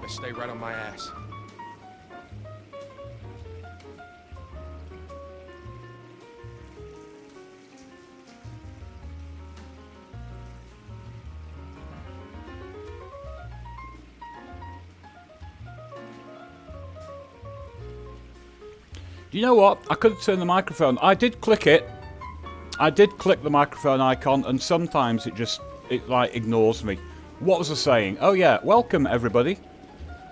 Let's stay right on my ass. You know what? I could have turned the microphone. I did click it. I did click the microphone icon, and sometimes it like ignores me. What was I saying? Oh yeah, welcome everybody.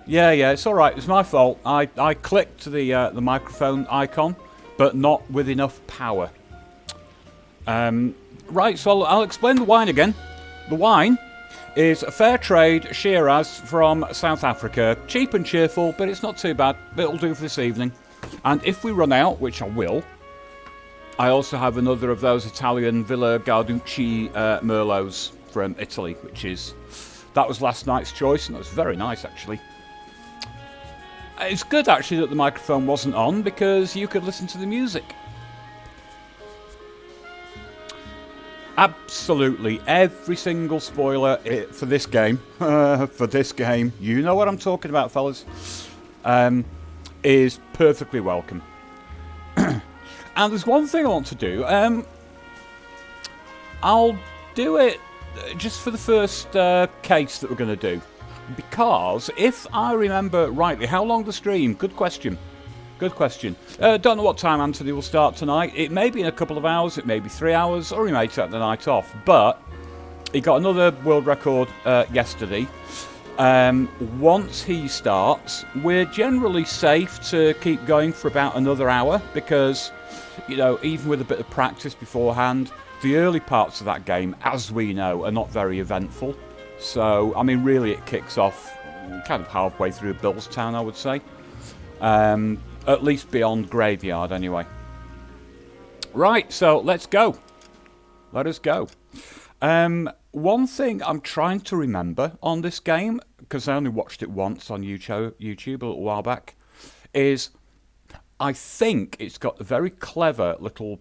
Yeah, it's all right. It's my fault. I clicked the microphone icon, but not with enough power. Right, so I'll explain the wine again. The wine is a fair trade Shiraz from South Africa. Cheap and cheerful, but it's not too bad. It'll do for this evening. And if we run out, which I will, I also have another of those Italian Villa Garducci Merlots from Italy, that was last night's choice, and it was very nice, actually. It's good, actually, that the microphone wasn't on, because you could listen to the music. Absolutely every single spoiler for this game, you know what I'm talking about, fellas, is perfectly welcome. And there's one thing I want to do. I'll do it just for the first case that we're going to do. Because if I remember rightly, how long the stream? Good question. Don't know what time Anthony will start tonight. It may be in a couple of hours, it may be 3 hours, or he may take the night off. But he got another world record yesterday. Once he starts, we're generally safe to keep going for about another hour because, you know, even with a bit of practice beforehand, the early parts of that game, as we know, are not very eventful. So, I mean, really it kicks off kind of halfway through Billstown, I would say. At least beyond Graveyard, anyway. Right, so let's go. Let us go. One thing I'm trying to remember on this game, because I only watched it once on YouTube a little while back, is I think it's got a very clever little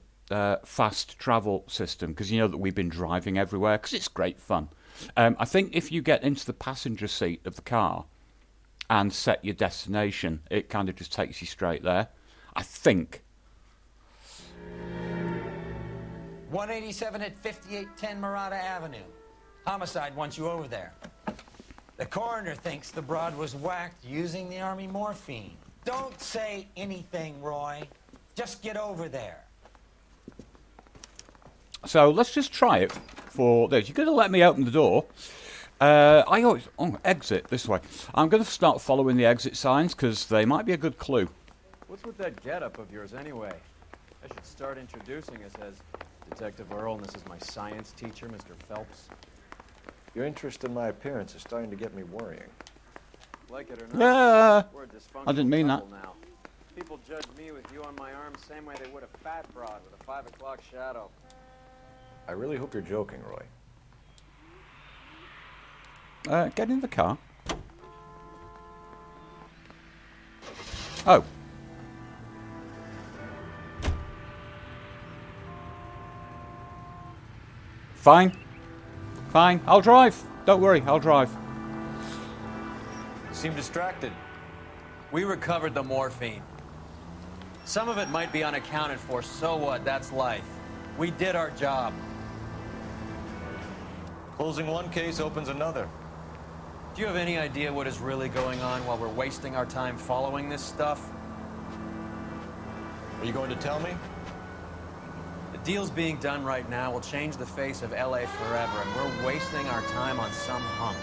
fast travel system, because you know that we've been driving everywhere, because it's great fun. I think if you get into the passenger seat of the car and set your destination, it kind of just takes you straight there. I think. 187 at 5810 Murata Avenue. Homicide wants you over there. The coroner thinks the broad was whacked using the army morphine. Don't say anything, Roy. Just get over there. So let's just try it for this. You're going to let me open the door. Exit this way. I'm going to start following the exit signs because they might be a good clue. What's with that getup of yours anyway? I should start introducing us as Detective Earl, and this is my science teacher, Mr. Phelps. Your interest in my appearance is starting to get me worrying. Like it or not, we're a dysfunctional I didn't mean that. couple now. People judge me with you on my arm the same way they would a fat broad with a 5 o'clock shadow. I really hope you're joking, Roy. Get in the car. Oh. Fine. I'll drive. Don't worry, I'll drive. Seem distracted. We recovered the morphine. Some of it might be unaccounted for, so what? That's life. We did our job. Closing one case opens another. Do you have any idea what is really going on while we're wasting our time following this stuff? Are you going to tell me? The deals being done right now will change the face of LA forever, and we're wasting our time on some hunk.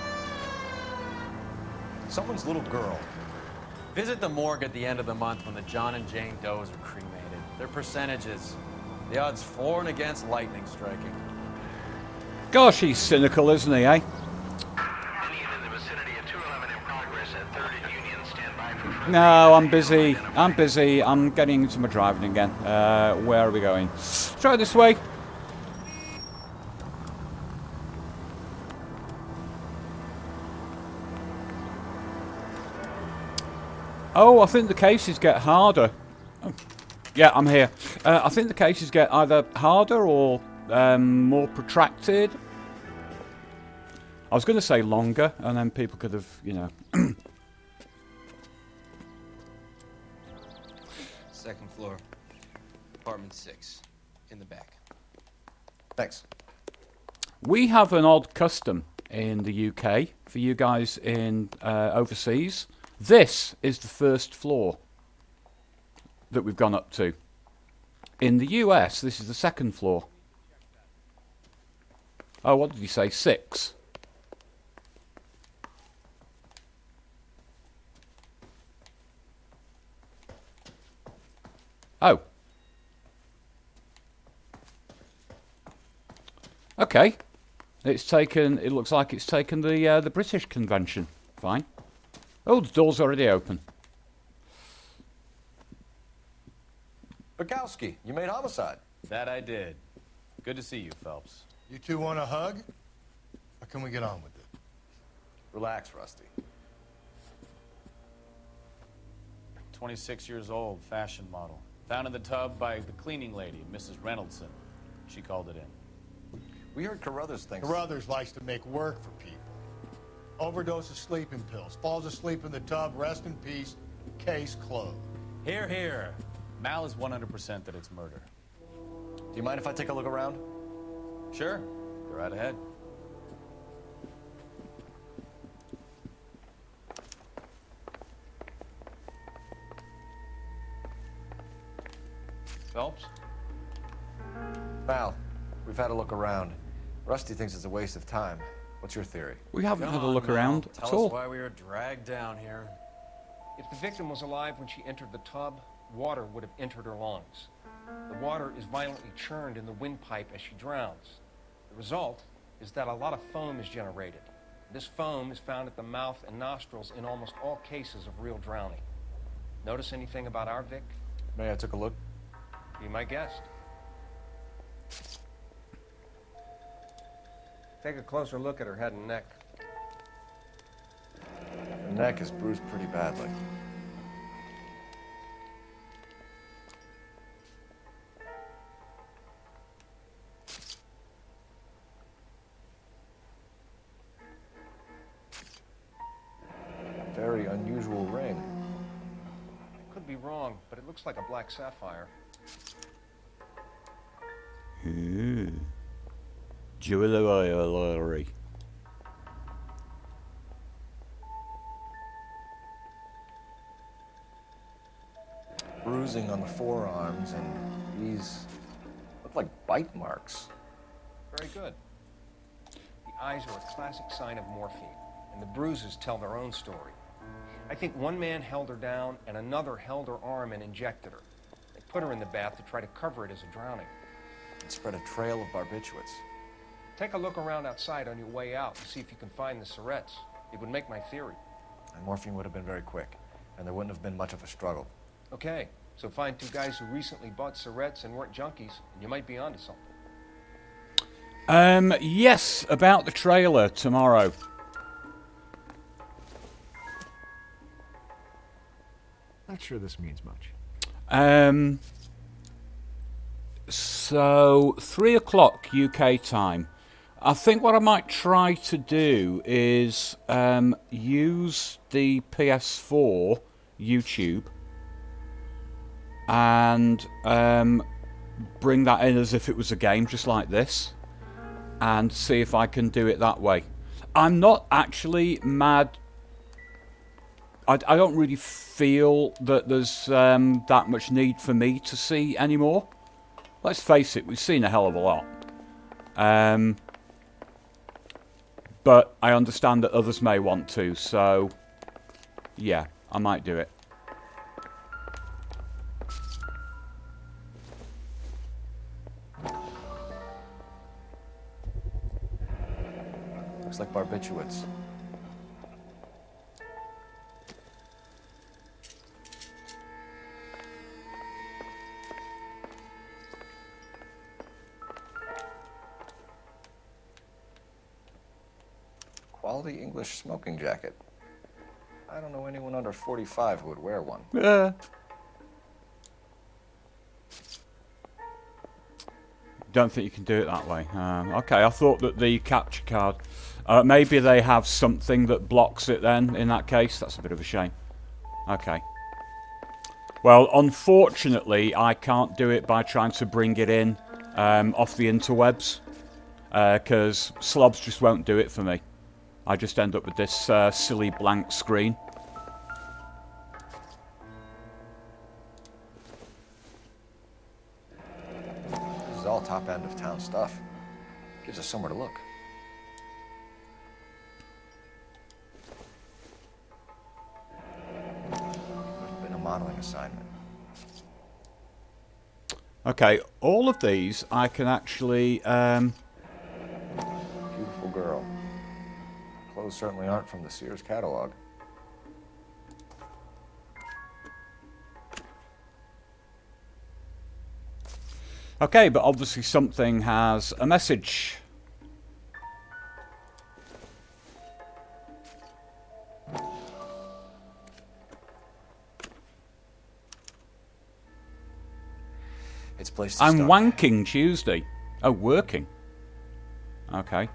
Someone's little girl. Visit the morgue at the end of the month when the John and Jane Does are cremated. Their percentages. The odds for and against lightning striking. Gosh, he's cynical, isn't he, eh? No, I'm busy. I'm getting into my driving again. Where are we going? Try this way. Oh, I think the cases get harder. Oh. Yeah, I'm here. I think the cases get either harder or more protracted. I was going to say longer, and then people could have, you know, Second floor, apartment 6, in the back. Thanks. We have an odd custom in the UK for you guys in overseas. This is the first floor that we've gone up to. In the US, this is the second floor. Oh, what did you say? 6. Oh. Okay. It's taken. It looks like it's taken the British convention. Fine. Oh, the door's already open. Bukowski, you made homicide. That I did. Good to see you, Phelps. You two want a hug? Or can we get on with it? Relax, Rusty. 26 years old, fashion model. Found in the tub by the cleaning lady, Mrs. Reynoldson. She called it in. We heard Carruthers thinks... Carruthers likes to make work for people. Overdose of sleeping pills. Falls asleep in the tub. Rest in peace. Case closed. Here, here. Mal is 100% that it's murder. Do you mind if I take a look around? Sure. Go right ahead. Phelps? Val, we've had a look around. Rusty thinks it's a waste of time. What's your theory? We haven't Come had a on, look Mal. around Tell at all. us why we were dragged down here. If the victim was alive when she entered the tub, water would have entered her lungs. The water is violently churned in the windpipe as she drowns. The result is that a lot of foam is generated. This foam is found at the mouth and nostrils in almost all cases of real drowning. Notice anything about our Vic? May I took a look? Be my guest. Take a closer look at her head and neck. Her neck is bruised pretty badly. Very unusual ring. I could be wrong, but it looks like a black sapphire. Ooh. Jewelry. Bruising on the forearms, and these look like bite marks. Very good. The eyes are a classic sign of morphine, and the bruises tell their own story. I think one man held her down and another held her arm and injected her. They put her in the bath to try to cover it as a drowning. It spread a trail of barbiturates. Take a look around outside on your way out and see if you can find the syrettes. It would make my theory. And morphine would have been very quick, and there wouldn't have been much of a struggle. Okay, so find two guys who recently bought syrettes and weren't junkies, and you might be onto something. Yes, about the trailer tomorrow. Not sure this means much. So 3 o'clock UK time. I think what I might try to do is use the PS4 YouTube and bring that in as if it was a game, just like this, and see if I can do it that way. I'm not actually mad. I don't really feel that there's that much need for me to see anymore. Let's face it, we've seen a hell of a lot. But I understand that others may want to, so yeah, I might do it. Looks like barbiturates. Quality English smoking jacket. I don't know anyone under 45 who would wear one. Don't think you can do it that way. Okay, I thought that the capture card... maybe they have something that blocks it then, in that case. That's a bit of a shame. Okay. Well, unfortunately, I can't do it by trying to bring it in off the interwebs, because slobs just won't do it for me. I just end up with this silly blank screen. This is all top end of town stuff. Gives us somewhere to look. There's been a modeling assignment. Okay, all of these I can actually... Beautiful girl. Clothes certainly aren't from the Sears catalog. Okay, but obviously something has a message. It's a place to I'm start. wanking Tuesday. Oh, working. Okay.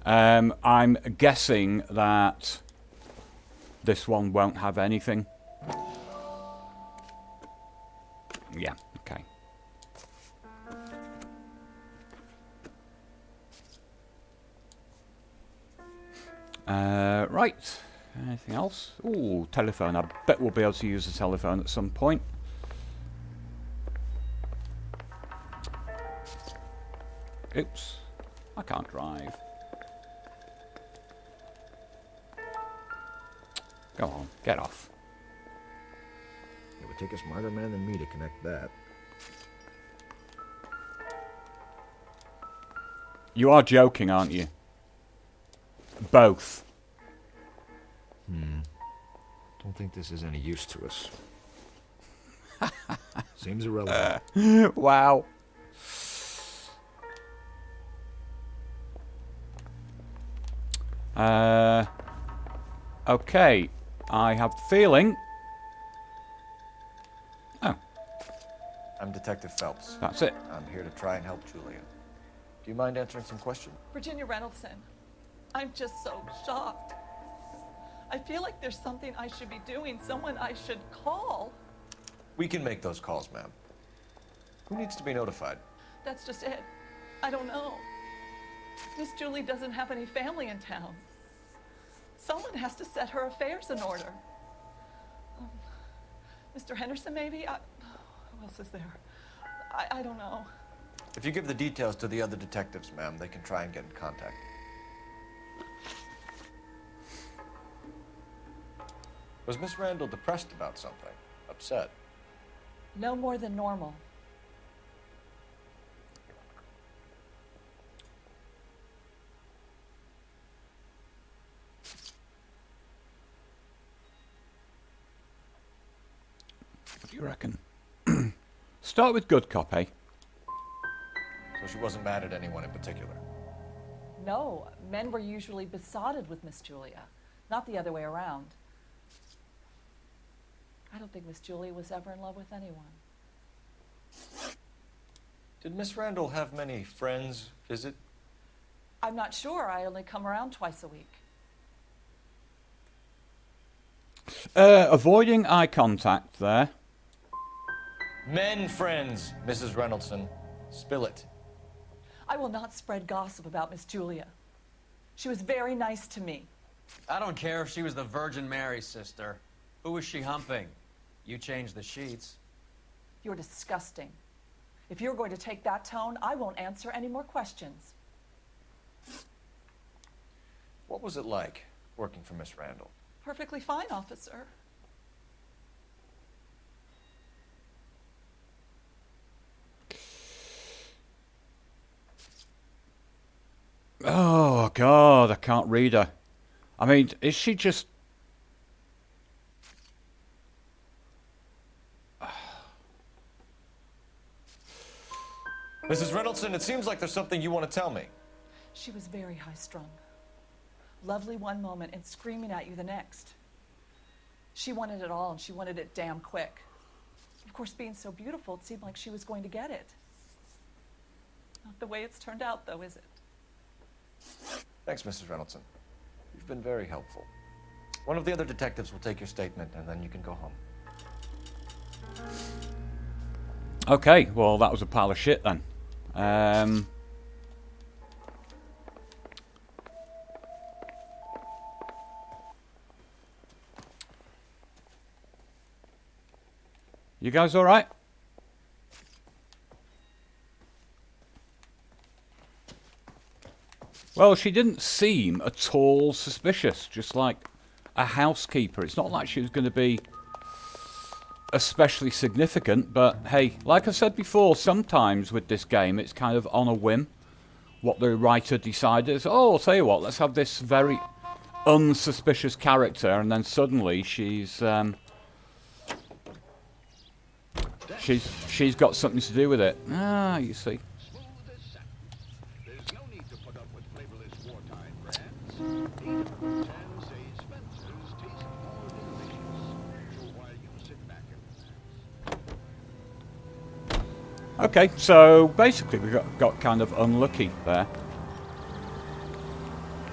I'm guessing that this one won't have anything. Yeah, okay. Right. Anything else? Ooh, telephone. I bet we'll be able to use the telephone at some point. Oops. I can't drive. Go on, get off. It would take a smarter man than me to connect that. You are joking, aren't you? Both. Don't think this is any use to us. Seems irrelevant. Wow. Okay. I have the feeling... Oh, I'm Detective Phelps. that's it. I'm here to try and help Julia. Do you mind answering some questions? Virginia Reynoldson, I'm just so shocked. I feel like there's something I should be doing, someone I should call. We can make those calls, ma'am. Who needs to be notified? That's just it. I don't know. Miss Julie doesn't have any family in town. Someone has to set her affairs in order. Mr. Henderson, maybe? Who else is there? I don't know. If you give the details to the other detectives, ma'am, they can try and get in contact. Was Miss Randall depressed about something? Upset? No more than normal. What do you reckon? Start with good cop, eh? So she wasn't mad at anyone in particular? No, men were usually besotted with Miss Julia, not the other way around. I don't think Miss Julia was ever in love with anyone. Did Miss Randall have many friends visit? I'm not sure. I only come around twice a week. Avoiding eye contact there. Men friends, Mrs. Reynoldson. Spill it. I will not spread gossip about Miss Julia. She was very nice to me. I don't care if she was the Virgin Mary, sister. Who was she humping? You changed the sheets. You're disgusting. If you're going to take that tone, I won't answer any more questions. What was it like working for Miss Randall? Perfectly fine, officer. Oh, God, I can't read her. I mean, is she just... Mrs. Reynoldson, it seems like there's something you want to tell me. She was very high-strung. Lovely one moment and screaming at you the next. She wanted it all, and she wanted it damn quick. Of course, being so beautiful, it seemed like she was going to get it. Not the way it's turned out, though, is it? Thanks, Mrs. Reynoldson. You've been very helpful. One of the other detectives will take your statement, and then you can go home. Okay, well, that was a pile of shit then. You guys all right? Well, she didn't seem at all suspicious, just like a housekeeper. It's not like she was going to be especially significant, but hey, like I said before, sometimes with this game it's kind of on a whim what the writer decided. Oh, I'll tell you what, let's have this very unsuspicious character, and then suddenly she's got something to do with it. Ah, you see. Okay, so basically we got kind of unlucky there,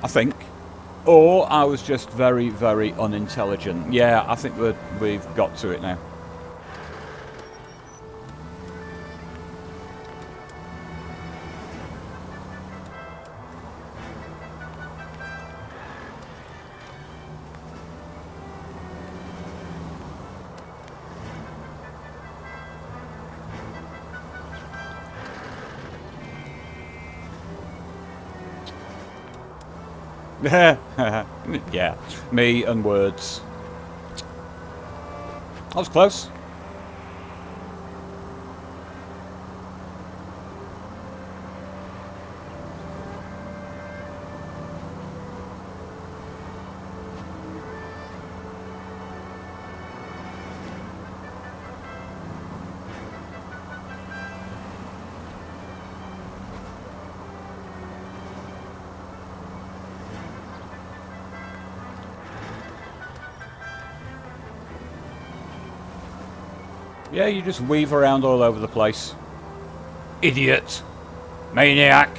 I think. Or I was just very, very unintelligent. Yeah, I think we've got to it now. Yeah, me and words. That was close. Yeah, you just weave around all over the place. Idiot. Maniac.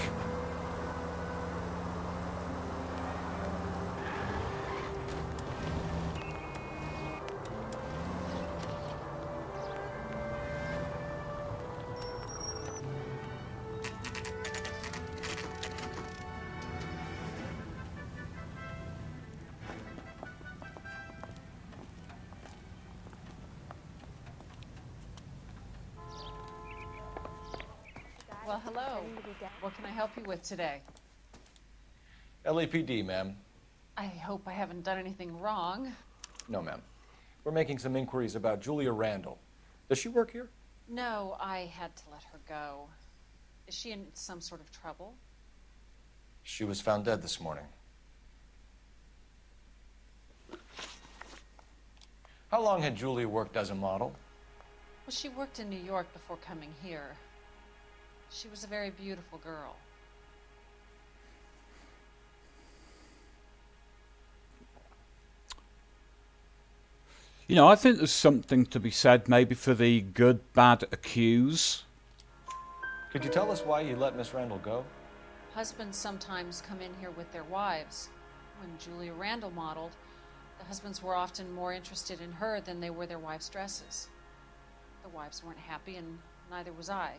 Well, hello. What can I help you with today? LAPD, ma'am. I hope I haven't done anything wrong. No, ma'am. We're making some inquiries about Julia Randall. Does she work here? No, I had to let her go. Is she in some sort of trouble? She was found dead this morning. How long had Julia worked as a model? Well, she worked in New York before coming here. She was a very beautiful girl. You know, I think there's something to be said maybe for the good, bad accuse. Could you tell us why you let Miss Randall go? Husbands sometimes come in here with their wives. When Julia Randall modeled, the husbands were often more interested in her than they were their wives' dresses. The wives weren't happy, and neither was I.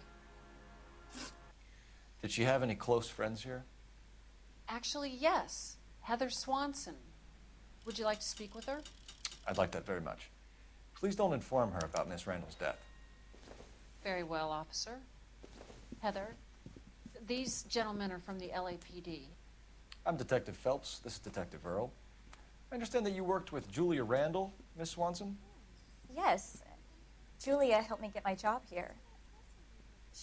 Did she have any close friends here? Actually, yes. Heather Swanson. Would you like to speak with her? I'd like that very much. Please don't inform her about Miss Randall's death. Very well, officer. Heather, these gentlemen are from the LAPD. I'm Detective Phelps. This is Detective Earl. I understand that you worked with Julia Randall, Miss Swanson? Yes. Julia helped me get my job here.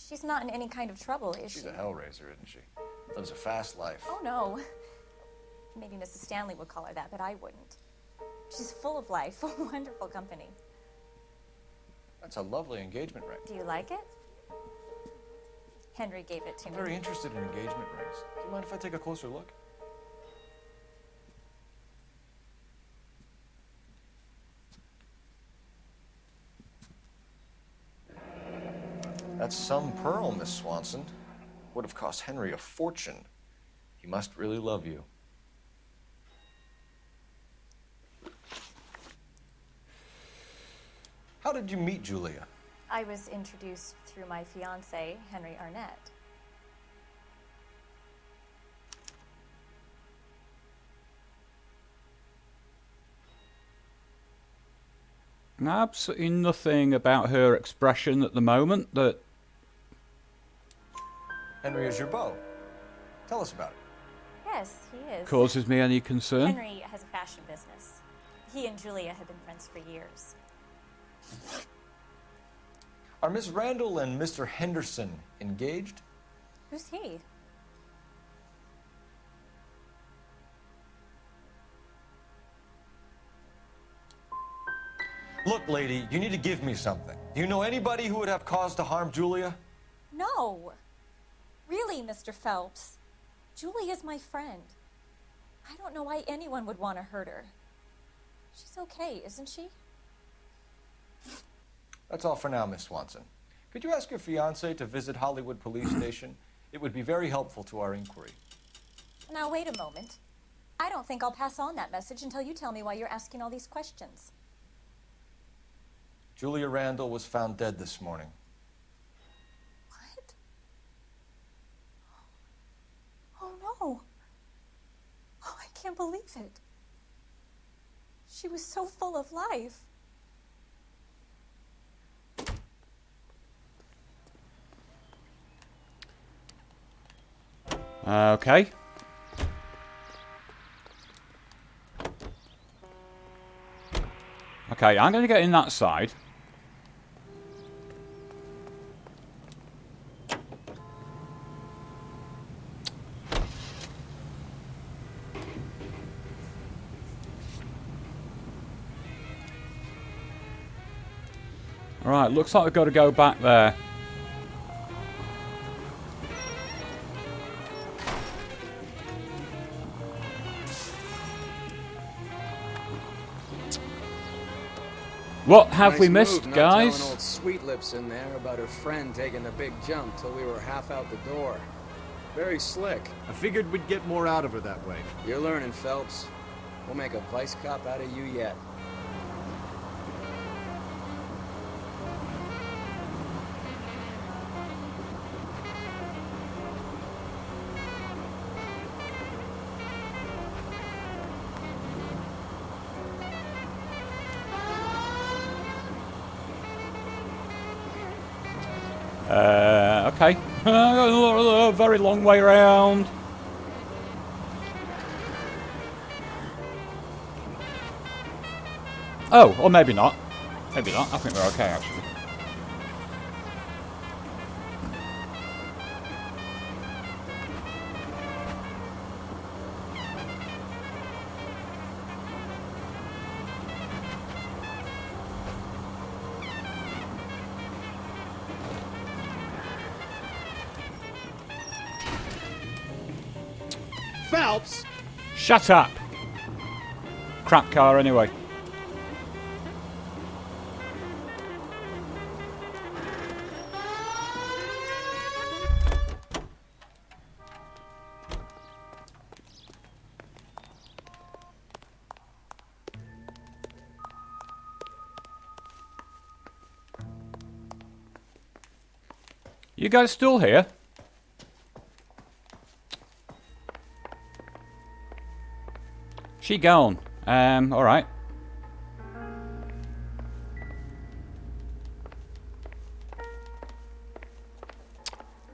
She's not in any kind of trouble, is she? She's a hellraiser, isn't she? Lives a fast life. Oh, no. Maybe Mrs. Stanley would call her that, but I wouldn't. She's full of life, a wonderful company. That's a lovely engagement ring. Do you like it? Henry gave it to I'm me. very interested in engagement rings. Do you mind if I take a closer look? That's some pearl, Miss Swanson. Would have cost Henry a fortune. He must really love you. did you meet Julia? I was introduced through my fiance, Henry Arnett. Absolutely nothing about her expression at the moment that Henry is your beau. Tell us about it. Yes, he is. causes me any concern. Henry has a fashion business. He and Julia have been friends for years. Are Miss Randall and Mr. Henderson engaged? Who's he? Look, lady, you need to give me something. Do you know anybody who would have cause to harm Julia? No. Really, Mr. Phelps. Julia's my friend. I don't know why anyone would want to hurt her. She's okay, isn't she? That's all for now, Miss Swanson. Could you ask your fiancé to visit Hollywood Police Station? It would be very helpful to our inquiry. Now, wait a moment. I don't think I'll pass on that message until you tell me why you're asking all these questions. Julia Randall was found dead this morning. What? Oh, no. Oh, I can't believe it. She was so full of life. Okay. Okay, I'm going to get in that side. Alright, looks like we've got to go back there. What have we missed, guys? Telling old Sweet Lips in there about her friend taking the big jump till we were half out the door. Very slick. I figured we'd get more out of her that way. You're learning, Phelps. We'll make a vice cop out of you yet. Okay. A very long way around. Oh, or maybe not. Maybe not. I think we're okay, actually. Phelps! Shut up! Crap car, anyway. You guys still here? She gone. Alright.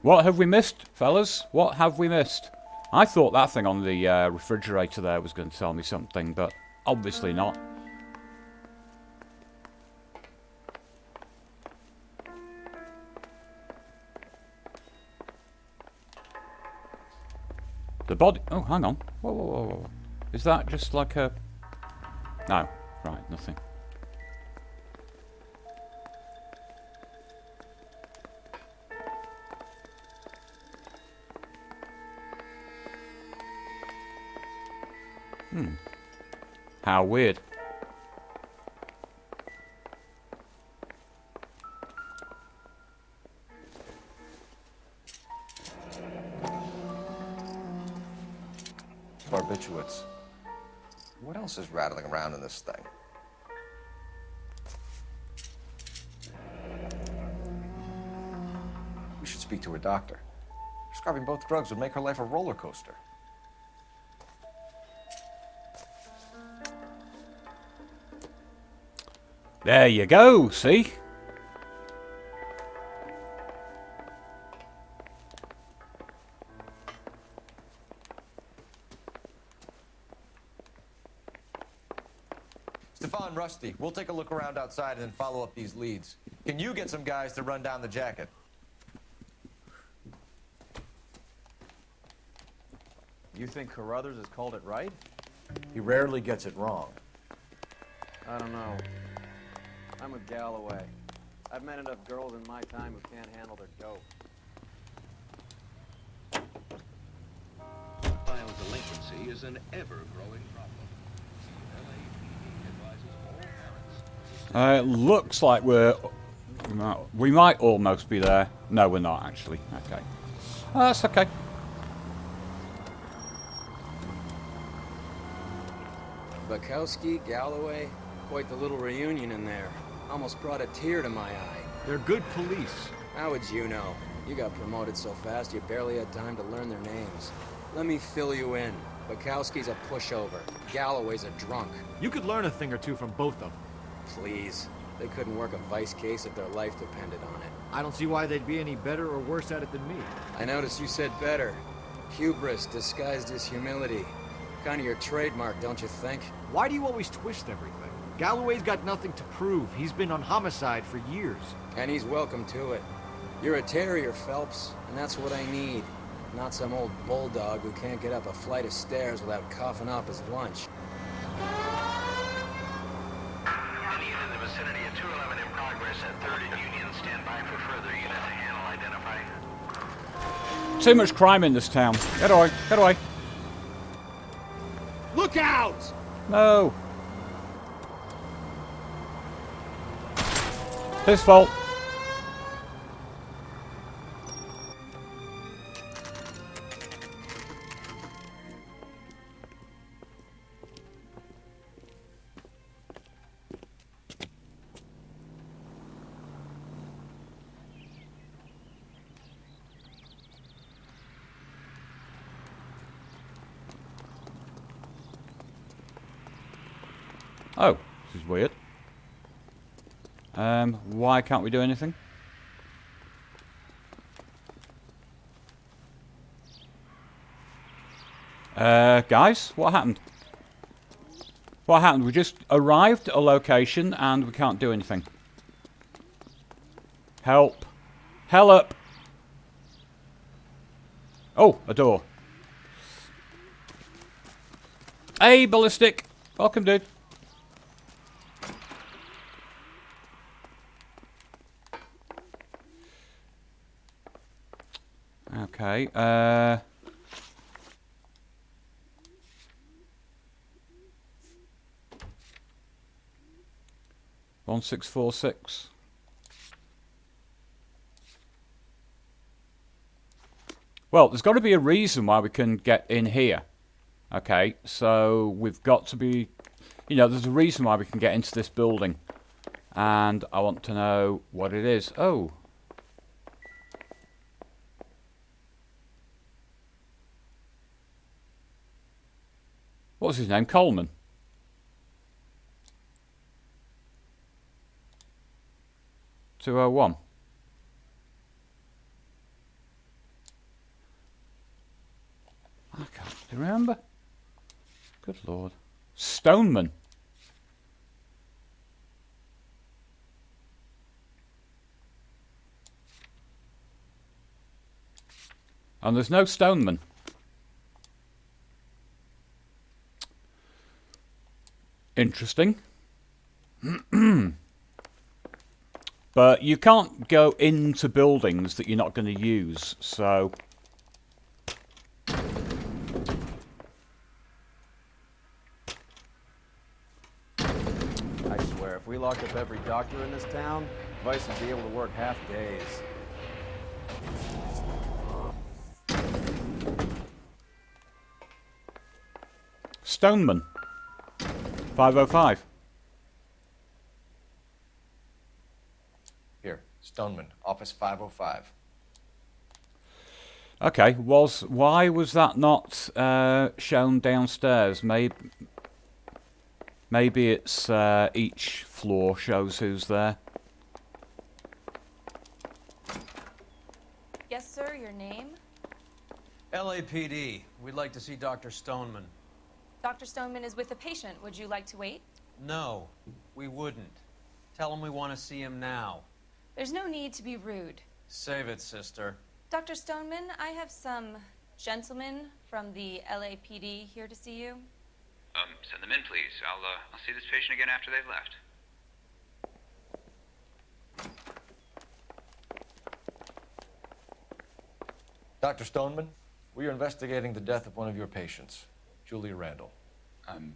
What have we missed, fellas? What have we missed? I thought that thing on the refrigerator there was going to tell me something, but obviously not. The body... Oh, hang on. Whoa, whoa, whoa, whoa. Is that just like a... No. Right, nothing. How weird. Barbiturates. What else is rattling around in this thing? speak to her doctor. Prescribing both drugs would make her life a roller coaster. There you go, see? Stefan, Rusty, we'll take a look around outside and then follow up these leads. Can you get some guys to run down the jacket? You think Carruthers has called it right? He rarely gets it wrong. I don't know. I'm with Galloway. I've met enough girls in my time who can't handle their dope. Violent delinquency is an ever-growing problem. LAPD advises all parents. It looks like we might almost be there. No, we're not actually. Okay. That's okay. Bukowski, Galloway, quite the little reunion in there. Almost brought a tear to my eye. They're good police. How would you know? You got promoted so fast you barely had time to learn their names. Let me fill you in. Bukowski's a pushover. Galloway's a drunk. You could learn a thing or two from both of them. Please. They couldn't work a vice case if their life depended on it. I don't see why they'd be any better or worse at it than me. I noticed you said better. Hubris disguised as humility. Kind of your trademark, don't you think? Why do you always twist everything? Galloway's got nothing to prove. He's been on homicide for years. And he's welcome to it. You're a terrier, Phelps, and that's what I need. Not some old bulldog who can't get up a flight of stairs without coughing up his lunch. Any in the vicinity of 211 in progress at 3rd and Union. Stand by for further unit to handle identifying. Too much crime in this town. Get away. Get away. Look out! No. His fault. Oh, this is weird. Why can't we do anything? Guys, what happened? What happened? We just arrived at a location and we can't do anything. Help. Help. Oh, a door. Hey, Ballistic. Welcome, dude. Okay, 1646. Well, there's got to be a reason why we can get in here. Okay, so we've got to be, you know, there's a reason why we can get into this building. And I want to know what it is. Oh. What was his name? Coleman. $201. I can't remember. Good Lord. Stoneman. And there's no Stoneman. Interesting. But you can't go into buildings that you're not going to use, so... I swear, if we locked up every doctor in this town, Vice would be able to work half days. Stoneman. 505. Here, Stoneman, office 505. Okay, why was that not shown downstairs? Maybe it's each floor shows who's there. Yes, sir, your name? LAPD. We'd like to see Dr. Stoneman. Dr. Stoneman is with a patient. Would you like to wait? No, we wouldn't. Tell him we want to see him now. There's no need to be rude. Save it, sister. Dr. Stoneman, I have some gentlemen from the LAPD here to see you. Send them in, please. I'll see this patient again after they've left. Dr. Stoneman, we are investigating the death of one of your patients, Julia Randall. I'm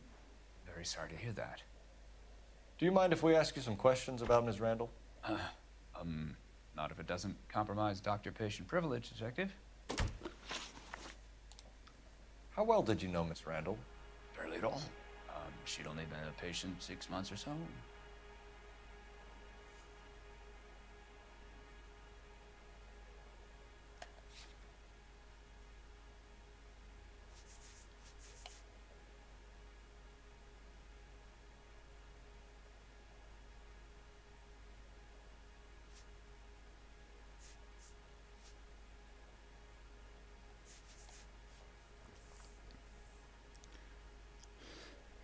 very sorry to hear that. Do you mind if we ask you some questions about Ms. Randall? Not if it doesn't compromise doctor-patient privilege, Detective. How well did you know Miss Randall? Barely at all. She'd only been a patient 6 months or so.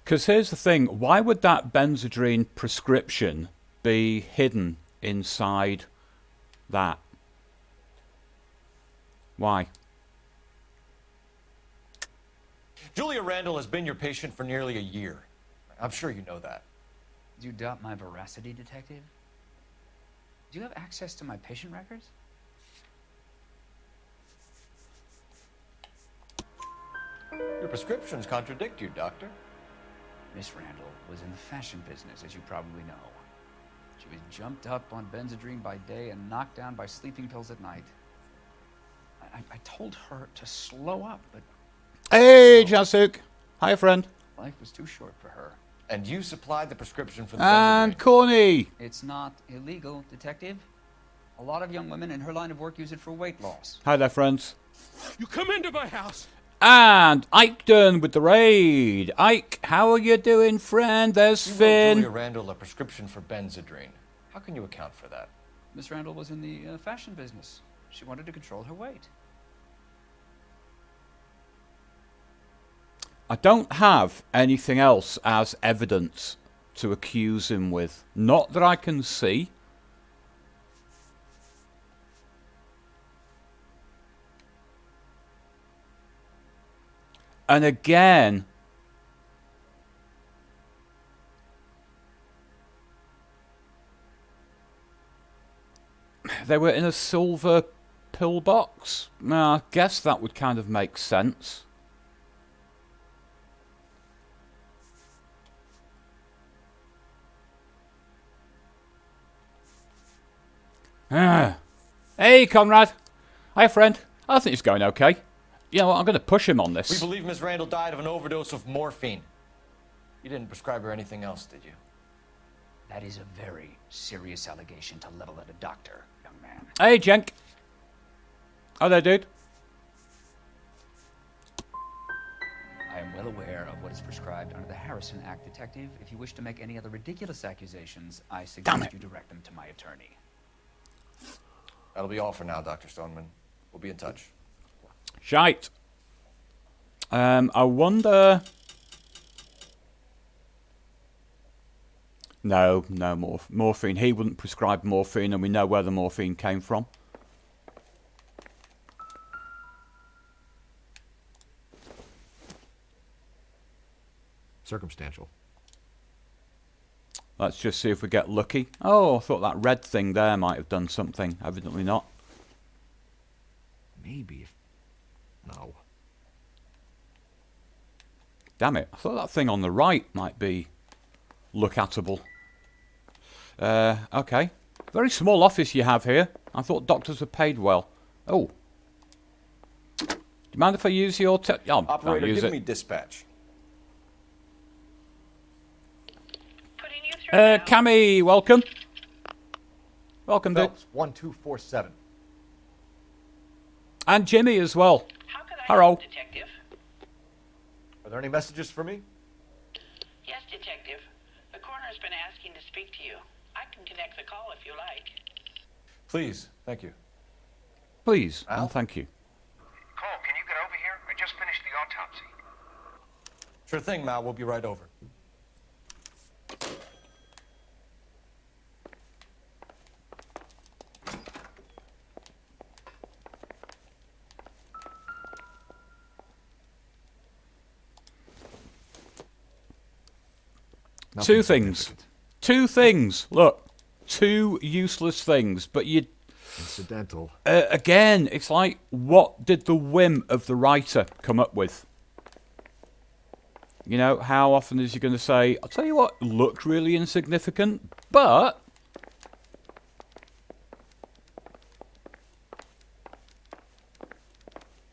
Because here's the thing, why would that Benzedrine prescription be hidden inside that? Why? Julia Randall has been your patient for nearly a year. I'm sure you know that. Do you doubt my veracity, Detective? Do you have access to my patient records? Your prescriptions contradict you, Doctor. Miss Randall was in the fashion business, as you probably know. She was jumped up on Benzedrine by day and knocked down by sleeping pills at night. I told her to slow up, but... Hey, Jasuk. Hi, friend. Life was too short for her. And you supplied the prescription for the And Benzedrine. Corny. It's not illegal, Detective. A lot of young women in her line of work use it for weight loss. Hi there, friends. You come into my house. And Ike done with the raid. Ike, how are you doing, friend? There's You wrote Finn. Julia Randall a prescription for Benzedrine. How can you account for that? Miss Randall was in the fashion business. She wanted to control her weight. I don't have anything else as evidence to accuse him with. Not that I can see. And again, they were in a silver pillbox. Now, I guess that would kind of make sense. Hey, Conrad. Hi, friend. I think it's going okay. You know what, I'm going to push him on We this. believe Miss Randall died of an overdose of morphine. You didn't prescribe her anything else, did you? That is a very serious allegation to level at a doctor, young man. Hey, Jenk. Hi there, dude. I am well aware of what is prescribed under the Harrison Act, Detective. If you wish to make any other ridiculous accusations, I suggest you direct them to my attorney. That'll be all for now, Dr. Stoneman. We'll be in touch. Shite. I wonder... No, morphine. He wouldn't prescribe morphine, and we know where the morphine came from. Circumstantial. Let's just see if we get lucky. Oh, I thought that red thing there might have done something. Evidently not. Maybe if... No. Damn it. I thought that thing on the right might be look-atable. Okay. Very small office you have here. I thought doctors were paid well. Oh. Do you mind if I use your... Oh, Operator, use give it. me dispatch. Cammy, welcome. Welcome, dude. Phelps, 1247. And Jimmy as well. Hello. Detective? Are there any messages for me? Yes, Detective. The coroner's been asking to speak to you. I can connect the call if you like. Please, thank you. Please, Al? and thank you. Cole, can you get over here? I just finished the autopsy. Sure thing, Mal. We'll be right over. Two things. Two things. Look, two useless things, but you... Incidental. Again, it's like, what did the whim of the writer come up with? You know, how often is he going to say, I'll tell you what, looked really insignificant, but...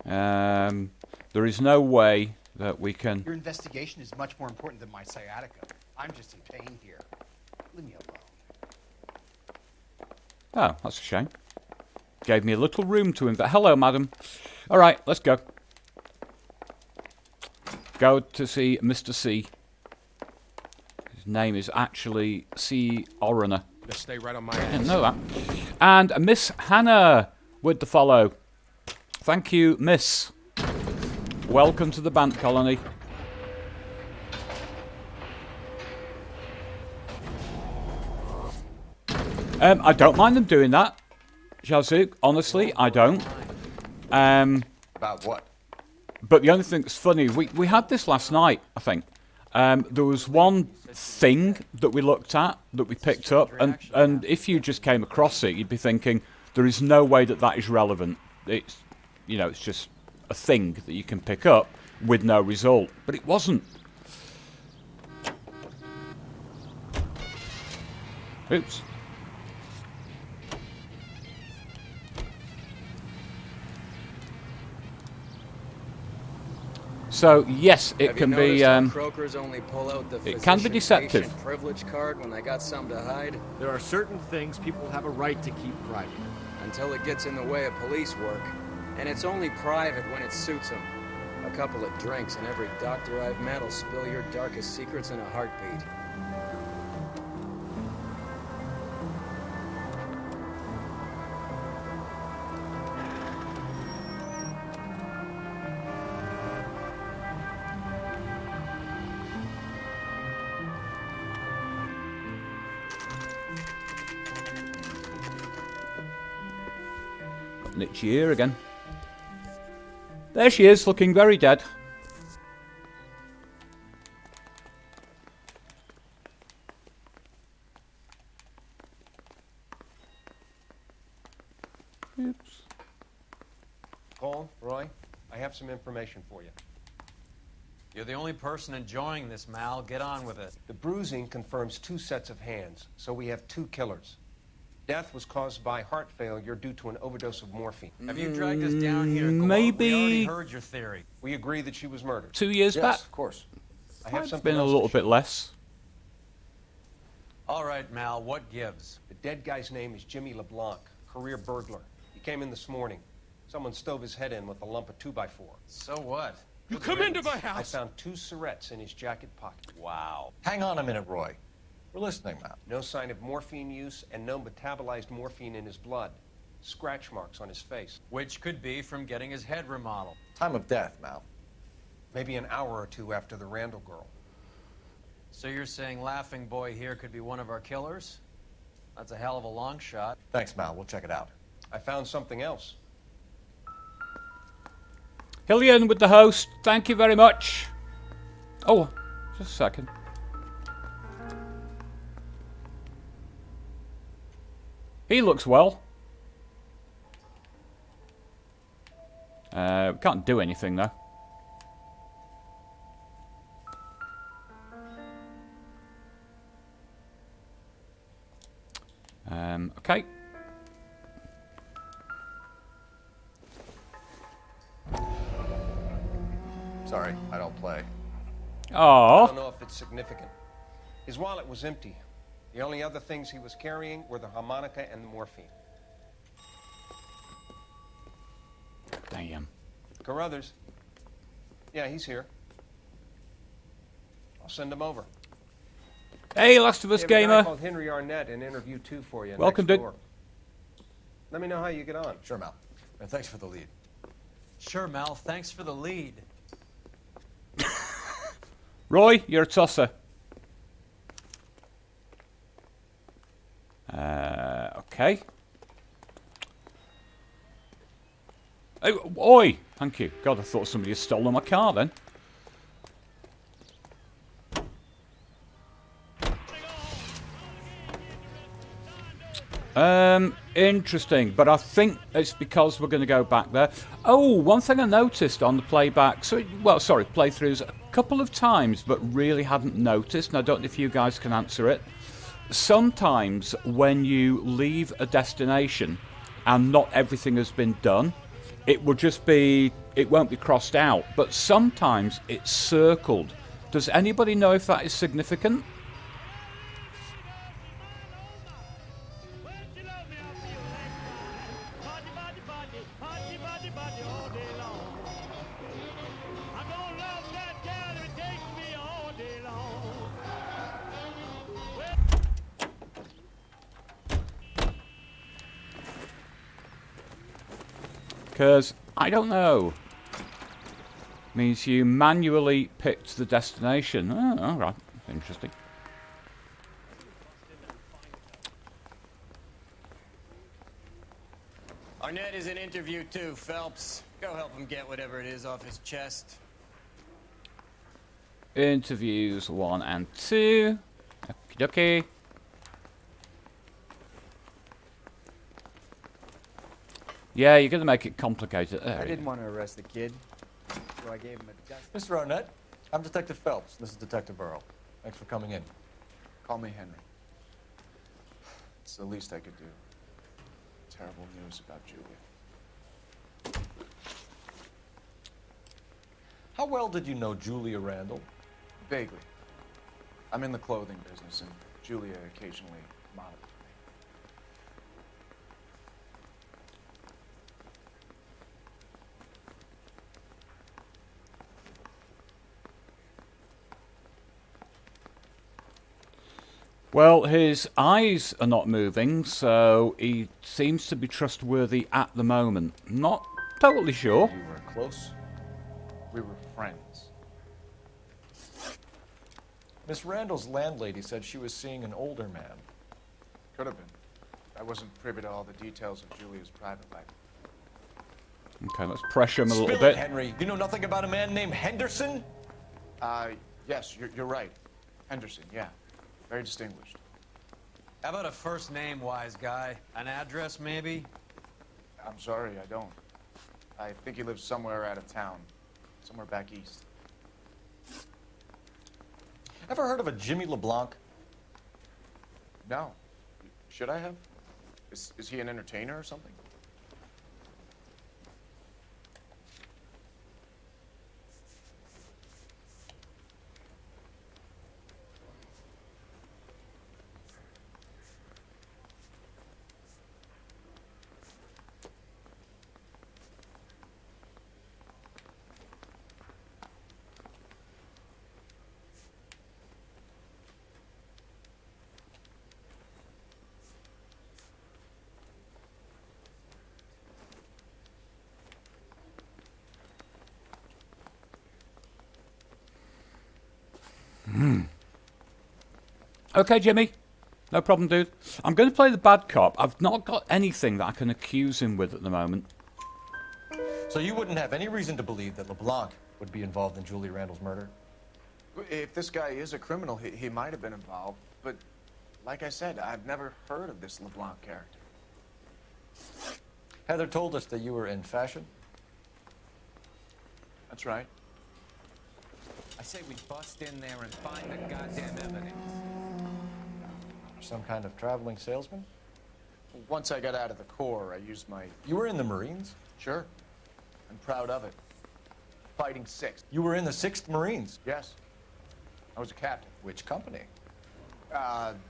there is no way that we can... Your investigation is much more important than my sciatica. I'm just in pain here. Leave me alone. Oh, that's a shame. Gave me a little room to invest. Hello, madam. All right, let's go. Go to see Mr. C. His name is actually C. Oriner. Just stay right on my I ass. didn't know that. And Miss Hannah with the follow. Thank you, Miss. Welcome to the Bant Colony. I don't mind them doing that, Shazuk. Honestly, I don't. About what? But the only thing that's funny, we had this last night, I think. There was one thing that we looked at, that we picked up, and if you just came across it, you'd be thinking, there is no way that that is relevant. It's, you know, it's just a thing that you can pick up with no result. But it wasn't. Oops. So yes, it can be. Croakers only pull out the it can be deceptive. patient privilege card when they got something to hide. There are certain things people have a right to keep private. Until it gets in the way of police work, and it's only private when it suits them. A couple of drinks, and every doctor I've met will spill your darkest secrets in a heartbeat. Got an itchy ear again. There she is, looking very dead. Oops. Cole, Roy, I have some information for you. You're the only person enjoying this, Mal. Get on with it. The bruising confirms 2 sets of hands, so we have 2 killers. Death was caused by heart failure due to an overdose of morphine. Have you dragged us down here? Maybe. We already heard your theory. We agree that she was murdered. 2 years back. Yes, of course. I have It's something been a else little to show bit less. All right, Mal, what gives? The dead guy's name is Jimmy LeBlanc, career burglar. He came in this morning. Someone stove his head in with a lump of 2x4. So what? You come into my house. I found 2 syrettes in his jacket pocket. Wow. Hang on a minute, Roy. We're listening, Mal. No sign of morphine use and no metabolized morphine in his blood. Scratch marks on his face. Which could be from getting his head remodeled. Time of death, Mal. Maybe an hour or 2 after the Randall girl. So you're saying Laughing Boy here could be one of our killers? That's a hell of a long shot. Thanks, Mal. We'll check it out. I found something else. Hillian with the host. Thank you very much. Oh, just a second. He looks well. Can't do anything though. Okay. Sorry, I don't play. Oh. I don't know if it's significant. His wallet was empty. The only other things he was carrying were the harmonica and the morphine. Damn. Carruthers. Yeah, he's here. I'll send him over. Hey, Last of Us We have a guy gamer. called Henry Arnett in interview 2 for you. Welcome, next dude. door. Let me know how you get on. Sure, Mal. And thanks for the lead. Sure, Mal. Thanks for the lead. Roy, you're a tosser. Okay. Oh, oi! Thank you. God, I thought somebody had stolen my car then. Interesting, but I think it's because we're going to go back there. Oh, one thing I noticed on the playback, playthroughs a couple of times, but really hadn't noticed, and I don't know if you guys can answer it. Sometimes when you leave a destination and not everything has been done, it will just be, it won't be crossed out, but sometimes it's circled. Does anybody know if that is significant? Because, I don't know. Means you manually picked the destination. Oh, alright. Interesting. Arnett is in interview 2, Phelps. Go help him get whatever it is off his chest. Interviews 1 and 2. Okie dokie. Yeah, you're going to make it complicated. There I we didn't go. want to arrest the kid, so I gave him a dust. Mr. Arnett, I'm Detective Phelps. This is Detective Earl. Thanks for coming in. Call me Henry. It's the least I could do. Terrible news about Julia. How well did you know Julia Randall? Vaguely. I'm in the clothing business, and Julia occasionally modeled for me. Well, his eyes are not moving, so he seems to be trustworthy at the moment. Not totally sure. You were close. We were friends. Miss Randall's landlady said she was seeing an older man. Could have been. I wasn't privy to all the details of Julia's private life. Okay, let's pressure him a little Spill it, bit. Henry. You know nothing about a man named Henderson? Yes, you're right. Henderson, yeah. Very distinguished. How about a first name, wise guy? An address, maybe? I'm sorry, I don't. I think he lives somewhere out of town. Somewhere back east. Ever heard of a Jimmy LeBlanc? No. Should I have? Is he an entertainer or something? Okay, Jimmy. No problem, dude. I'm going to play the bad cop. I've not got anything that I can accuse him with at the moment. So you wouldn't have any reason to believe that LeBlanc would be involved in Julie Randall's murder? If this guy is a criminal, he might have been involved. But like I said, I've never heard of this LeBlanc character. Heather told us that you were in fashion. That's right. I say we bust in there and find the goddamn evidence. Some kind of traveling salesman? Once I got out of the Corps, I used my... You were in the Marines? Sure. I'm proud of it. Fighting 6th. You were in the 6th Marines? Yes. I was a captain. Which company?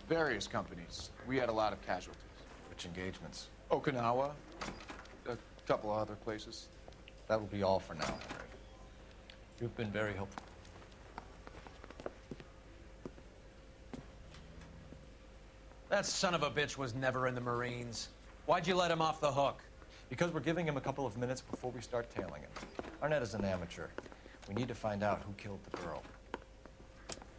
Various companies. We had a lot of casualties. Which engagements? Okinawa. A couple of other places. That will be all for now, Henry. You've been very helpful. That son of a bitch was never in the Marines. Why'd you let him off the hook? Because we're giving him a couple of minutes before we start tailing him. Arnett is an amateur. We need to find out who killed the girl.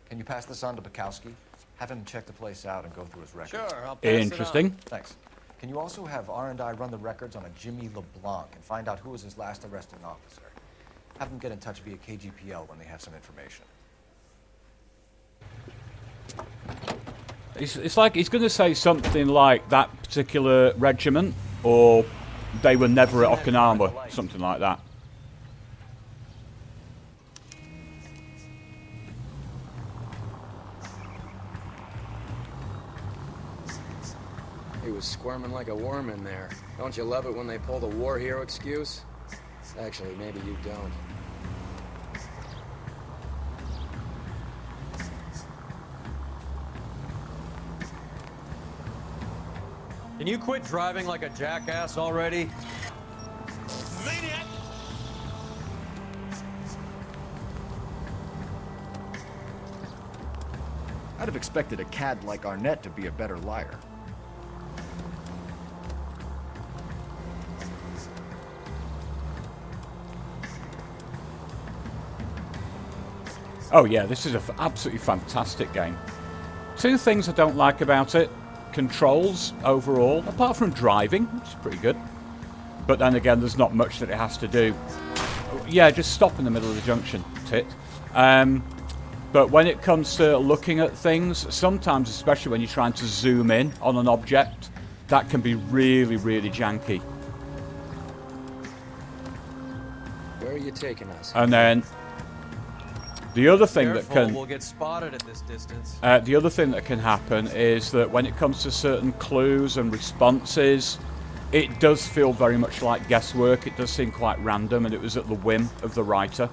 Can you pass this on to Bukowski? Have him check the place out and go through his records. Sure, I'll pass Interesting. it on. Thanks. Can you also have R&I run the records on a Jimmy LeBlanc and find out who was his last arresting officer? Have them get in touch via KGPL when they have some information. It's like he's going to say something like that particular regiment, or they were never at Okinawa, something like that. He was squirming like a worm in there. Don't you love it when they pull the war hero excuse? Actually, maybe you don't. Can you quit driving like a jackass already? Maniac! I'd have expected a cad like Arnett to be a better liar. Oh yeah, this is an absolutely fantastic game. Two things I don't like about it. Controls overall, apart from driving, which is pretty good. But then again, there's not much that it has to do. Yeah, just stop in the middle of the junction, tit. But when it comes to looking at things, sometimes, especially when you're trying to zoom in on an object, that can be really, really janky. Where are you taking us? And then the other thing Careful, that can we'll get spotted at this distance. the other thing that can happen is that when it comes to certain clues and responses, it does feel very much like guesswork. It does seem quite random, and it was at the whim of the writer.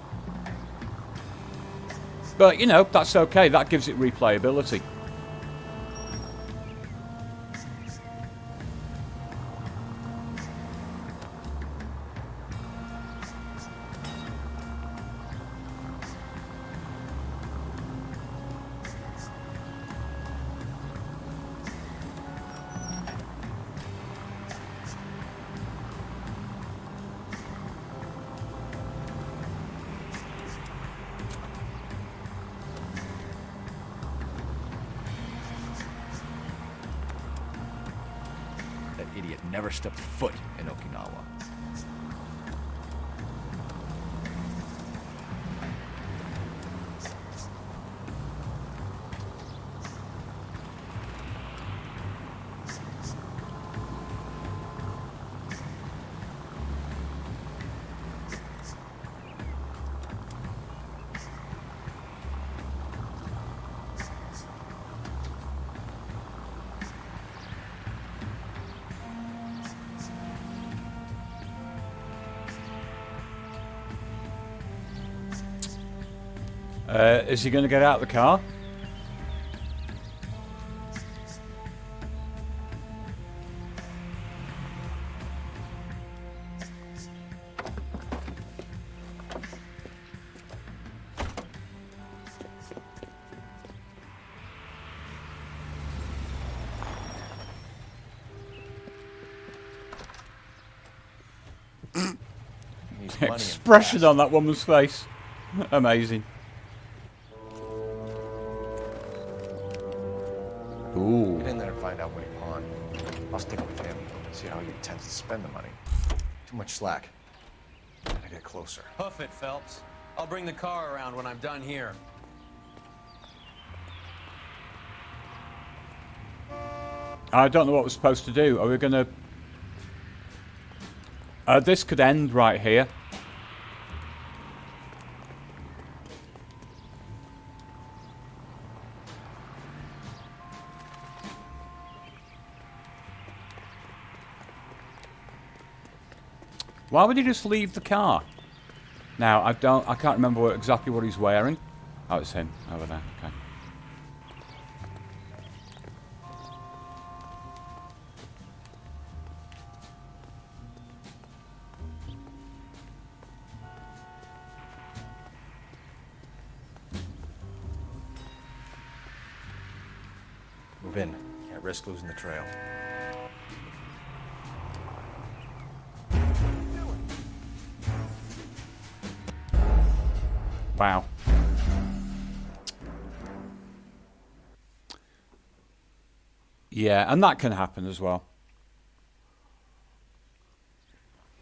But, you know, that's okay. That gives it replayability. That idiot never stepped foot in Okinawa. Is he going to get out of the car? The expression on that woman's face. Amazing. Ooh. Get in there and find out what he pawned. I'll stick with him, see how he intends to spend the money. Too much slack. Gotta get closer. Hoof it, Phelps. I'll bring the car around when I'm done here. I don't know what we're supposed to do. Are we going to... this could end right here. Why would he just leave the car? Now, I can't remember exactly what he's wearing. Oh, it's him over there. Okay. move in. Can't risk losing the trail. Wow. Yeah, and that can happen as well.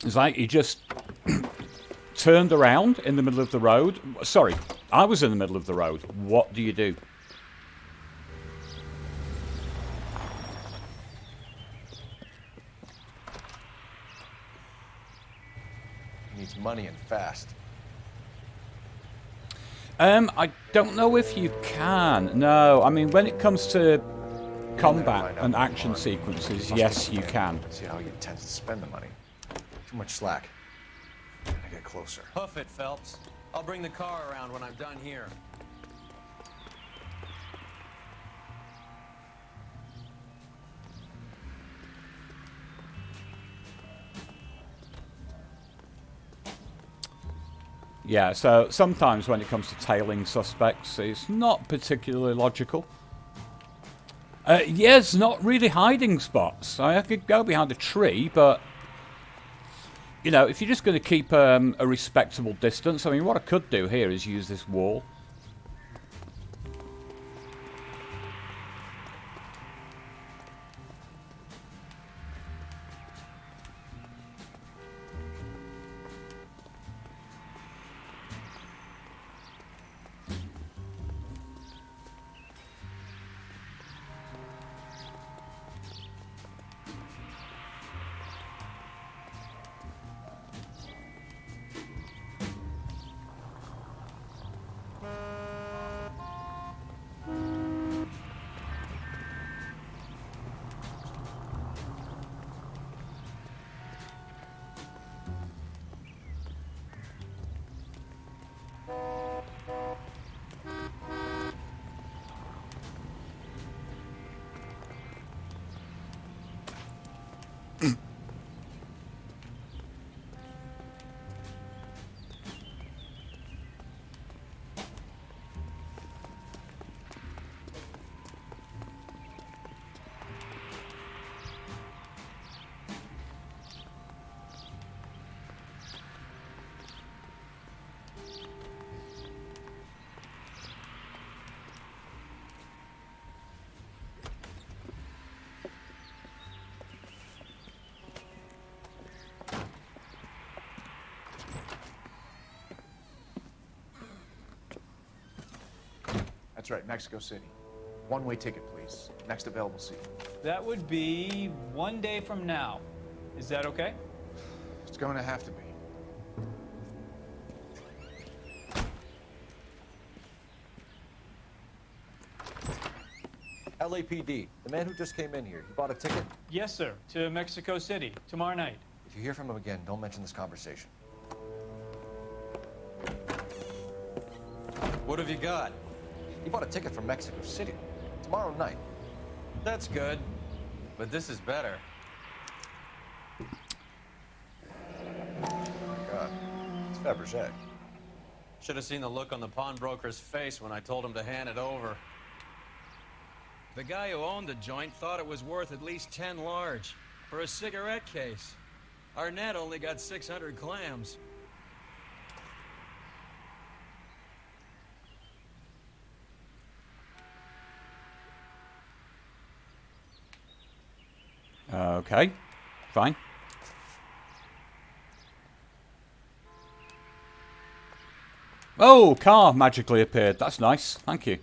It's like he just turned around in the middle of the road. Sorry, I was in the middle of the road. What do you do? He needs money and fast. I don't know if you can. No, I mean, when it comes to combat and action sequences, yes, you can. See how he intends to spend the money. Too much slack. Gotta get closer. Hoof it, Phelps. I'll bring the car around when I'm done here. Yeah, so sometimes when it comes to tailing suspects, it's not particularly logical. Yes, not really hiding spots. I could go behind a tree, but you know, if you're just going to keep a respectable distance, I mean, what I could do here is use this wall. That's right, Mexico City. One-way ticket, please. Next available seat. That would be 1 day from now. Is that okay? It's going to have to be. LAPD, the man who just came in here, he bought a ticket? Yes, sir. To Mexico City, tomorrow night. If you hear from him again, don't mention this conversation. What have you got? He bought a ticket from Mexico City. Tomorrow night. That's good. But this is better. Oh my God. It's Fabergé. Should have seen the look on the pawnbroker's face when I told him to hand it over. The guy who owned the joint thought it was worth at least 10 large for a cigarette case. Arnett only got 600 clams. Okay, fine. Oh, car magically appeared. That's nice. Thank you.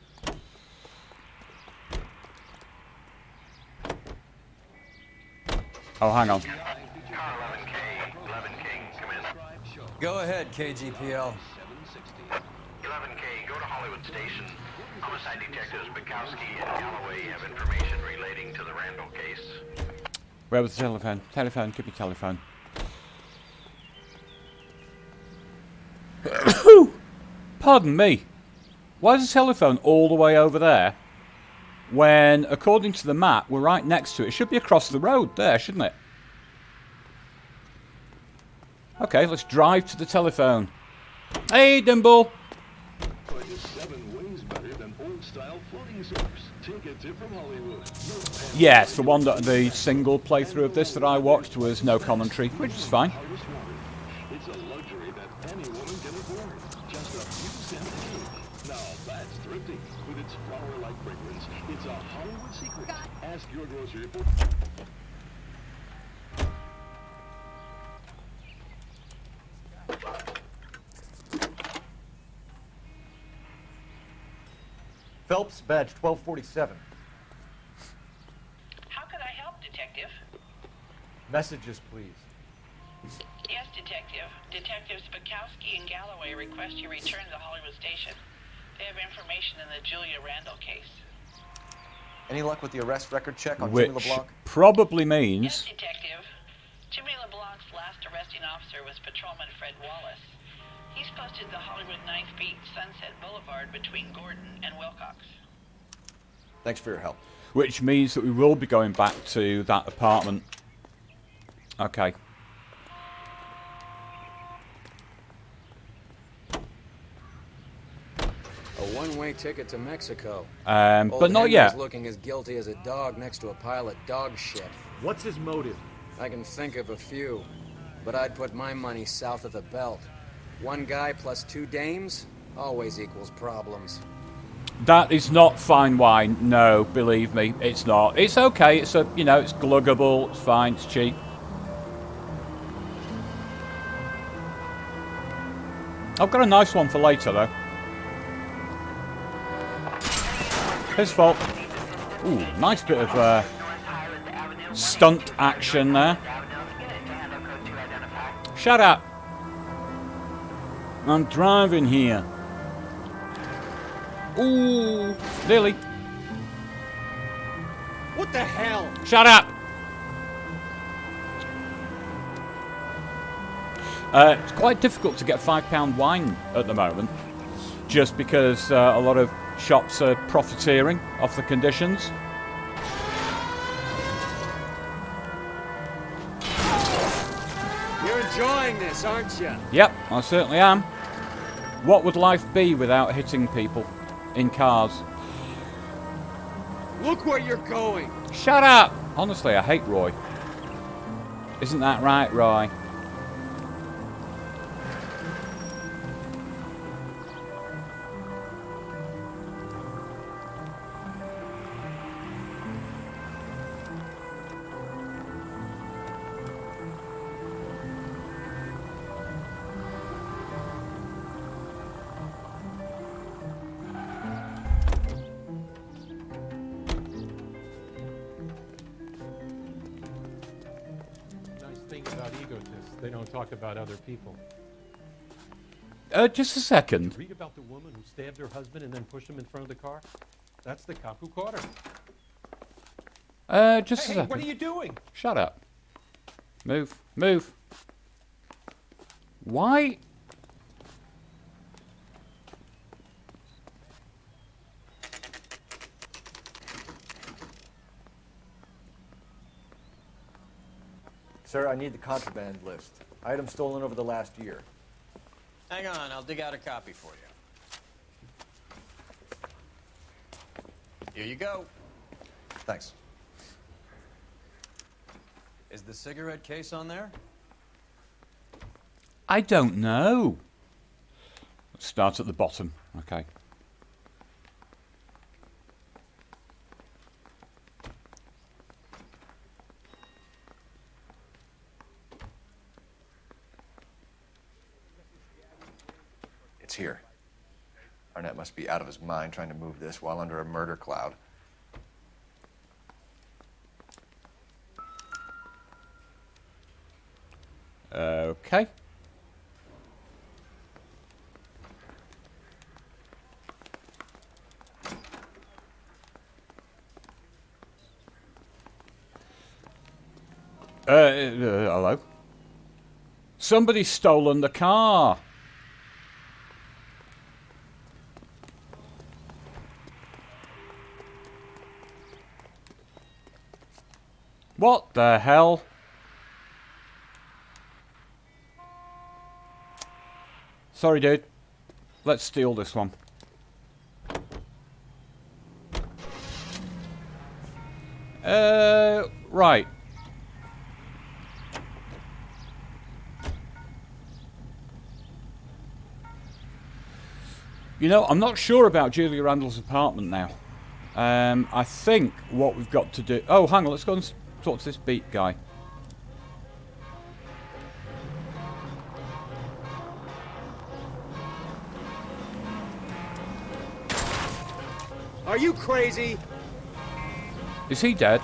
Oh, hang on. Go ahead, KGPL. 11K, go to Hollywood Station. Homicide detectives Bukowski and Galloway have information relating to the Randall case. Where was the telephone? Telephone, give me telephone. Pardon me. Why is the telephone all the way over there when, according to the map, we're right next to it? It should be across the road there, shouldn't it? Okay, let's drive to the telephone. Hey, Dimble. Purchase 7 ways better than old-style floating soaps. Tickets Yes, the one that the single playthrough of this that I watched was no commentary, which is fine. It's a luxury that any woman can afford. Just a few cents each. Now that's thrifty. With its flower-like fragrance, it's a Hollywood secret. Ask your grocery for... Phelps, badge 1247. How could I help, Detective? Messages, please. Yes, Detective. Detectives Bukowski and Galloway request you return to the Hollywood station. They have information in the Julia Randall case. Any luck with the arrest record check on Which Jimmy LeBlanc? probably means... Yes, Detective. Jimmy LeBlanc's last arresting officer was Patrolman Fred Wallace. He's posted the Hollywood 9th Beat Sunset Boulevard between Gordon and Wilcox. Thanks for your help. Which means that we will be going back to that apartment. Okay. A one-way ticket to Mexico. But not Henry's yet. looking as guilty as a dog next to a pile of dog shit. What's his motive? I can think of a few, but I'd put my money south of the belt. One guy plus two dames always equals problems. That is not fine wine. No, believe me, it's not. It's okay. It's a, you know, it's gluggable. It's fine. It's cheap. I've got a nice one for later, though. His fault. Ooh, nice bit of stunt action there. Shut up. I'm driving here. Ooh, Lily. What the hell? Shut up. It's quite difficult to get £5 wine at the moment, just because a lot of shops are profiteering off the conditions. You're enjoying this, aren't you? Yep, I certainly am. What would life be without hitting people in cars? Look where you're going. Shut up! Honestly, I hate Roy. Isn't that right, Roy? Thing about egotists, they don't talk about other people. Just a second. Did you read about the woman who stabbed her husband and then pushed him in front of the car? That's the cop who caught her. Just a second. What are you doing? Shut up. Move. Move. Why? Sir, I need the contraband list. Items stolen over the last year. Hang on, I'll dig out a copy for you. Here you go. Thanks. Is the cigarette case on there? I don't know. Let's start at the bottom. Okay. It's here. Arnett must be out of his mind trying to move this while under a murder cloud. Okay. Hello. Somebody's stolen the car. What the hell? Sorry, dude. Let's steal this one. Right. You know, I'm not sure about Julia Randall's apartment now. I think what we've got to do... Oh, hang on, let's go and talk to this beat guy. Are you crazy? Is he dead?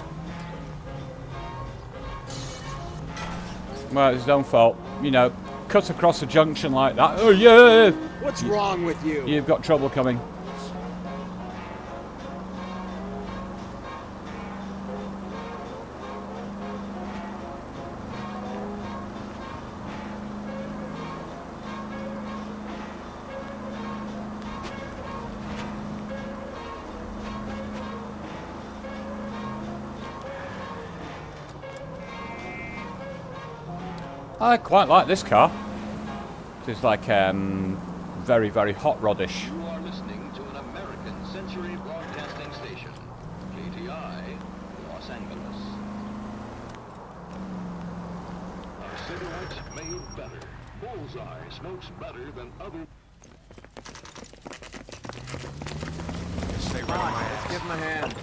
Well, it's his own fault. You know, cut across a junction like that. Oh, yeah! What's wrong with you? You've got trouble coming. I quite like this car. It's like very, very hot roddish. You are listening to an American Century Broadcasting Station, KTI, Los Angeles. A cigarette made better. Bullseye smokes better than other. Stay right on my ass. Let's give him a hand.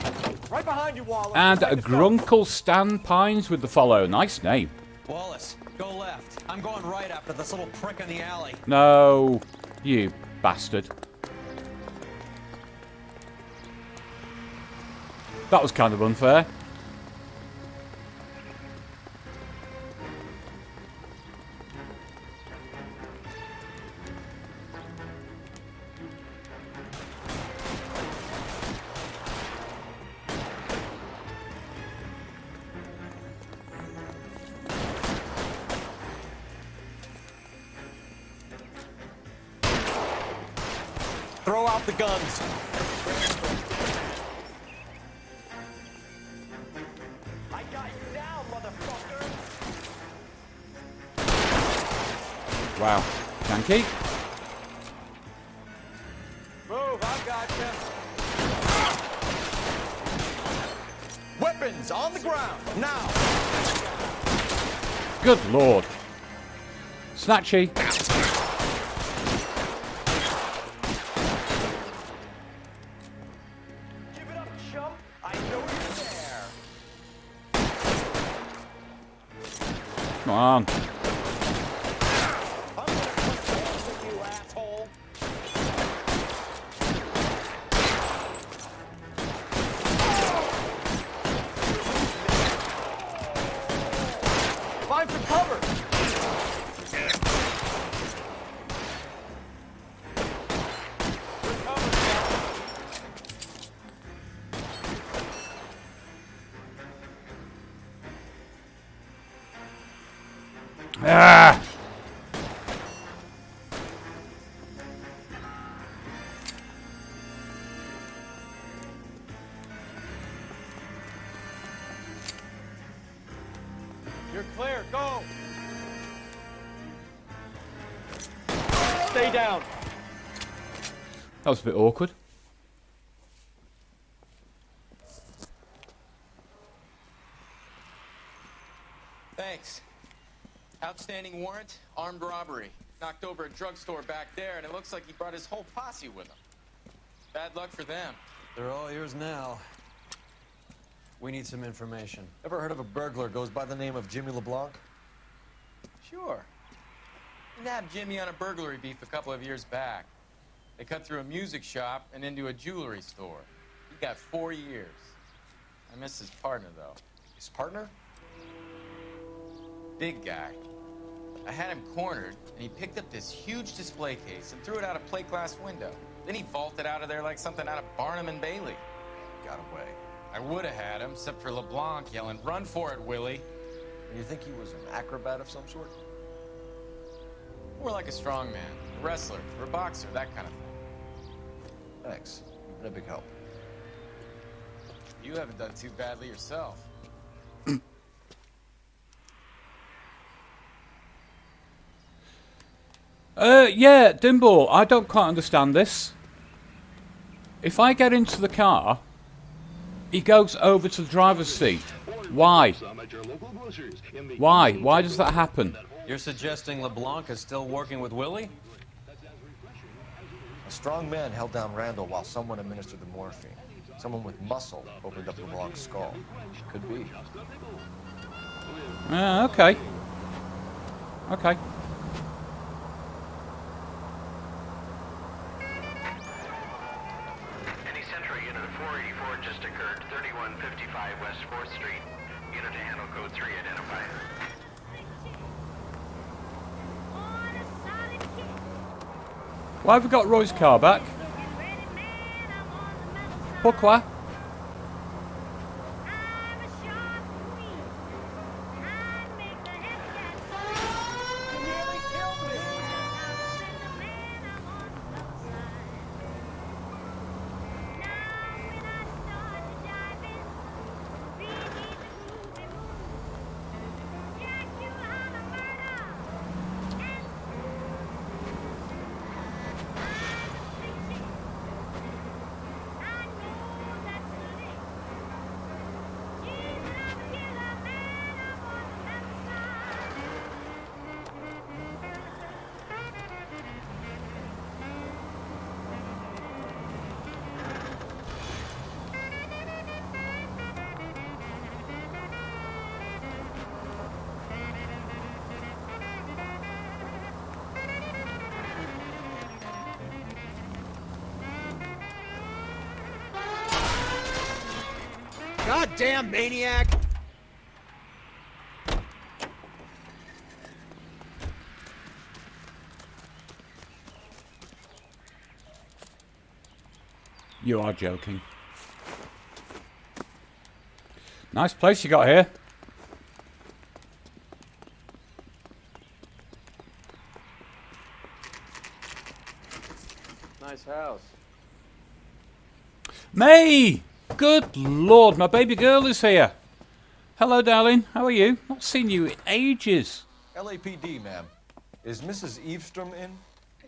Right behind you, Wallace. And Grunkle Stan Pines with the follow. Nice name. Wallace, go left. I'm going right after this little prick in the alley. No, you bastard. That was kind of unfair. Throw out the guns. I got you now, motherfucker. Wow. Janky. Move, I got you. Weapons on the ground, now! Good lord. Snatchy. Give it up, chump. I know you're there. Come on. I'm gonna put holes in you, asshole. Find some cover. Ah! You're clear. Go. Stay down. That was a bit awkward. Thanks. Outstanding warrant, armed robbery. Knocked over a drugstore back there, and it looks like he brought his whole posse with him. Bad luck for them. They're all yours now. We need some information. Ever heard of a burglar goes by the name of Jimmy LeBlanc? Sure. We nabbed Jimmy on a burglary beef a couple of years back. They cut through a music shop and into a jewelry store. He got 4 years. I miss his partner, though. His partner? Big guy. I had him cornered, and he picked up this huge display case and threw it out a plate glass window. Then he vaulted out of there like something out of Barnum and Bailey. Got away. I would have had him, except for LeBlanc yelling, "Run for it, Willie!" And you think he was an acrobat of some sort? More like a strongman, a wrestler, or a boxer, that kind of thing. Thanks. You've been a big help. You haven't done too badly yourself. Yeah, Dimble, I don't quite understand this. If I get into the car, He goes over to the driver's seat. Why? Why? Why does that happen? You're suggesting LeBlanc is still working with Willie? A strong man held down Randall while someone administered the morphine. Someone with muscle opened up LeBlanc's skull. Could be. Okay. Okay. Any Central unit of 484 just occurred, 3155 West 4th Street. Unit to handle code 3 identified. Why have we got Roy's car back? Pourquoi? Goddamn maniac! You are joking. Nice place you got here. Nice house. May! Good Lord, my baby girl is here. Hello, darling. How are you? Not seen you in ages. LAPD, ma'am. Is Mrs. Eavestrom in?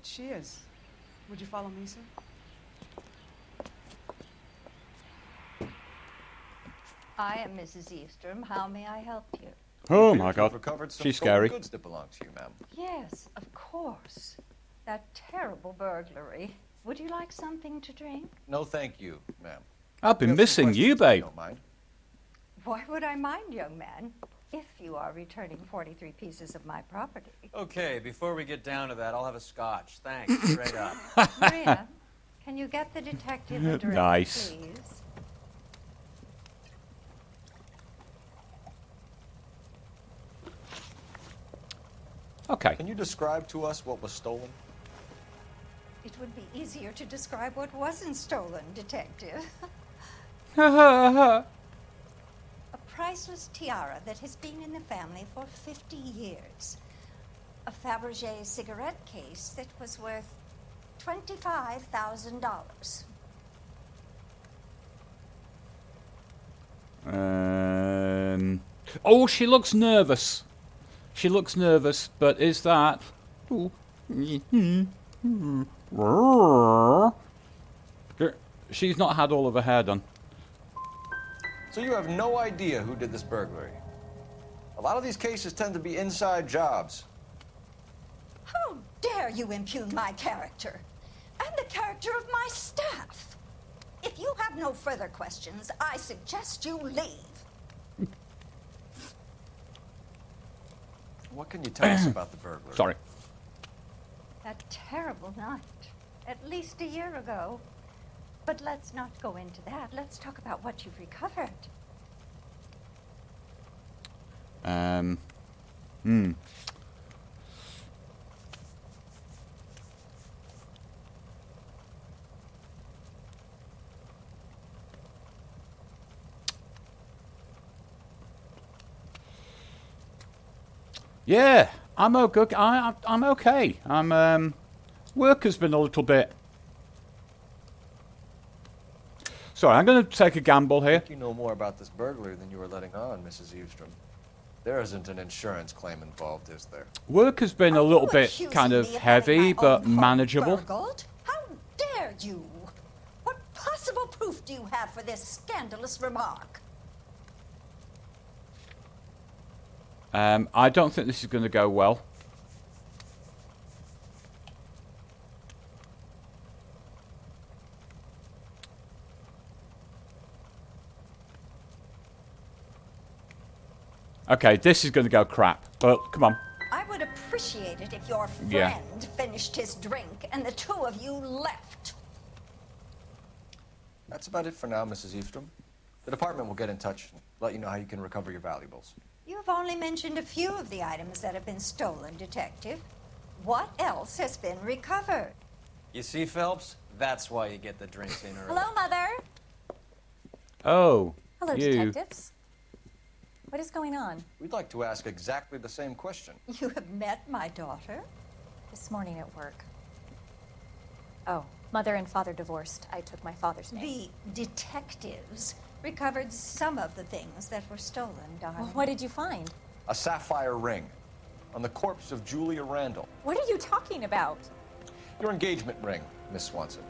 She is. Would you follow me, sir? I am Mrs. Eavestrom. How may I help you? Oh my God, Recovered some she's stolen scary. goods that belong to you, ma'am. Yes, of course. That terrible burglary. Would you like something to drink? No, thank you, ma'am. I've been missing you, babe. Don't mind. Why would I mind, young man, if you are returning 43 pieces of my property? Okay, before we get down to that, I'll have a scotch. Thanks, straight up. Maria, can you get the detective a drink, Nice. please? Okay. Can you describe to us what was stolen? It would be easier to describe what wasn't stolen, detective. A priceless tiara that has been in the family for 50 years. A Fabergé cigarette case that was worth $25,000. Oh, she looks nervous. She looks nervous, but is that... Ooh. She's not had all of her hair done. So you have no idea who did this burglary? A lot of these cases tend to be inside jobs. How dare you impugn my character and the character of my staff? If you have no further questions, I suggest you leave. What can you tell us about the burglary? Sorry. That terrible night, at least a year ago. But let's not go into that. Let's talk about what you've recovered. Yeah, I'm okay. I'm okay. Work has been a little bit. Sorry, I'm going to take a gamble here. I think you know more about this burglary than you were letting on, Mrs. Eavestrom. There isn't an insurance claim involved, is there? Work has been a little bit kind of heavy, but manageable. Burgled? How dare you? What possible proof proof do you have for this scandalous remark? I don't think this is going to go well. Okay, this is going to go crap, but come on. I would appreciate it if your friend finished his drink and the two of you left. That's about it for now, Mrs. Eastrom. The department will get in touch and let you know how you can recover your valuables. You've only mentioned a few of the items that have been stolen, Detective. What else has been recovered? You see, Phelps? That's why you get the drinks in early. Hello, Mother. Oh, Hello, you. detectives. What is going on? We'd like to ask exactly the same question. You have met my daughter? This morning at work. Oh, Mother and Father divorced. I took my father's name. The detectives recovered some of the things that were stolen, darling. Well, what did you find? A sapphire ring on the corpse of Julia Randall. What are you talking about? Your engagement ring, Miss Swanson.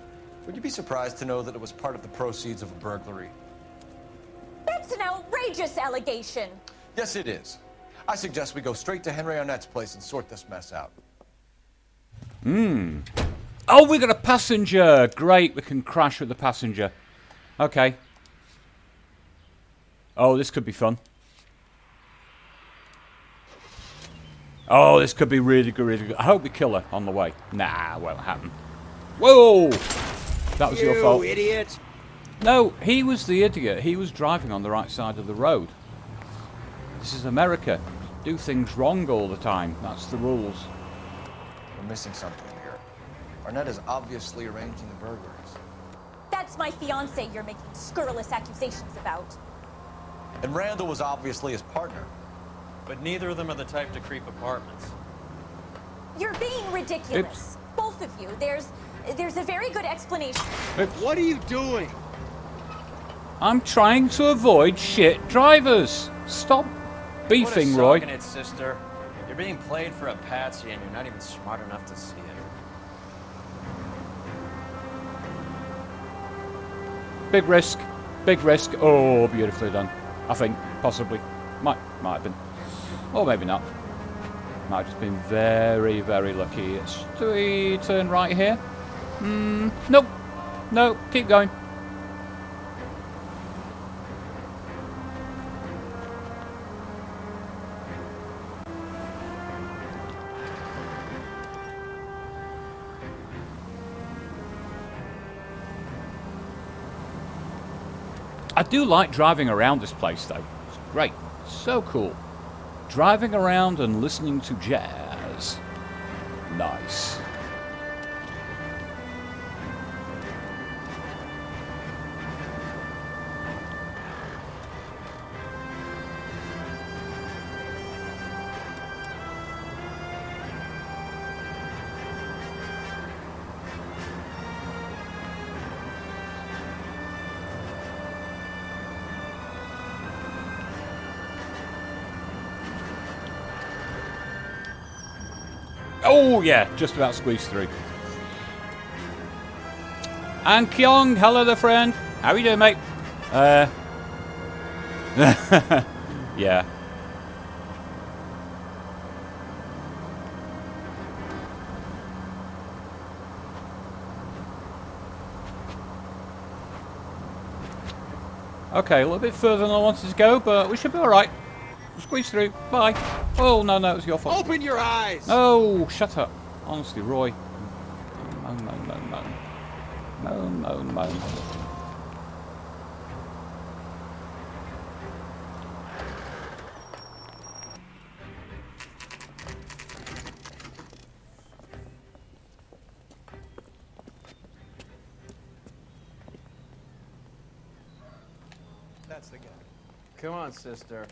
Would you be surprised to know that it was part of the proceeds of a burglary? That's an outrageous allegation. Yes, it is. I suggest we go straight to Henry Arnett's place and sort this mess out. Oh, we got a passenger. Great, we can crash with the passenger. Okay. Oh, this could be fun. Oh, this could be really good, really good. I hope we kill her on the way. Nah, won't happen. Whoa! That was your fault. You idiot! No, he was the idiot. He was driving on the right side of the road. This is America. Do things wrong all the time. That's the rules. We're missing something here. Arnett is obviously arranging the burglaries. That's my fiance you're making scurrilous accusations about. And Randall was obviously his partner. But neither of them are the type to creep apartments. You're being ridiculous. Oops. Both of you. There's a very good explanation. Oops. What are you doing? I'm trying to avoid shit drivers. Stop beefing, Put a Roy. sock in it, sister. You're being played for a patsy, and you're not even smart enough to see it. Big risk. Big risk. Oh, beautifully done. I think, possibly. Might have been. Or maybe not. Might have just been very, very lucky. Do we turn right here? Nope. No, keep going. I do like driving around this place, though. It's great. So cool. Driving around and listening to jazz. Nice. Oh, yeah, just about squeezed through. And Kyong, hello there, friend. How you doing, mate? Yeah. Okay, a little bit further than I wanted to go, but we should be alright. Squeeze through. Bye. Oh, no, it was your fault. Open your eyes! Oh, shut up. Honestly, Roy. Moan. That's the guy. Come on, sister.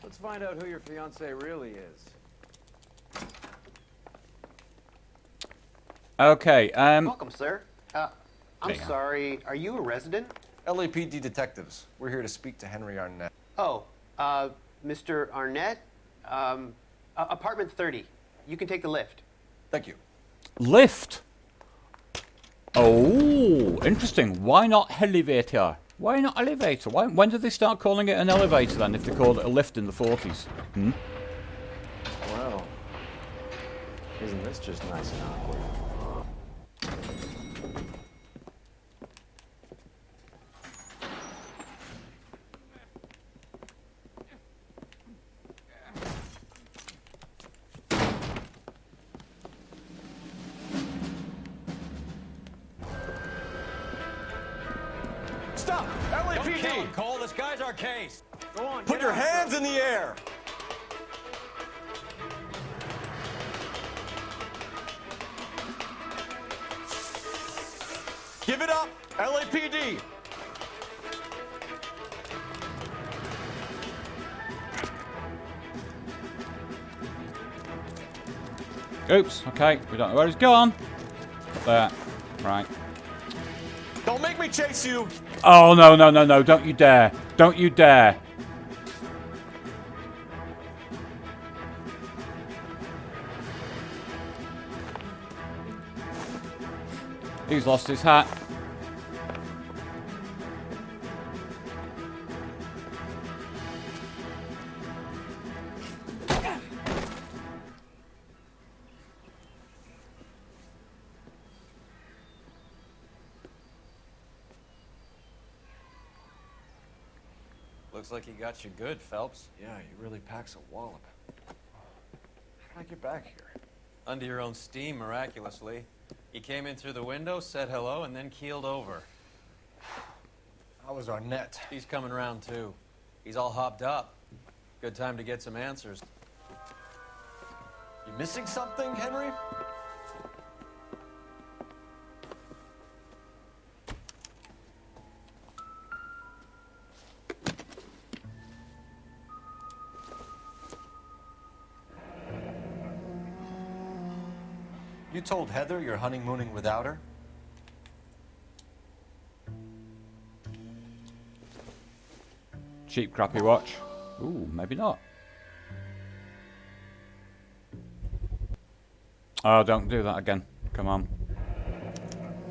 Let's find out who your fiance really is. Okay, Welcome, sir. I'm Hang on. sorry, are you a resident? LAPD detectives. We're here to speak to Henry Arnett. Oh, Mr. Arnett? Apartment 30. You can take the lift. Thank you. lift. Oh, Oh, interesting. Why not elevator? Why not elevator? When did they start calling it an elevator then, if they called it a lift in the 40s? Hmm? Well, isn't this just nice and awkward? Stop! Don't kill LAPD! him, Cole. This guy's our case. Go on. Put get your after hands him. in the air! Give it up! LAPD! Oops, okay, we don't know where he's gone. Up there. Right. Don't make me chase you! Oh, no, no, no, no, don't you dare. Don't you dare. He's lost his hat. Looks like he got you good, Phelps. Yeah, he really packs a wallop. How did I get back here? Under your own steam, miraculously. He came in through the window, said hello, and then keeled over. How was our net? He's coming round, too. He's all hopped up. Good time to get some answers. You missing something, Henry? You told Heather you're honeymooning without her? Cheap, crappy watch. Ooh, maybe not. Oh, don't do that again. Come on.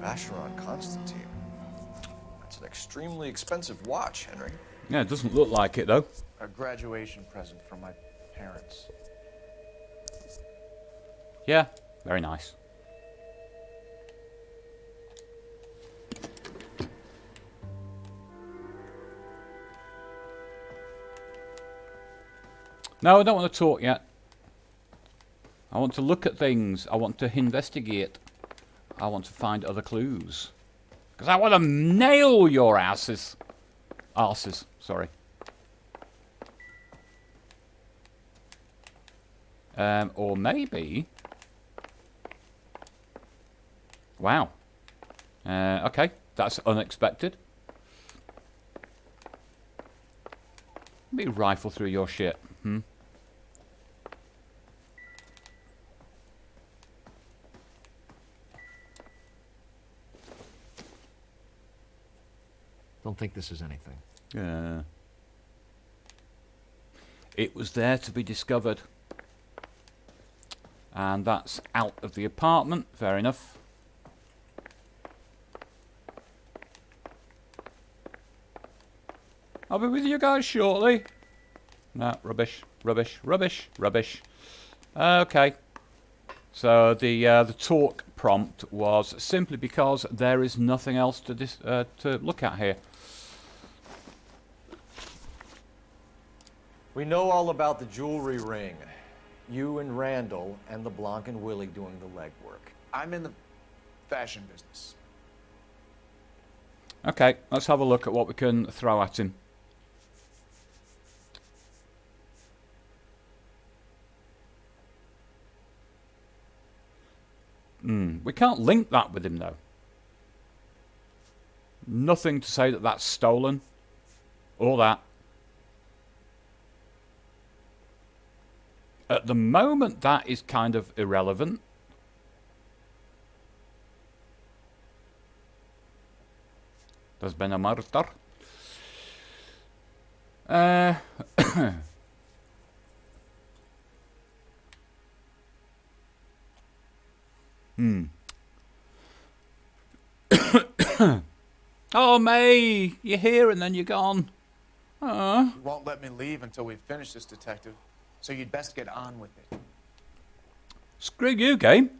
Vacheron Constantine. That's an extremely expensive watch, Henry. Yeah, it doesn't look like it, though. A graduation present from my parents. Yeah, very nice. No, I don't want to talk yet. I want to look at things. I want to investigate. I want to find other clues. Because I want to nail your asses. Arses, sorry. Or maybe... Wow. Okay, that's unexpected. Let me rifle through your shit. Hmm? Don't think this is anything. It was there to be discovered. And that's out of the apartment. Fair enough. I'll be with you guys shortly. No, rubbish, rubbish, rubbish, rubbish. Okay. So the talk prompt was simply because there is nothing else to look at here. We know all about the jewelry ring. You and Randall and LeBlanc and Willie doing the legwork. I'm in the fashion business. Okay, let's have a look at what we can throw at him. We can't link that with him, though. Nothing to say that that's stolen. Or that. At the moment, that is kind of irrelevant. There's been a murder. Oh, May, you're here and then you're gone. You won't let me leave until we've finished this, Detective. So you'd best get on with it. Screw you, game.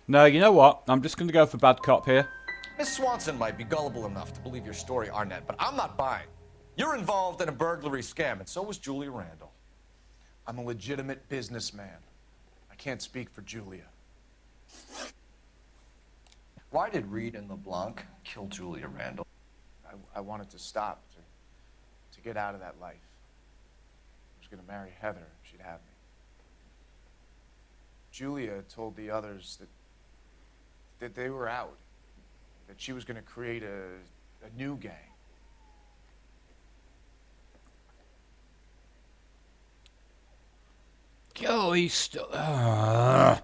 No, you know what? I'm just going to go for bad cop here. Miss Swanson might be gullible enough to believe your story, Arnett, but I'm not buying. You're involved in a burglary scam, and so was Julia Randall. I'm a legitimate businessman. I can't speak for Julia. Why did Reed and LeBlanc kill Julia Randall? I wanted to stop, to get out of that life. I was going to marry Heather if she'd have me. Julia told the others that they were out, that she was going to create a new gang. Oh, he's still... I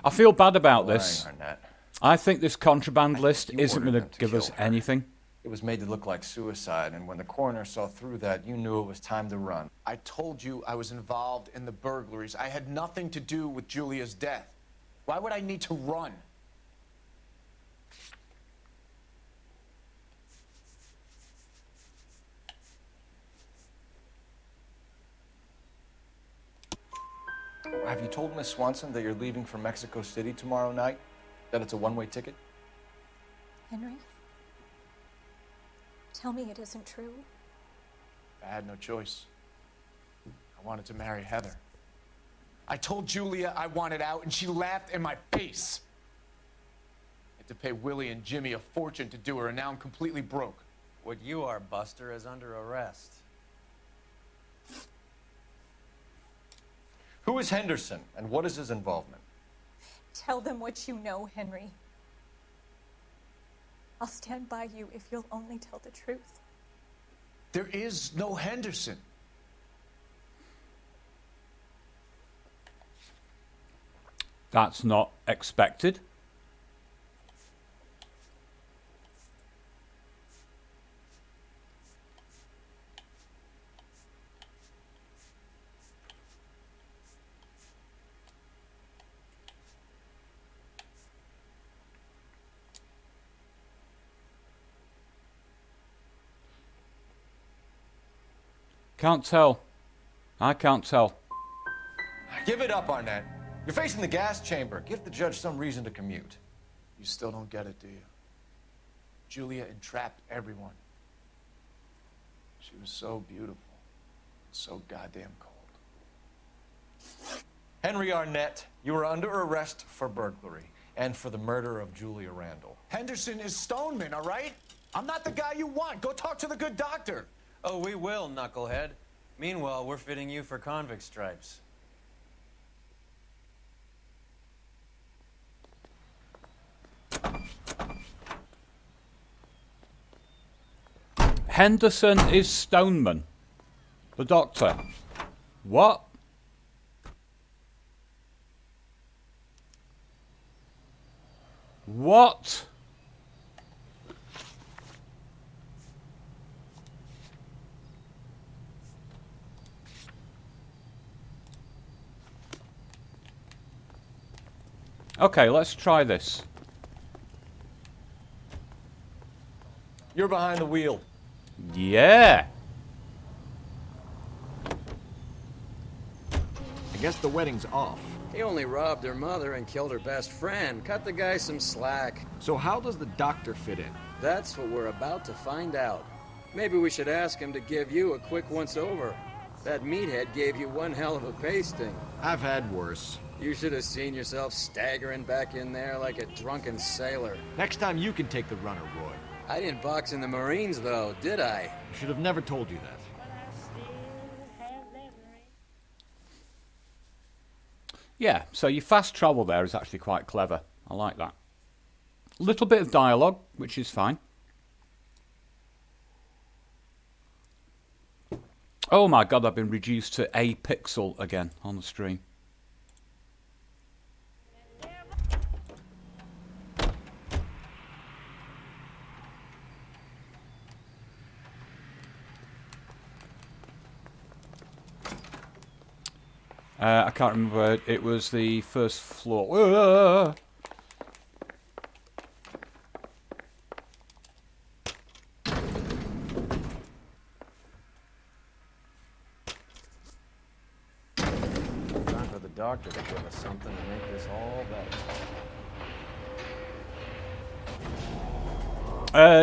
feel bad about this. I think this contraband list isn't going to give us anything. It was made to look like suicide, and when the coroner saw through that, you knew it was time to run. I told you I was involved in the burglaries. I had nothing to do with Julia's death. Why would I need to run? Have you told Miss Swanson that you're leaving for Mexico City tomorrow night? That it's a one-way ticket? Henry? Tell me it isn't true. I had no choice. I wanted to marry Heather. I told Julia I wanted out, and she laughed in my face. I had to pay Willie and Jimmy a fortune to do her, and now I'm completely broke. What you are, Buster, is under arrest. Who is Henderson, and what is his involvement? Tell them what you know, Henry. I'll stand by you if you'll only tell the truth. There is no Henderson. That's not expected. Can't tell. I can't tell. Give it up, Arnett. You're facing the gas chamber. Give the judge some reason to commute. You still don't get it, do you? Julia entrapped everyone. She was so beautiful, so goddamn cold. Henry Arnett, you are under arrest for burglary and for the murder of Julia Randall. Henderson is Stoneman, all right? I'm not the guy you want. Go talk to the good doctor. Oh, we will, knucklehead. Meanwhile, we're fitting you for convict stripes. Henderson is Stoneman. The doctor. What? What? Okay, let's try this. You're behind the wheel. Yeah. I guess the wedding's off. He only robbed her mother and killed her best friend. Cut the guy some slack. So how does the doctor fit in? That's what we're about to find out. Maybe we should ask him to give you a quick once-over. That meathead gave you one hell of a pasting. I've had worse. You should have seen yourself staggering back in there like a drunken sailor. Next time you can take the runner, Roy. I didn't box in the Marines, though, did I? I should have never told you that. Yeah, so your fast travel there is actually quite clever. I like that. A little bit of dialogue, which is fine. Oh my god, I've been reduced to a pixel again on the stream. I can't remember. It was the first floor. Time for the doctor to give us something to make this all better.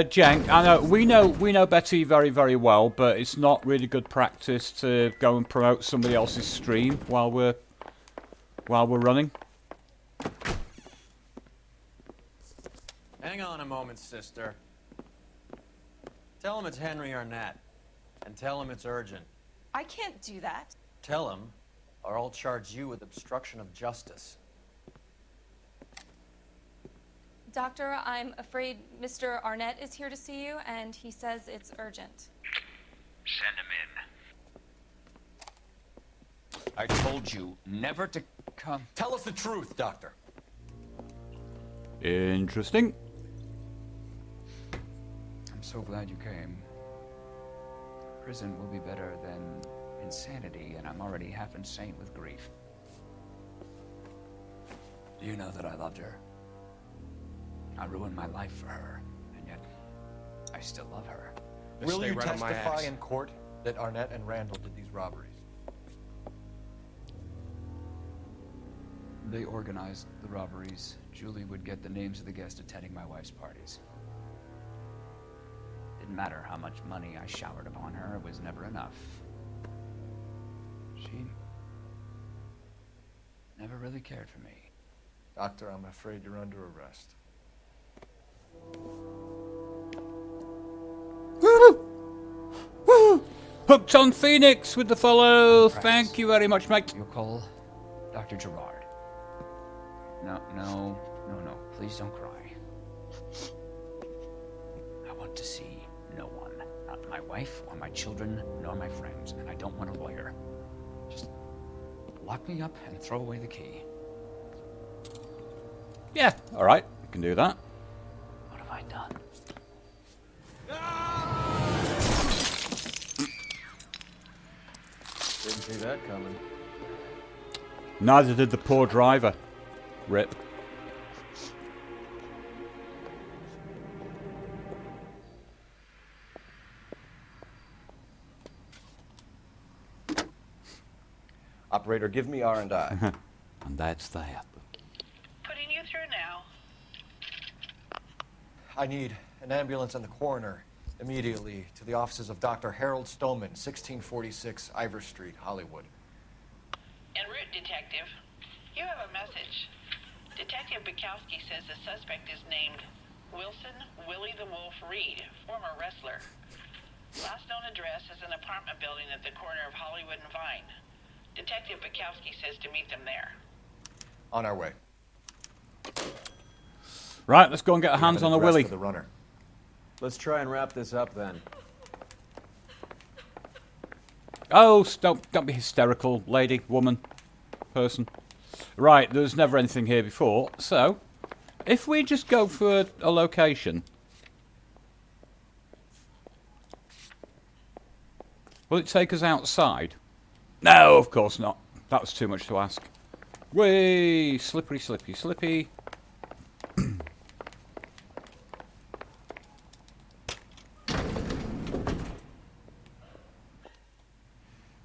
Jen, I know we know Betty very, very well, but it's not really good practice to go and promote somebody else's stream while we're running. Hang on a moment, sister. Tell him it's Henry Arnett, and tell him it's urgent. I can't do that. Tell him, or I'll charge you with obstruction of justice. Doctor, I'm afraid Mr. Arnett is here to see you, and he says it's urgent. Send him in. I told you never to come. Tell us the truth, Doctor. Interesting. I'm so glad you came. Prison will be better than insanity, and I'm already half insane with grief. Do you know that I loved her? I ruined my life for her, and yet I still love her. Will you testify in court that Arnett and Randall did these robberies? They organized the robberies. Julie would get the names of the guests attending my wife's parties. Didn't matter how much money I showered upon her, it was never enough. She never really cared for me. Doctor, I'm afraid you're under arrest. Hooked on Phoenix with the follow. Thank you very much, mate. You'll call Dr. Gerard. No. Please don't cry. I want to see no one. Not my wife or my children, nor my friends. And I don't want a lawyer. Just lock me up and throw away the key. Yeah, alright. You can do that. What have I done? Didn't see that coming. Neither did the poor driver. Rip. Operator, give me R&I. And that's that. Putting you through now. I need an ambulance and the coroner immediately to the offices of Dr. Harold Stoneman, 1646 Ivor Street, Hollywood. En route, Detective. You have a message. Detective Bukowski says the suspect is named Wilson Willie the Wolf Reed, former wrestler. Last known address is an apartment building at the corner of Hollywood and Vine. Detective Bukowski says to meet them there. On our way. Right, let's go and get our hands on a Willie. For the runner. Let's try and wrap this up then. Oh, don't be hysterical, lady, woman, person. Right, there's never anything here before, so if we just go for a location, will it take us outside? No, of course not. That was too much to ask. Way slippery, slippy, slippy.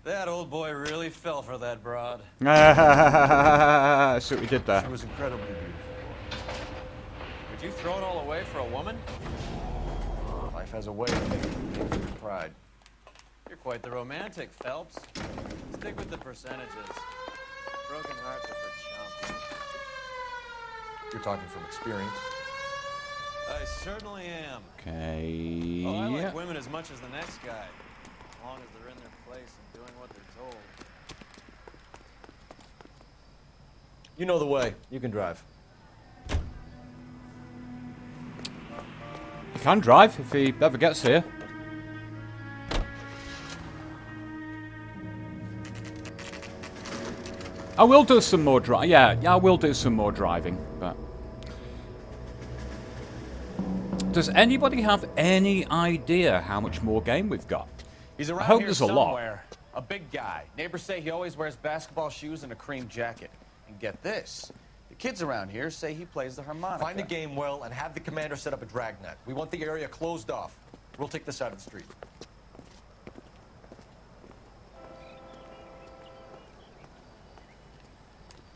That old boy really fell for that broad. I see what we did there. She was incredibly beautiful. Would you throw it all away for a woman? Life has a way of making you pay for your pride. You're quite the romantic, Phelps. Stick with the percentages. Broken hearts are for chumps. You're talking from experience. I certainly am. Okay. Oh, I like women as much as the next guy. As long as they're in their place and doing what they're told. You know the way. You can drive. He can drive if he ever gets here. I will do some more driving. Yeah, I will do some more driving. But does anybody have any idea how much more game we've got? He's around I hope here there's a somewhere. lot. A big guy. Neighbors say he always wears basketball shoes and a cream jacket. And get this, the kids around here say he plays the harmonica. Find a game well and have the commander set up a dragnet. We want the area closed off. We'll take this side of the street.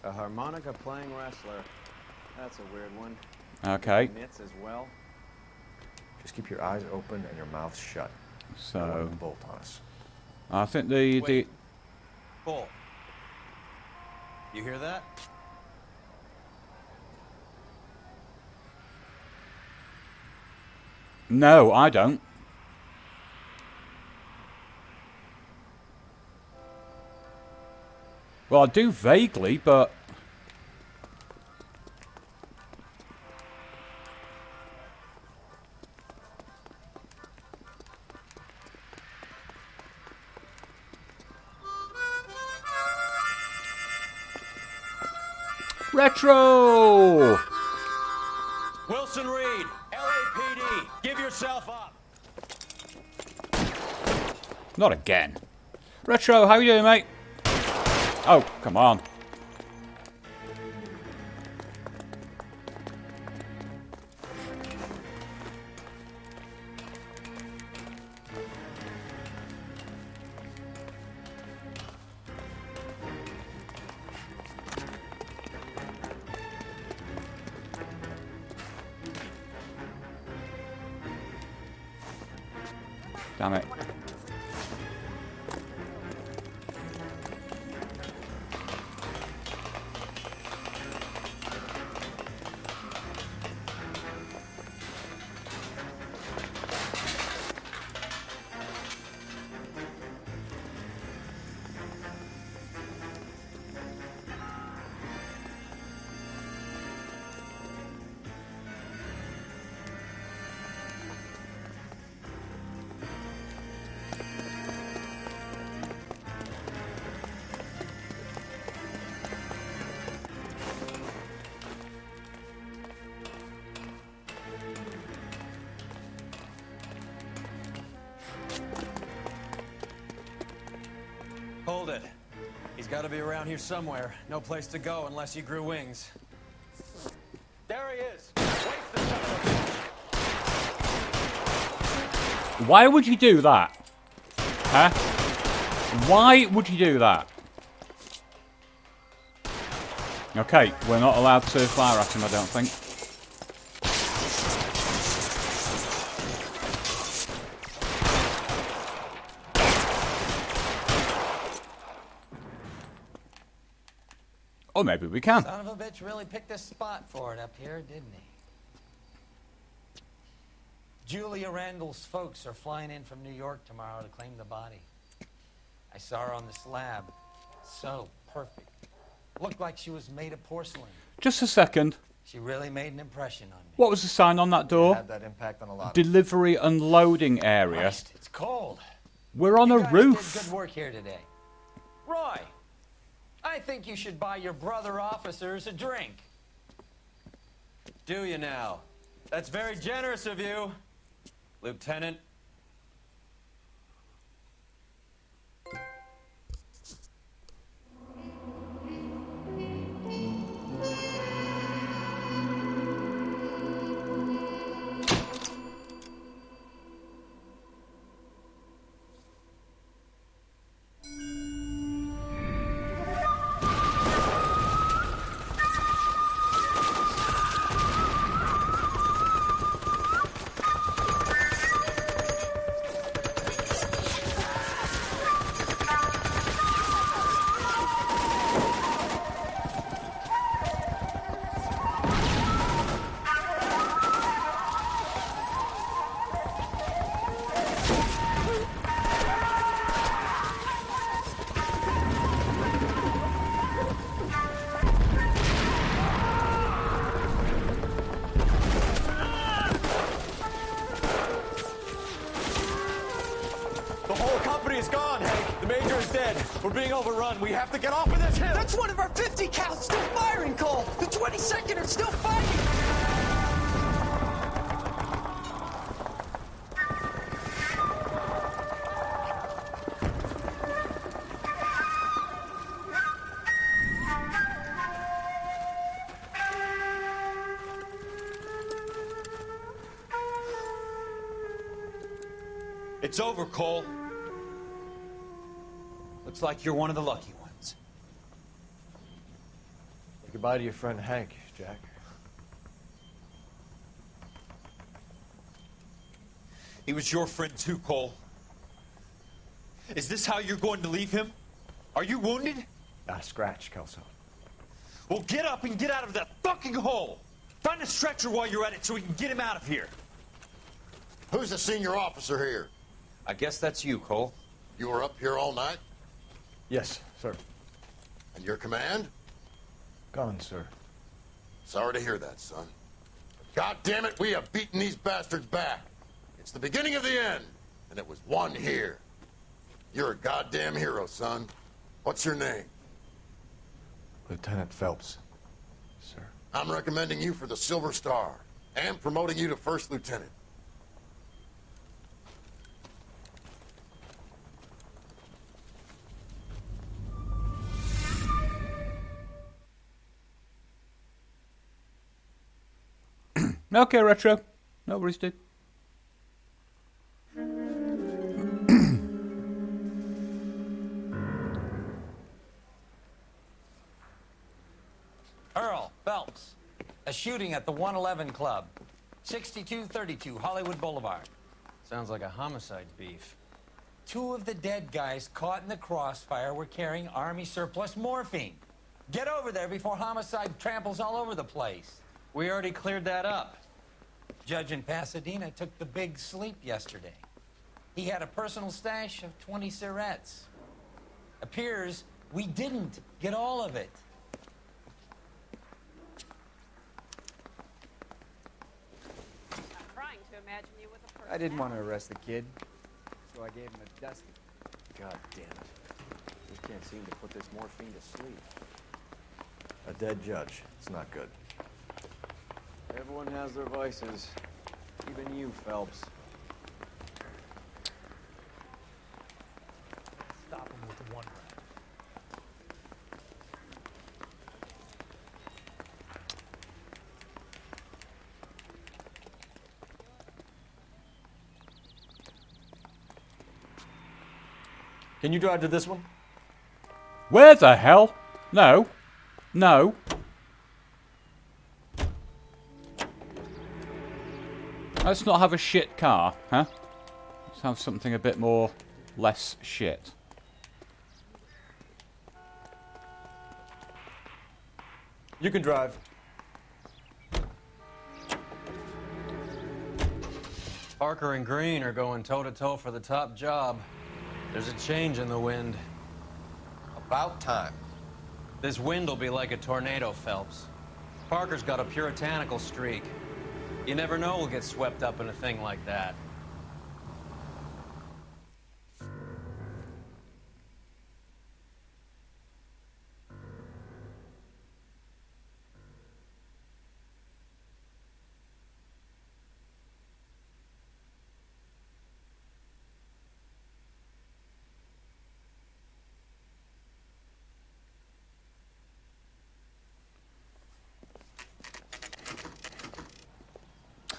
A harmonica playing wrestler. That's a weird one. Okay. Mitts as well. Just keep your eyes open and your mouth shut. So bolt on us. I think the Bull. You hear that? No, I don't. Well, I do vaguely, but retro. Wilson Reed, LAPD, give yourself up. Not again. Retro, how you doing, mate? Oh, come on. Damn it. Hold it. He's got to be around here somewhere. No place to go unless he grew wings. There he is. Why would you do that? Huh? Why would you do that? Okay, we're not allowed to fire at him, I don't think. Or maybe we can. Son of a bitch really picked a spot for it up here, didn't he? Julia Randall's folks are flying in from New York tomorrow to claim the body. I saw her on the slab. So perfect. Looked like she was made of porcelain. Just a second. She really made an impression on me. What was the sign on that door? Had that impact on a lot. Delivery and loading area. Christ, it's cold. We're on a You guys roof. did good work here today. Roy, I think you should buy your brother officers a drink. Do you now? That's very generous of you, Lieutenant. We're being overrun. We have to get off of this hill. That's one of our 50 cal still firing, Cole. The 22nd are still fighting. It's over, Cole. Looks like you're one of the lucky ones. Say goodbye to your friend Hank, Jack. He was your friend too, Cole. Is this how you're going to leave him? Are you wounded? Scratch, Kelso. Well, get up and get out of that fucking hole! Find a stretcher while you're at it so we can get him out of here. Who's the senior officer here? I guess that's you, Cole. You were up here all night? Yes, sir. And your command? Gone, sir. Sorry to hear that, son. But God damn it, we have beaten these bastards back. It's the beginning of the end, and it was one here. You're a goddamn hero, son. What's your name? Lieutenant Phelps, sir. I'm recommending you for the Silver Star and promoting you to first lieutenant. Okay, Retro. No worries, dude. Earl Phelps, a shooting at the 111 Club, 6232 Hollywood Boulevard. Sounds like a homicide beef. 2 of the dead guys caught in the crossfire were carrying Army surplus morphine. Get over there before homicide tramples all over the place. We already cleared that up. Judge in Pasadena took the big sleep yesterday. He had a personal stash of 20 cigarettes. Appears we didn't get all of it. I'm trying to imagine you with a person. I didn't want to arrest the kid, so I gave him a dusting. God damn it. We can't seem to put this morphine to sleep. A dead judge. It's not good. Everyone has their vices. Even you, Phelps. Stop him with the one round. Can you drive to this one? Where the hell? No. No. Let's not have a shit car, huh? Let's have something a bit more less shit. You can drive. Parker and Green are going toe-to-toe for the top job. There's a change in the wind. About time. This wind will be like a tornado, Phelps. Parker's got a puritanical streak. You never know we'll get swept up in a thing like that.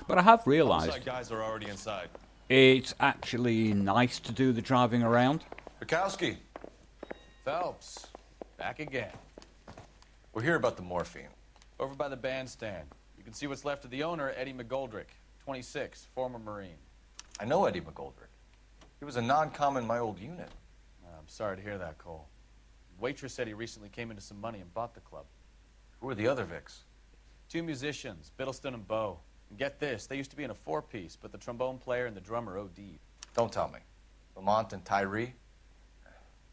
But I have realised Homicide guys are already inside. it's actually nice to do the driving around. Bukowski. Phelps, back again. We're here about the morphine. Over by the bandstand. You can see what's left of the owner, Eddie McGoldrick, 26, former Marine. I know Eddie McGoldrick. He was a non-com in my old unit. I'm sorry to hear that, Cole. Waitress said he recently came into some money and bought the club. Who are the other Vics? 2 musicians, Biddleston and Bowe. And get this, they used to be in a 4-piece, but the trombone player and the drummer OD'd. Don't tell me. Lamont and Tyree?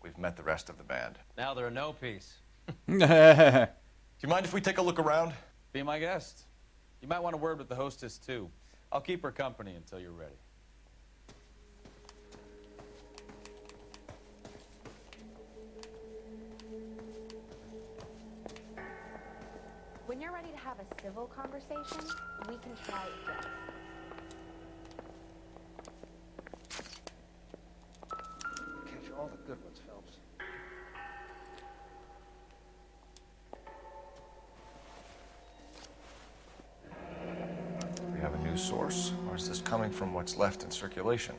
We've met the rest of the band. Now they're a no-piece. Do you mind if we take a look around? Be my guest. You might want a word with the hostess, too. I'll keep her company until you're ready. When you're ready to have a civil conversation, we can try this. Catch all the good ones, Phelps. We have a new source, or is this coming from what's left in circulation?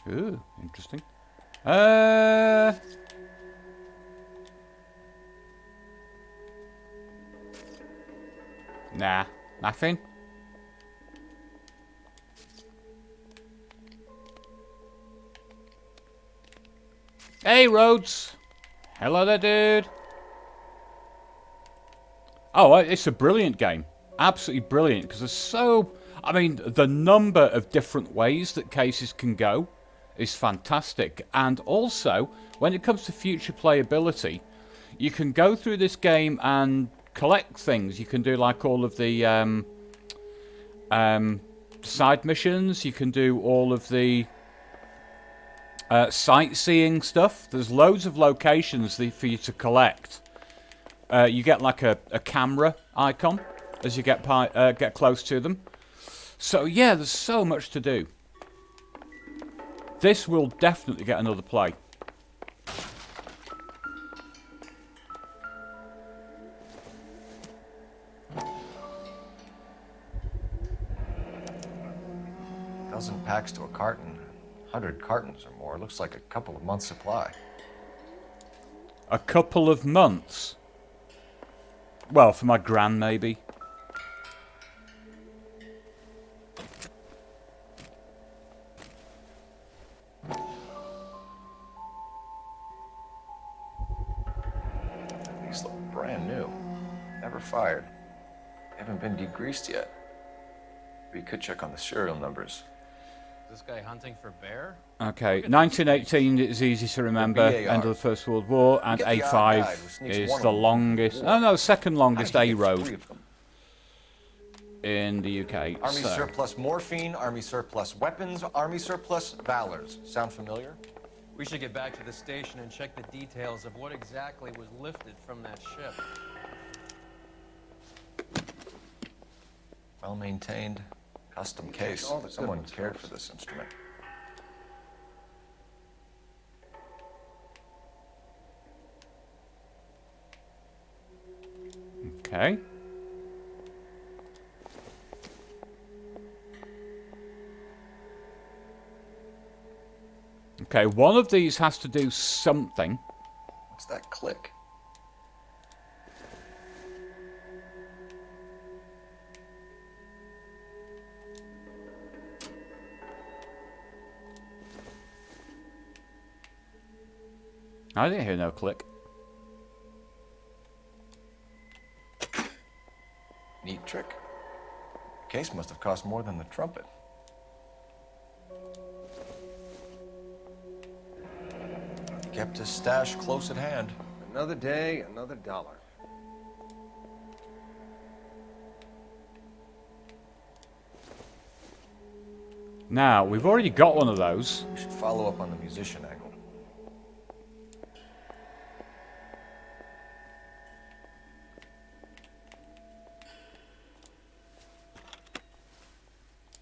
Ooh, interesting. Nah, nothing. Hey, Rhodes. Hello there, dude. Oh, it's a brilliant game. Absolutely brilliant, because there's so... I mean, the number of different ways that cases can go is fantastic. And also, when it comes to future playability, you can go through this game and collect things. You can do like all of the side missions. You can do all of the sightseeing stuff. There's loads of locations for you to collect. You get like a camera icon as you get close to them. So yeah, there's so much to do. This will definitely get another play. Dozen packs to a carton. 100 cartons or more. Looks like a couple of months' supply. A couple of months? Well, for my gran, maybe. These look brand new. Never fired. Haven't been degreased yet. We could check on the serial numbers. Is this guy hunting for bear? Okay, 1918 is easy to remember, end of the First World War, and A5 is the longest, oh no, second longest A road in the UK. Army surplus morphine, Army surplus weapons, Army surplus valors. Sound familiar? We should get back to the station and check the details of what exactly was lifted from that ship. Well maintained, custom case. Someone cared for this instrument. Okay. Okay, one of these has to do something. What's that click? I didn't hear no click. Neat trick. The case must have cost more than the trumpet. Kept his stash close at hand. Another day, another dollar. Now, we've already got one of those. We should follow up on the musician angle.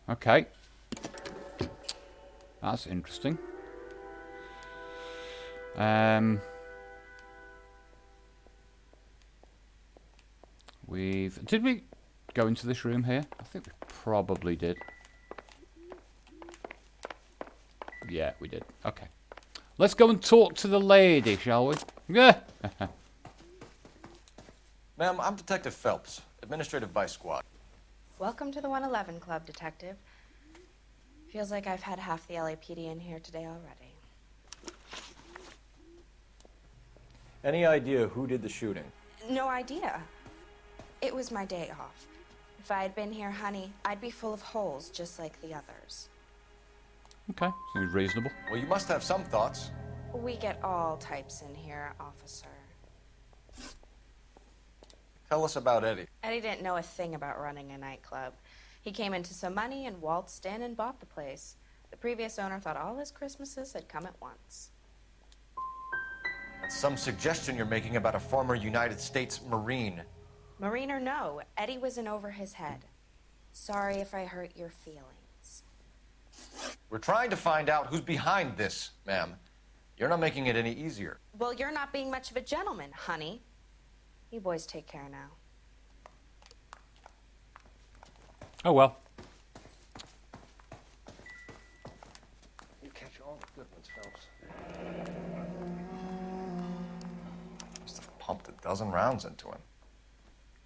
Okay. That's interesting. Did we go into this room here? I think we probably did. Yeah, we did. Okay. Let's go and talk to the lady, shall we? Yeah. Ma'am, I'm Detective Phelps, Administrative Vice Squad. Welcome to the 111 Club, Detective. Feels like I've had half the LAPD in here today already. Any idea who did the shooting? No idea. It was my day off. If I had been here, honey, I'd be full of holes just like the others. Okay, seems reasonable. Well, you must have some thoughts. We get all types in here, officer. Tell us about Eddie. Eddie didn't know a thing about running a nightclub. He came into some money and waltzed in and bought the place. The previous owner thought all his Christmases had come at once. That's some suggestion you're making about a former United States Marine. Marine or no, Eddie was in over his head. Sorry if I hurt your feelings. We're trying to find out who's behind this, ma'am. You're not making it any easier. Well, you're not being much of a gentleman, honey. You boys take care now. Oh well. You catch all Good ones, Phelps. Must have pumped a dozen rounds into him.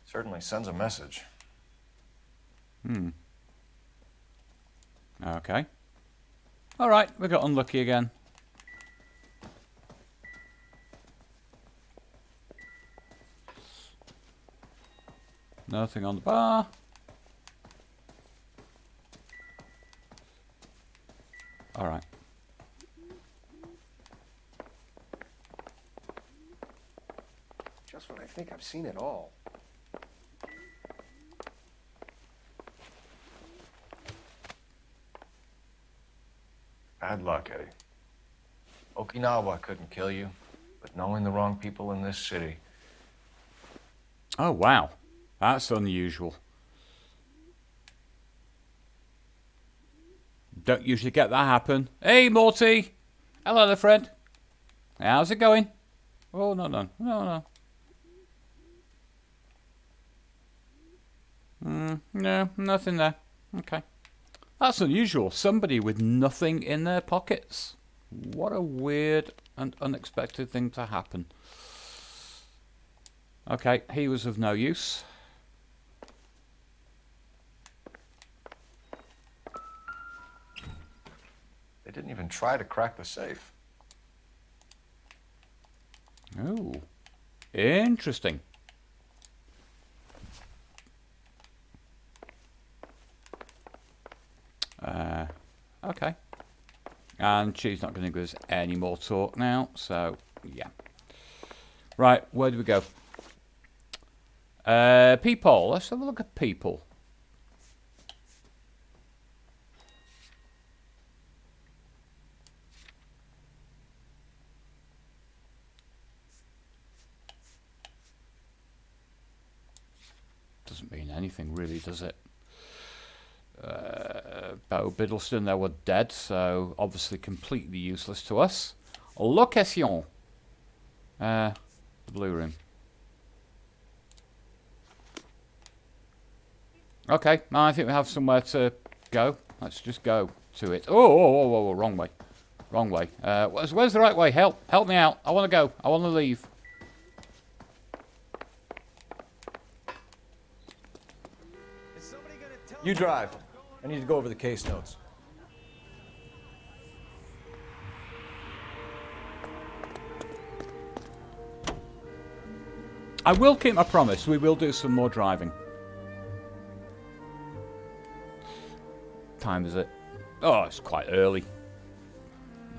Certainly sends a message. Okay. Alright, we got unlucky again. Nothing on the bar. Alright. Just when I think I've seen it all. Bad luck, Eddie. Okinawa couldn't kill you, but knowing the wrong people in this city. Oh, wow. That's unusual. Don't usually get that happen. Hey, Morty! Hello there, friend. How's it going? Oh, no. No, nothing there. Okay. That's unusual. Somebody with nothing in their pockets. What a weird and unexpected thing to happen. Okay, he was of no use. They didn't even try to crack the safe. Oh, interesting. Okay. And she's not going to give us any more talk now, so yeah. Right, where do we go? People. Let's have a look at people. Doesn't mean anything really, does it? Bo Biddleston, they were dead, so obviously completely useless to us. Location. The blue room. Okay, now I think we have somewhere to go. Let's just go to it. Oh, wrong way. Wrong way. Where's the right way? Help me out. I want to go. I want to leave. You drive. I need to go over the case notes. I will keep my promise. We will do some more driving. Time is it? Oh, it's quite early.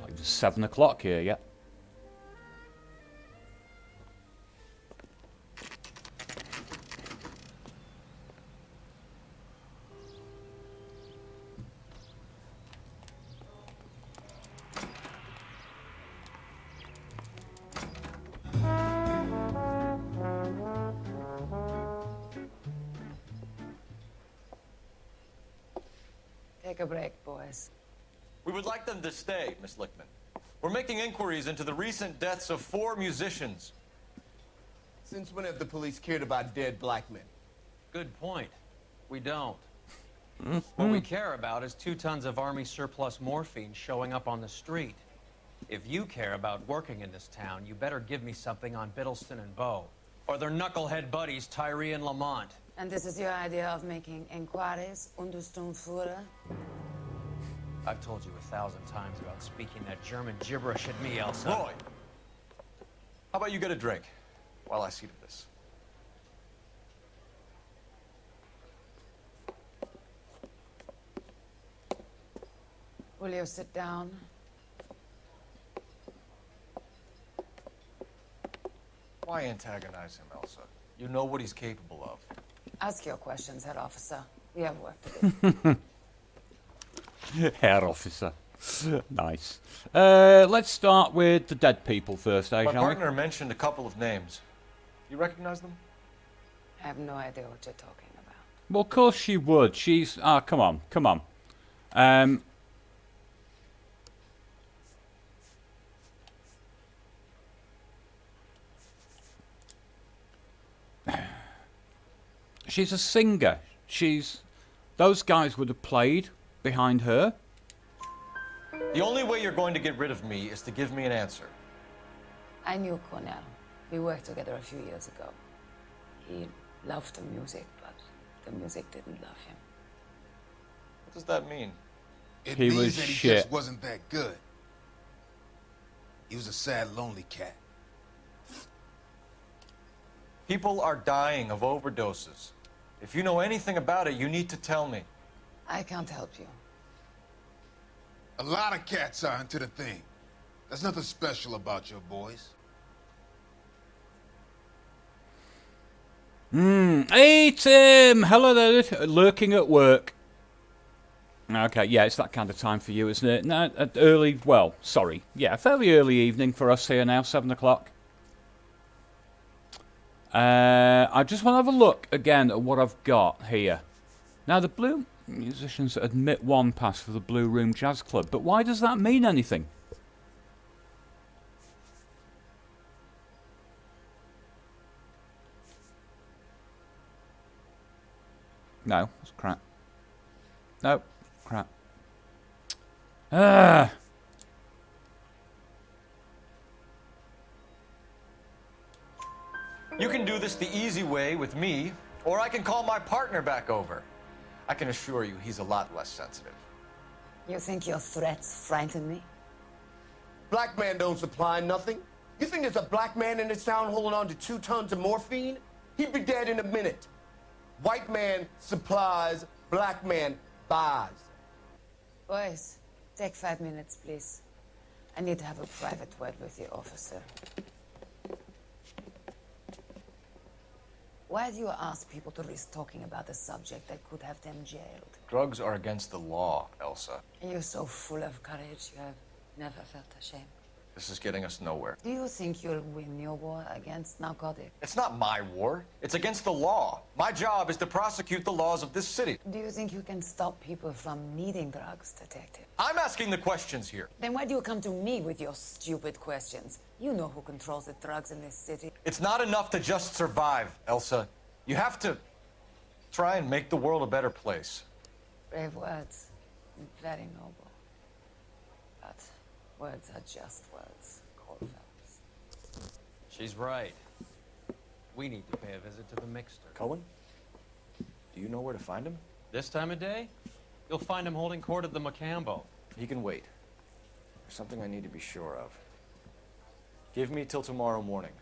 Like 7 o'clock here, yeah. Take a break, boys. We would like them to stay, Miss Lickman. We're making inquiries into the recent deaths of 4 musicians. Since when have the police cared about dead black men? Good point. We don't. What we care about is 2 tons of Army surplus morphine showing up on the street. If you care about working in this town, you better give me something on Biddleston and Bo, or their knucklehead buddies Tyree and Lamont. And this is your idea of making inquiries? Unterstundenführer? I've told you 1,000 times about speaking that German gibberish at me, Elsa. Roy! How about you get a drink while I see to this? Will you sit down? Why antagonize him, Elsa? You know what he's capable of. Ask your questions, Head Officer. We have work to do. Head Officer. Nice. Let's start with the dead people first, My shall we? partner mentioned a couple of names. You recognize them? I have no idea what you're talking about. Well, of course she would. She's... Ah, come on. Come on. She's a singer. She's... Those guys would have played behind her. The only way you're going to get rid of me is to give me an answer. I knew Cornell. We worked together a few years ago. He loved the music, but the music didn't love him. What does that mean? It He means was that he shit. just wasn't that good. He was a sad, lonely cat. People are dying of overdoses. If you know anything about it, you need to tell me. I can't help you. A lot of cats are into the thing. There's nothing special about your boys. Hey Tim! Hello there, lurking at work. Okay, yeah, it's that kind of time for you, isn't it? No, early, well, sorry. Yeah, fairly early evening for us here now, 7 o'clock. I just want to have a look again at what I've got here. Now, the Blue Musicians admit one pass for the Blue Room Jazz Club, but why does that mean anything? No, that's crap. No, crap. Ah. You can do this the easy way with me, or I can call my partner back over. I can assure you he's a lot less sensitive. You think your threats frighten me? Black man don't supply nothing. You think there's a black man in this town holding on to 2 tons of morphine? He'd be dead in a minute. White man supplies, black man buys. Boys, take 5 minutes, please. I need to have a private word with the officer. Why do you ask people to risk talking about a subject that could have them jailed? Drugs are against the law, Elsa. You're so full of courage, you have never felt ashamed. This is getting us nowhere. Do you think you'll win your war against narcotics? It's not my war. It's against the law. My job is to prosecute the laws of this city. Do you think you can stop people from needing drugs, detective? I'm asking the questions here. Then why do you come to me with your stupid questions? You know who controls the drugs in this city. It's not enough to just survive, Elsa. You have to try and make the world a better place. Brave words. Very noble. But words are just words, Cole Phelps. She's right. We need to pay a visit to the mixer. Cohen? Do you know where to find him? This time of day? You'll find him holding court at the Macambo. He can wait. There's something I need to be sure of. Give me till tomorrow morning.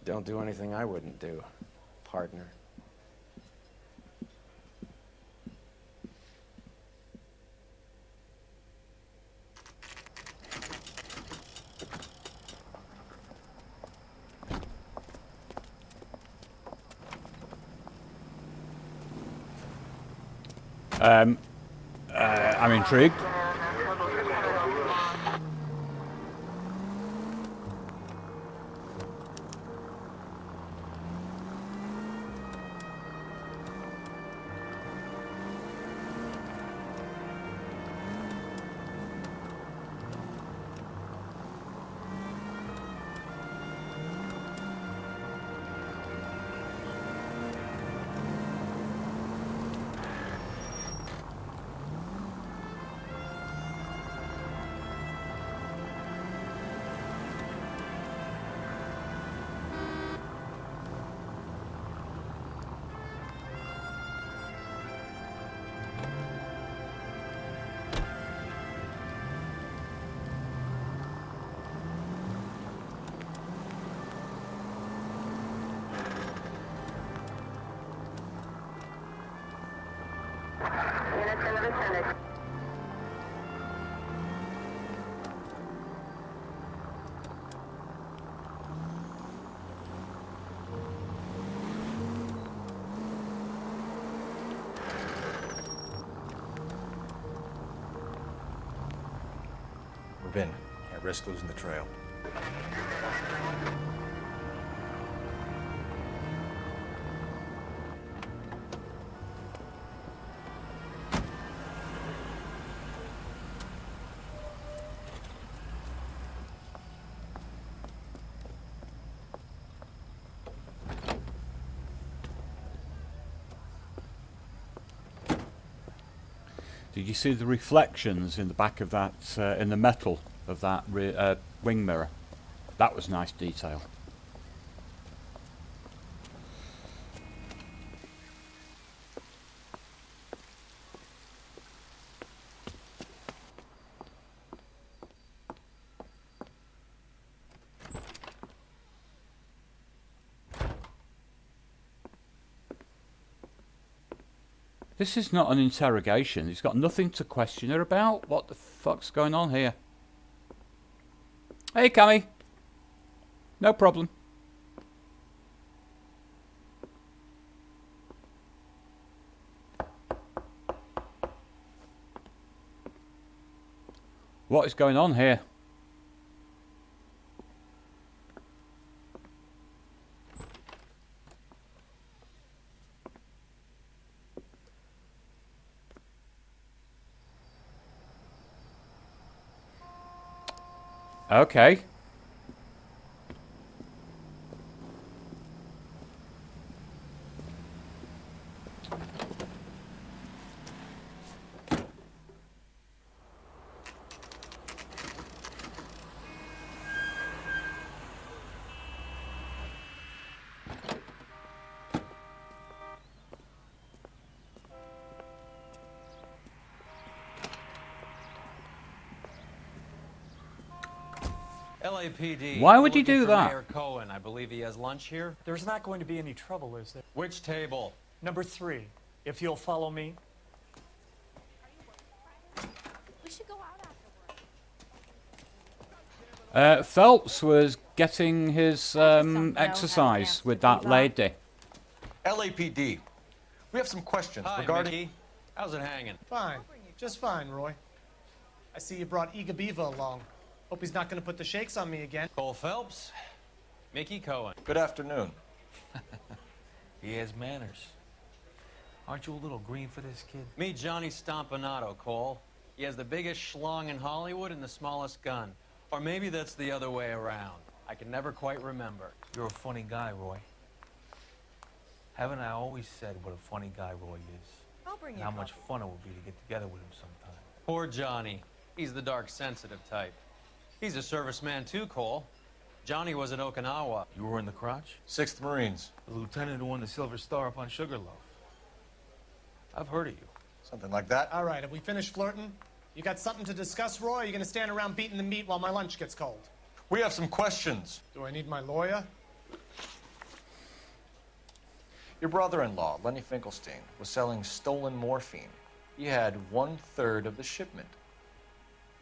Don't do anything I wouldn't do, partner. I'm intrigued. We're in. Can't risk losing the trail. Did you see the reflections in the back of that, in the metal of that wing mirror? That was nice detail. This is not an interrogation. He's got nothing to question her about. What the fuck's going on here? Hey, Cammy. No problem. What is going on here? Okay. LAPD. Why would we're you do looking for that? Mayor Cohen. I believe he has lunch here. There's not going to be any trouble, is there? Which table? Number 3, if you'll follow me. We should go out Phelps was getting his exercise with that lady. LAPD. We have some questions Hi, regarding... Mickey. How's it hanging? Fine. Just fine, Roy. I see you brought Iga Beaver along. Hope he's not going to put the shakes on me again. Cole Phelps. Mickey Cohen. Good afternoon. He has manners. Aren't you a little green for this kid? Meet Johnny Stompanato, Cole. He has the biggest schlong in Hollywood and the smallest gun. Or maybe that's the other way around. I can never quite remember. You're a funny guy, Roy. Haven't I always said what a funny guy Roy is? I'll bring And you how much fun it would be to get together with him sometime. Poor Johnny. He's the dark, sensitive type. He's a serviceman too, Cole. Johnny was in Okinawa. You were in the crotch? 6th Marines. The lieutenant who won the Silver Star up on Sugarloaf. I've heard of you. Something like that. All right, have we finished flirting? You got something to discuss, Roy, or are you going to stand around beating the meat while my lunch gets cold? We have some questions. Do I need my lawyer? Your brother-in-law, Lenny Finkelstein, was selling stolen morphine. He had 1/3 of the shipment.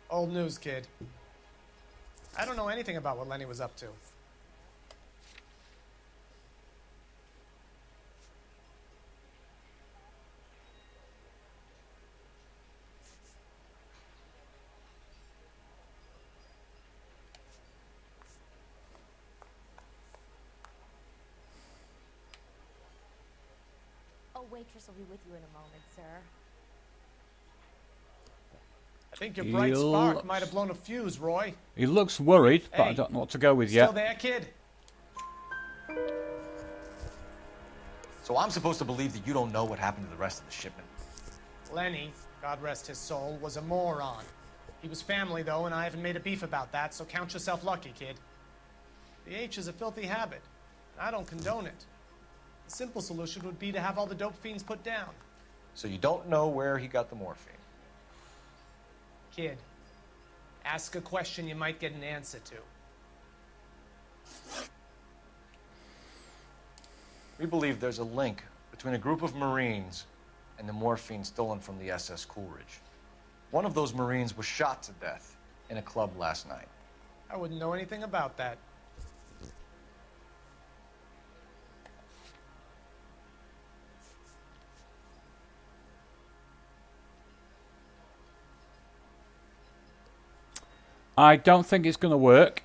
Old news, kid. I don't know anything about what Lenny was up to. A waitress will be with you in a moment, sir. I think your bright spark might have blown a fuse, Roy. He looks worried, but Hey, I don't know what to go with Still yet. there, kid? So I'm supposed to believe that you don't know what happened to the rest of the shipment? Lenny, God rest his soul, was a moron. He was family, though, and I haven't made a beef about that, so count yourself lucky, kid. The H is a filthy habit, and I don't condone it. The simple solution would be to have all the dope fiends put down. So you don't know where he got the morphine? Kid, ask a question you might get an answer to. We believe there's a link between a group of Marines and the morphine stolen from the SS Coolidge. One of those Marines was shot to death in a club last night. I wouldn't know anything about that. I don't think it's going to work.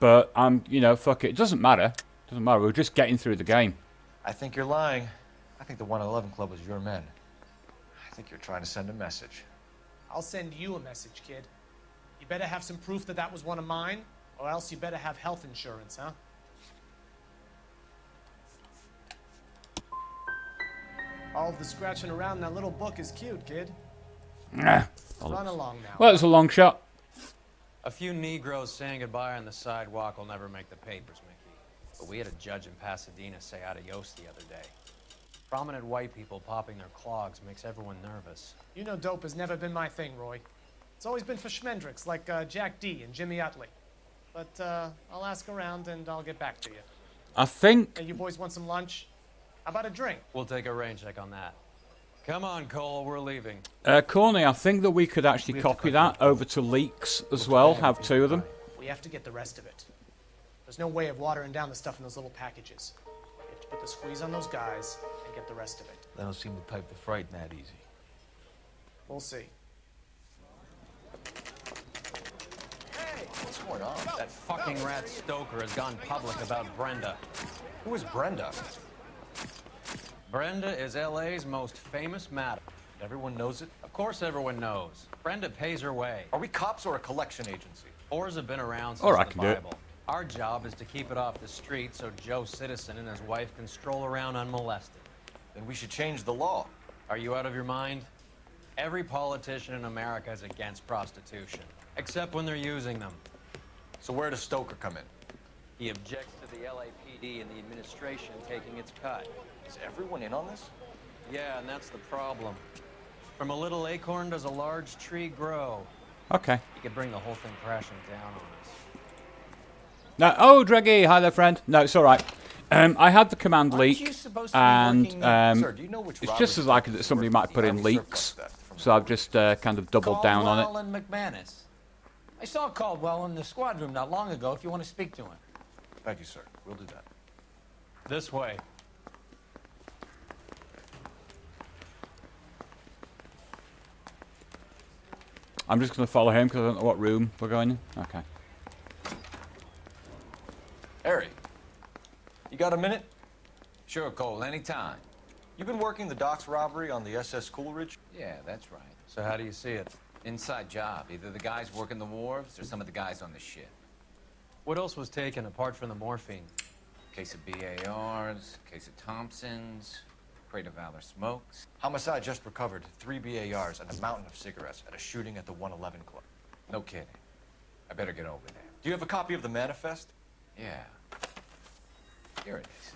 But you know, fuck it. It doesn't matter. Doesn't matter. We're just getting through the game. I think you're lying. I think the 111 Club was your men. I think you're trying to send a message. I'll send you a message, kid. You better have some proof that that was one of mine, or else you better have health insurance, huh? All of the scratching around in that little book is cute, kid. Nah. Run along now. Well, it's a long shot. A few Negroes saying goodbye on the sidewalk will never make the papers, Mickey. But we had a judge in Pasadena say adios the other day. Prominent white people popping their clogs makes everyone nervous. You know dope has never been my thing, Roy. It's always been for schmendricks like Jack D. and Jimmy Utley. But I'll ask around and I'll get back to you. I think... Hey, you boys want some lunch? How about a drink? We'll take a rain check on that. Come on, Cole, we're leaving. Corny, I think that we could actually copy that over to leaks as well, have two of them. We have to get the rest of it. There's no way of watering down the stuff in those little packages. We have to put the squeeze on those guys and get the rest of it. They don't seem to type the fright that easy. We'll see. Hey, what's going on? That fucking rat Stoker has gone public about Brenda. Who is Brenda? Brenda is LA's most famous madam. Everyone knows it? Of course everyone knows. Brenda pays her way. Are we cops or a collection agency? Whores have been around since Or I the can do it. Bible. Our job is to keep it off the street so Joe Citizen and his wife can stroll around unmolested. Then we should change the law. Are you out of your mind? Every politician in America is against prostitution, except when they're using them. So where does Stoker come in? He objects to the LAPD and the administration taking its cut. Is everyone in on this? Yeah, and that's the problem. From a little acorn does a large tree grow. Okay. You could bring the whole thing crashing down on us. No, oh, Dreggy, hi there, friend. No, it's all right. I had the command leak, and Sir, do you know which it's just as likely that somebody might put in leaks, so I've just kind of doubled down on it. Caldwell and McManus. I saw Caldwell in the squad room not long ago if you want to speak to him. Thank you, sir. We'll do that. This way. I'm just going to follow him because I don't know what room we're going in. Okay. Harry, you got a minute? Sure, Cole, anytime. You've been working the docks robbery on the SS Coolidge? Yeah, that's right. So how do you see it? Inside job. Either the guys working the wharves or some of the guys on the ship. What else was taken apart from the morphine? Case of BARs, case of Thompsons, crate of Valor smokes. Homicide just recovered 3 BARs and a mountain of cigarettes at a shooting at the 111 Club. No kidding. I better get over there. Do you have a copy of the manifest? Yeah. Here it is.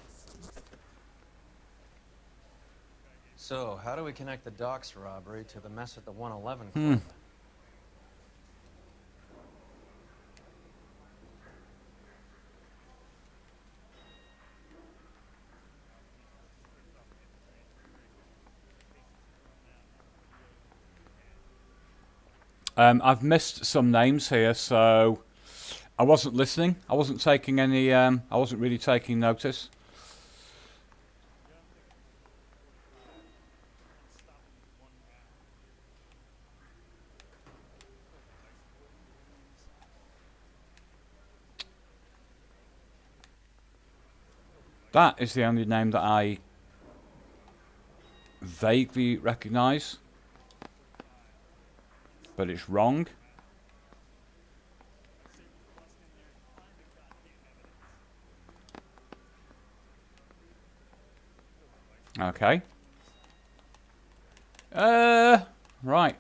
So, how do we connect the docks robbery to the mess at the 111 Club? I've missed some names here, so I wasn't listening. I wasn't taking any. I wasn't really taking notice. That is the only name that I vaguely recognise. But it's wrong. Okay. Right.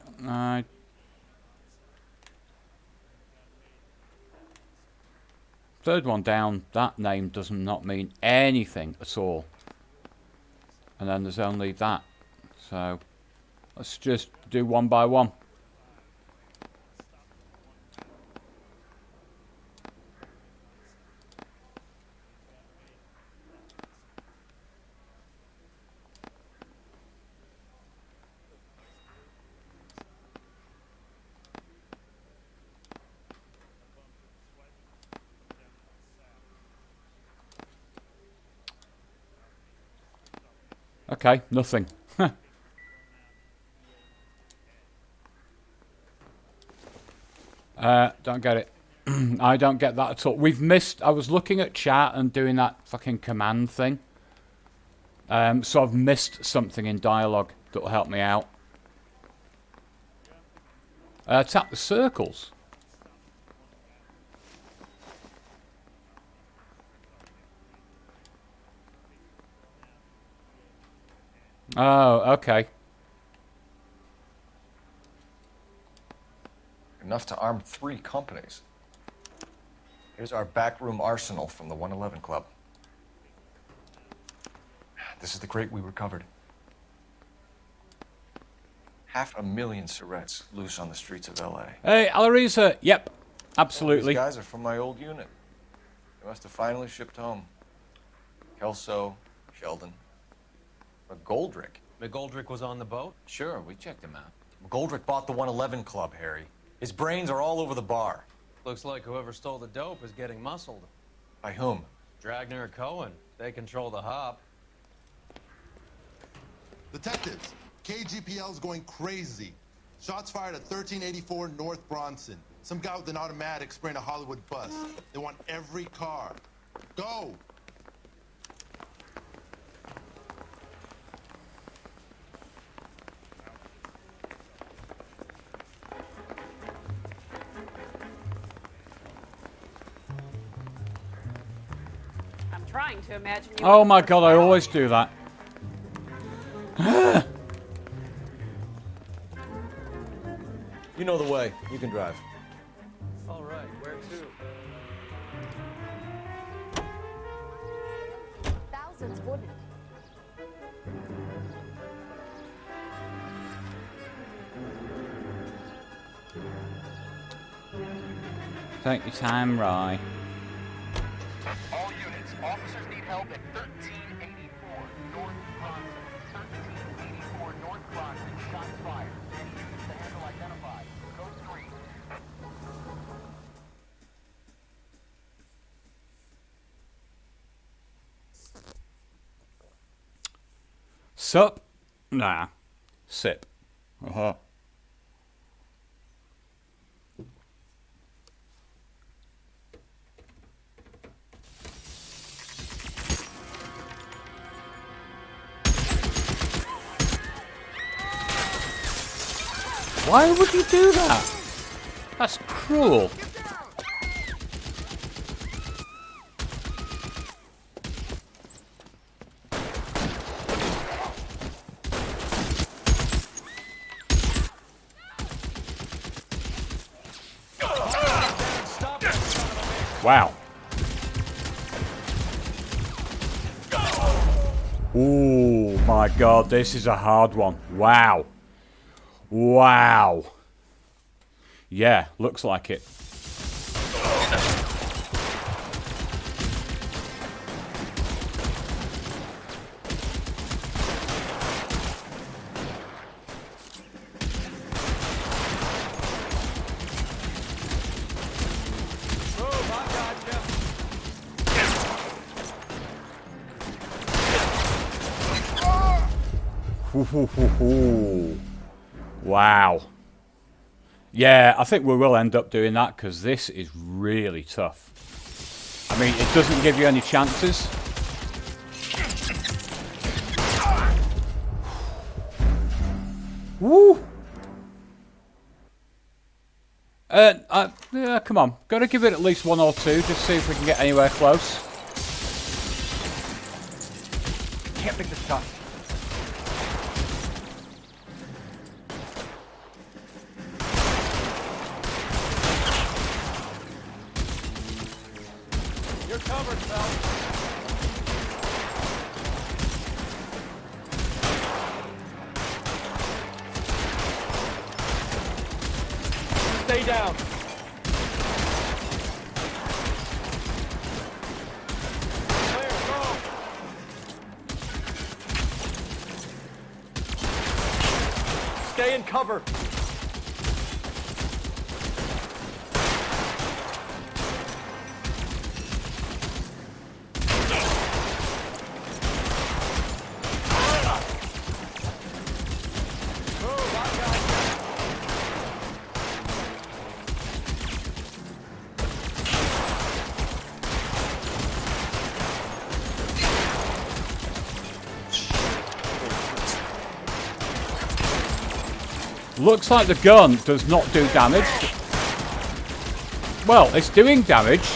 Third one down, that name does not mean anything at all. And then there's only that. So let's just do one by one. Okay, nothing. Don't get it. I don't get that at all. We've missed... I was looking at chat and doing that fucking command thing. So I've missed something in dialogue that will help me out. Tap the circles. Oh, okay. Enough to arm 3 companies. Here's our backroom arsenal from the 111 Club. This is the crate we recovered. 500,000 cigarettes loose on the streets of L.A. Hey, Alariza. Yep, absolutely. These guys are from my old unit. They must have finally shipped home. Kelso, Sheldon, McGoldrick. McGoldrick was on the boat? Sure, we checked him out. McGoldrick bought the 111 Club, Harry. His brains are all over the bar. Looks like whoever stole the dope is getting muscled. By whom? Dragner or Cohen. They control the hop. Detectives, KGPL's going crazy. Shots fired at 1384 North Bronson. Some guy with an automatic spraying a Hollywood bus. They want every car. Go! I'm trying to imagine you. Oh my god, I always do that. You know the way. You can drive. All right, where to? Thousands wouldn't. Take your time, Rye. All units, officers need help at 1384 North Bronson. 1384 North Bronson, shots fired. Any units to handle identified. Code 3. Sup? Nah. Sip. Uh-huh. Why would you do that? That's cruel. Wow. Oh my god, this is a hard one. Wow. Wow. Yeah, looks like it. Wow. Yeah, I think we will end up doing that because this is really tough. I mean, it doesn't give you any chances. Woo! Yeah, come on. Got to give it at least 1 or 2, just see if we can get anywhere close. Can't make the shot. You're covered, Phelps. Stay down. Clear, go. Stay in cover. Looks like the gun does not do damage. Well, it's doing damage.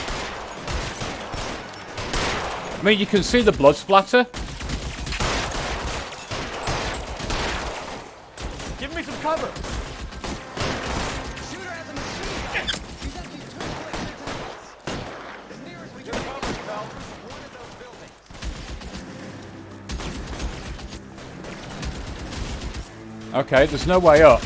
I mean, you can see the blood splatter. Give me some cover. Shooter has a machine gun. He's empty 2 clicks into the bus. As near as we can make out, he's on the roof of one of those buildings. Okay, there's no way up.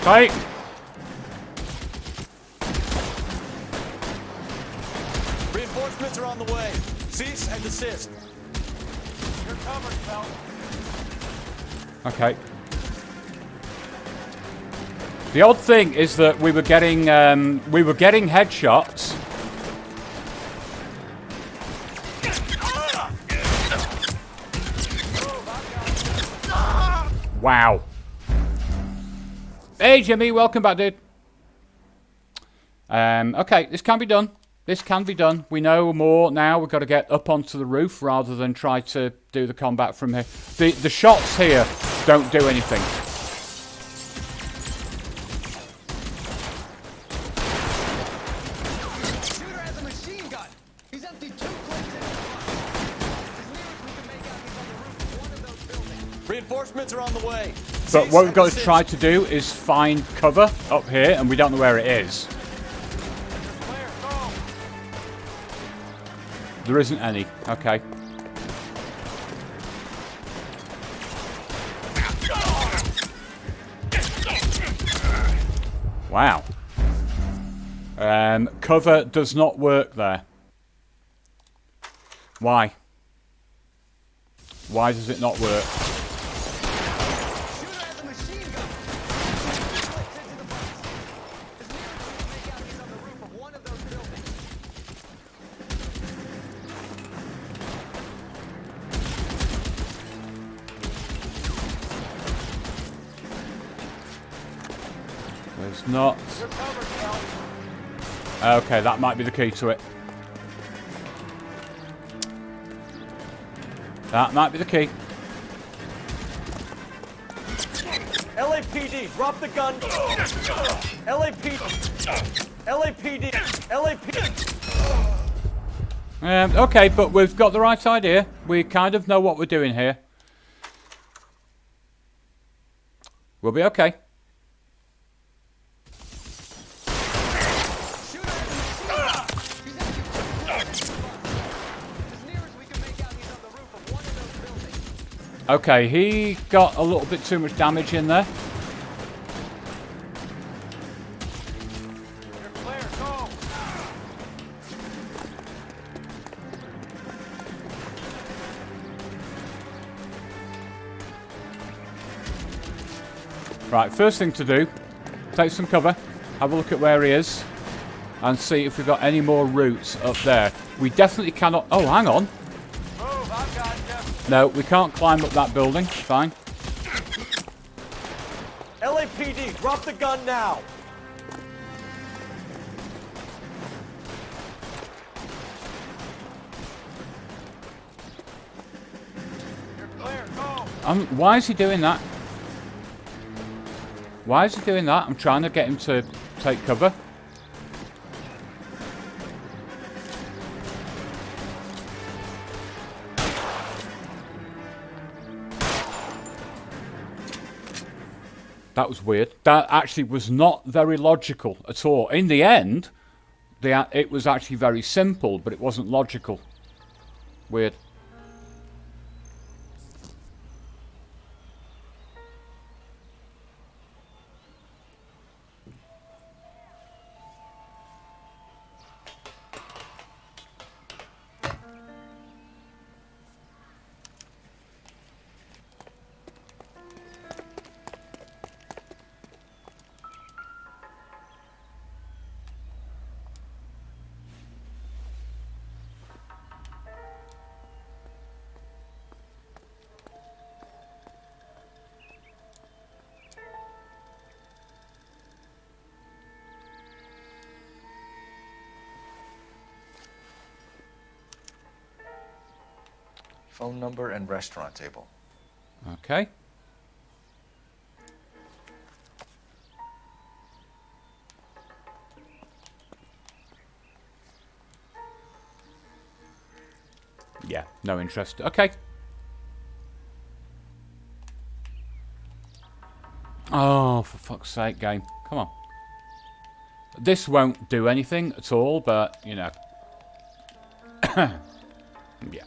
Okay. Reinforcements are on the way. Cease and desist. You're covered, Phelps. Okay. The odd thing is that we were getting headshots. Wow. Hey Jimmy, welcome back, dude. Okay, this can be done. This can be done. We know more now. We've got to get up onto the roof rather than try to do the combat from here. The shots here don't do anything. Shooter has a machine gun. He's empty 2 clicks into the bus. As near as we can make out, he's on the roof of one of those buildings. Reinforcements are on the way. But what we've got to try to do is find cover up here, and we don't know where it is. There isn't any. Okay. Wow. Cover does not work there. Why? Why does it not work? There's not. Okay, that might be the key to it. That might be the key. LAPD, drop the gun. LAPD. LAPD. LAPD. Okay, but we've got the right idea. We kind of know what we're doing here. We'll be okay. Okay, he got a little bit too much damage in there. You're clear, go. Right, first thing to do, take some cover, have a look at where he is, and see if we've got any more routes up there. We definitely cannot... Oh, hang on. Move, I've got you. No, we can't climb up that building. Fine. LAPD, drop the gun now. You're clear, go. Why is he doing that? Why is he doing that? I'm trying to get him to take cover. That was weird. That actually was not very logical at all. In the end, it was actually very simple, but it wasn't logical. Weird. Phone number and restaurant table. Okay. Yeah, no interest. Okay. Oh, for fuck's sake, game. Come on. This won't do anything at all, but, you know. Yeah.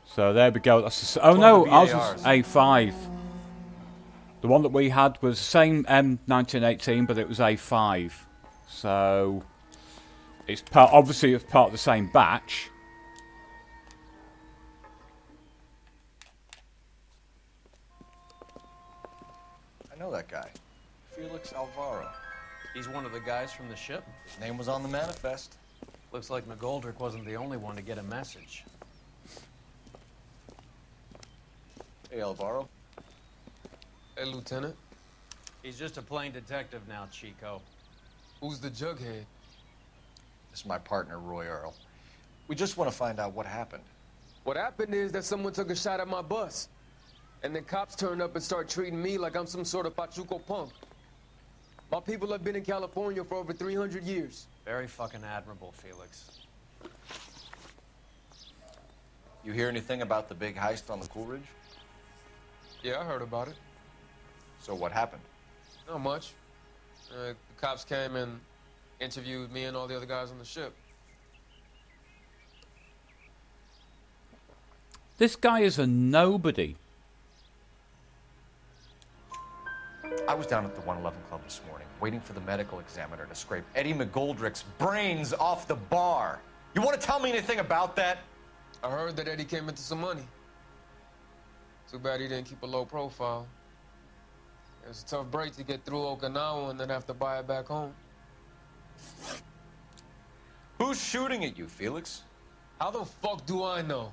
So there we go. That's oh no, ours was A5. The one that we had was the same M1918, but it was A5. So it's obviously it's part of the same batch. I know that guy. Felix Alvaro. He's one of the guys from the ship? His name was on the manifest. Looks like McGoldrick wasn't the only one to get a message. Hey, Alvaro. Hey, Lieutenant. He's just a plain detective now, Chico. Who's the jughead? This is my partner, Roy Earl. We just want to find out what happened. What happened is that someone took a shot at my bus. And then cops turned up and start treating me like I'm some sort of Pachuco punk. My people have been in California for over 300 years. Very fucking admirable, Felix. You hear anything about the big heist on the Coolidge? Yeah, I heard about it. So what happened? Not much. The cops came and interviewed me and all the other guys on the ship. This guy is a nobody. I was down at the 111 Club this morning, waiting for the medical examiner to scrape Eddie McGoldrick's brains off the bar. You want to tell me anything about that? I heard that Eddie came into some money. Too bad he didn't keep a low profile. It was a tough break to get through Okinawa and then have to buy it back home. Who's shooting at you, Felix? How the fuck do I know?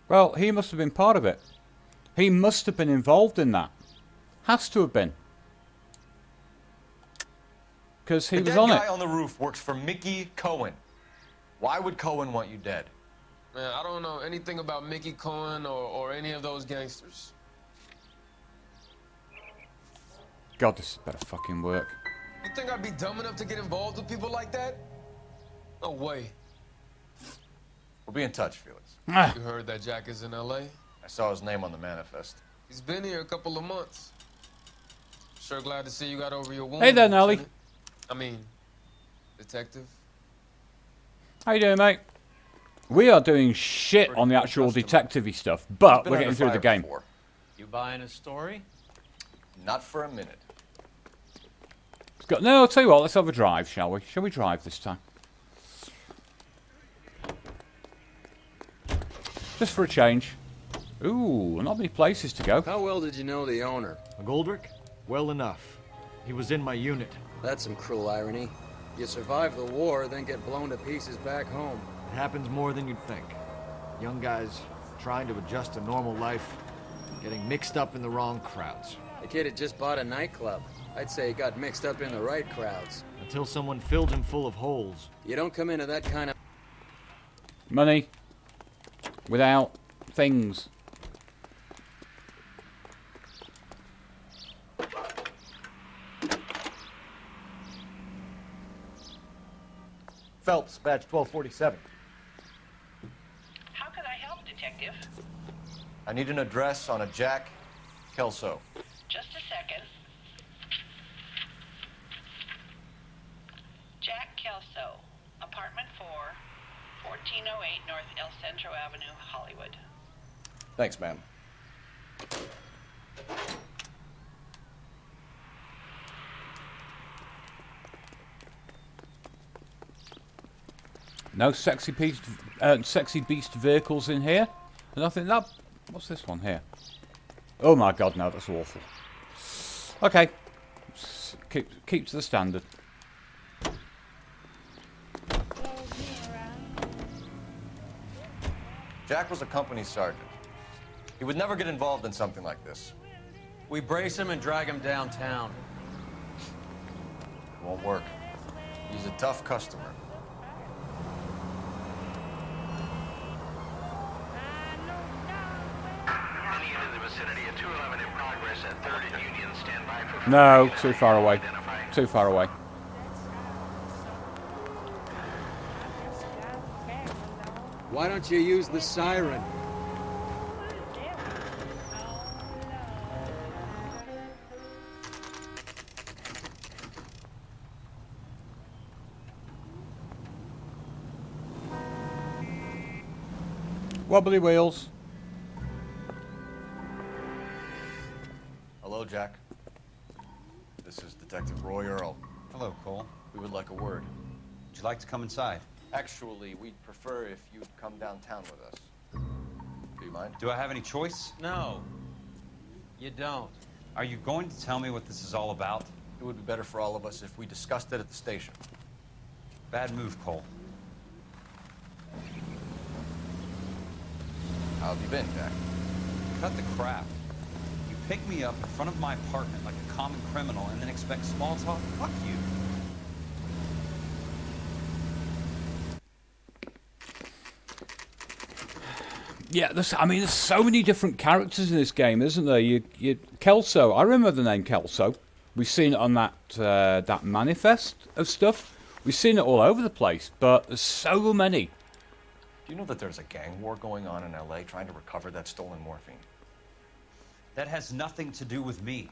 Well, he must have been part of it. He must have been involved in that. Has to have been. Because he was on it. The dead guy on the roof works for Mickey Cohen. Why would Cohen want you dead? Man, I don't know anything about Mickey Cohen or any of those gangsters. God, this better fucking work. You think I'd be dumb enough to get involved with people like that? No way. We'll be in touch, Felix. You heard that Jack is in L.A.? I saw his name on the manifest. He's been here a couple of months. Sure glad to see you got over your wound. Hey there, Nelly. I mean, detective. How you doing, mate? We are doing shit on the actual detective-y stuff, but we're getting through the game. You buying a story? Not for a minute. No, I'll tell you what, let's have a drive, shall we? Shall we drive this time? Just for a change. Ooh, not many places to go. How well did you know the owner? McGoldrick? Well enough. He was in my unit. That's some cruel irony. You survive the war, then get blown to pieces back home. It happens more than you'd think. Young guys trying to adjust to normal life, getting mixed up in the wrong crowds. The kid had just bought a nightclub. I'd say he got mixed up in the right crowds. Until someone filled him full of holes. You don't come into that kind of... Money. Without things. Phelps, badge 1247. How can I help, Detective? I need an address on a Jack Kelso. Just a second. Jack Kelso, apartment 4, 1408 North El Centro Avenue, Hollywood. Thanks, man. No sexy beast vehicles in here. And I think that... What's this one here? Oh my god, no, that's awful. Okay. Keep to the standard. Jack was a company sergeant. He would never get involved in something like this. We brace him and drag him downtown. It won't work. He's a tough customer. No, too far away. Too far away. Why don't you use the siren? Wobbly wheels. Hello, Jack. This is Detective Roy Earl. Hello, Cole. We would like a word. Would you like to come inside? Actually, we'd prefer if you'd come downtown with us. Do you mind? Do I have any choice? No. You don't. Are you going to tell me what this is all about? It would be better for all of us if we discussed it at the station. Bad move, Cole. How have you been, Jack? Cut the crap. You pick me up in front of my apartment like a common criminal and then expect small talk? Fuck you. Yeah, there's so many different characters in this game, isn't there? You Kelso. I remember the name Kelso. We've seen it on that that manifest of stuff. We've seen it all over the place, but there's so many. Do you know that there's a gang war going on in LA trying to recover that stolen morphine? That has nothing to do with me.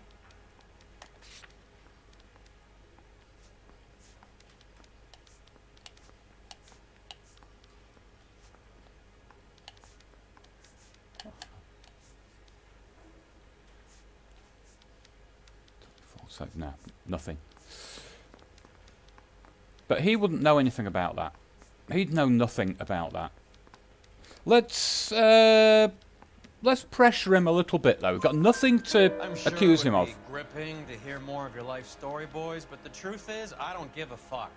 So no, nothing. But he wouldn't know anything about that. He'd know nothing about that. Let's pressure him a little bit, though. We've got nothing to accuse him of. It would be gripping to hear more of your life story, boys, but the truth is, I don't give a fuck.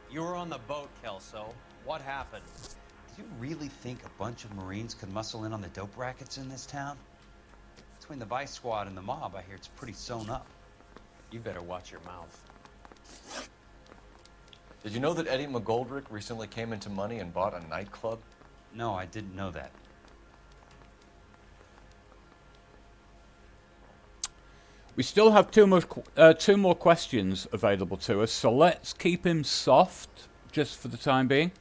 You were on the boat, Kelso. What happened? Do you really think a bunch of Marines could muscle in on the dope rackets in this town? Between the Vice Squad and the mob, I hear it's pretty sewn up. You better watch your mouth. Did you know that Eddie McGoldrick recently came into money and bought a nightclub? No, I didn't know that. We still have two more questions available to us, so let's keep him soft, just for the time being.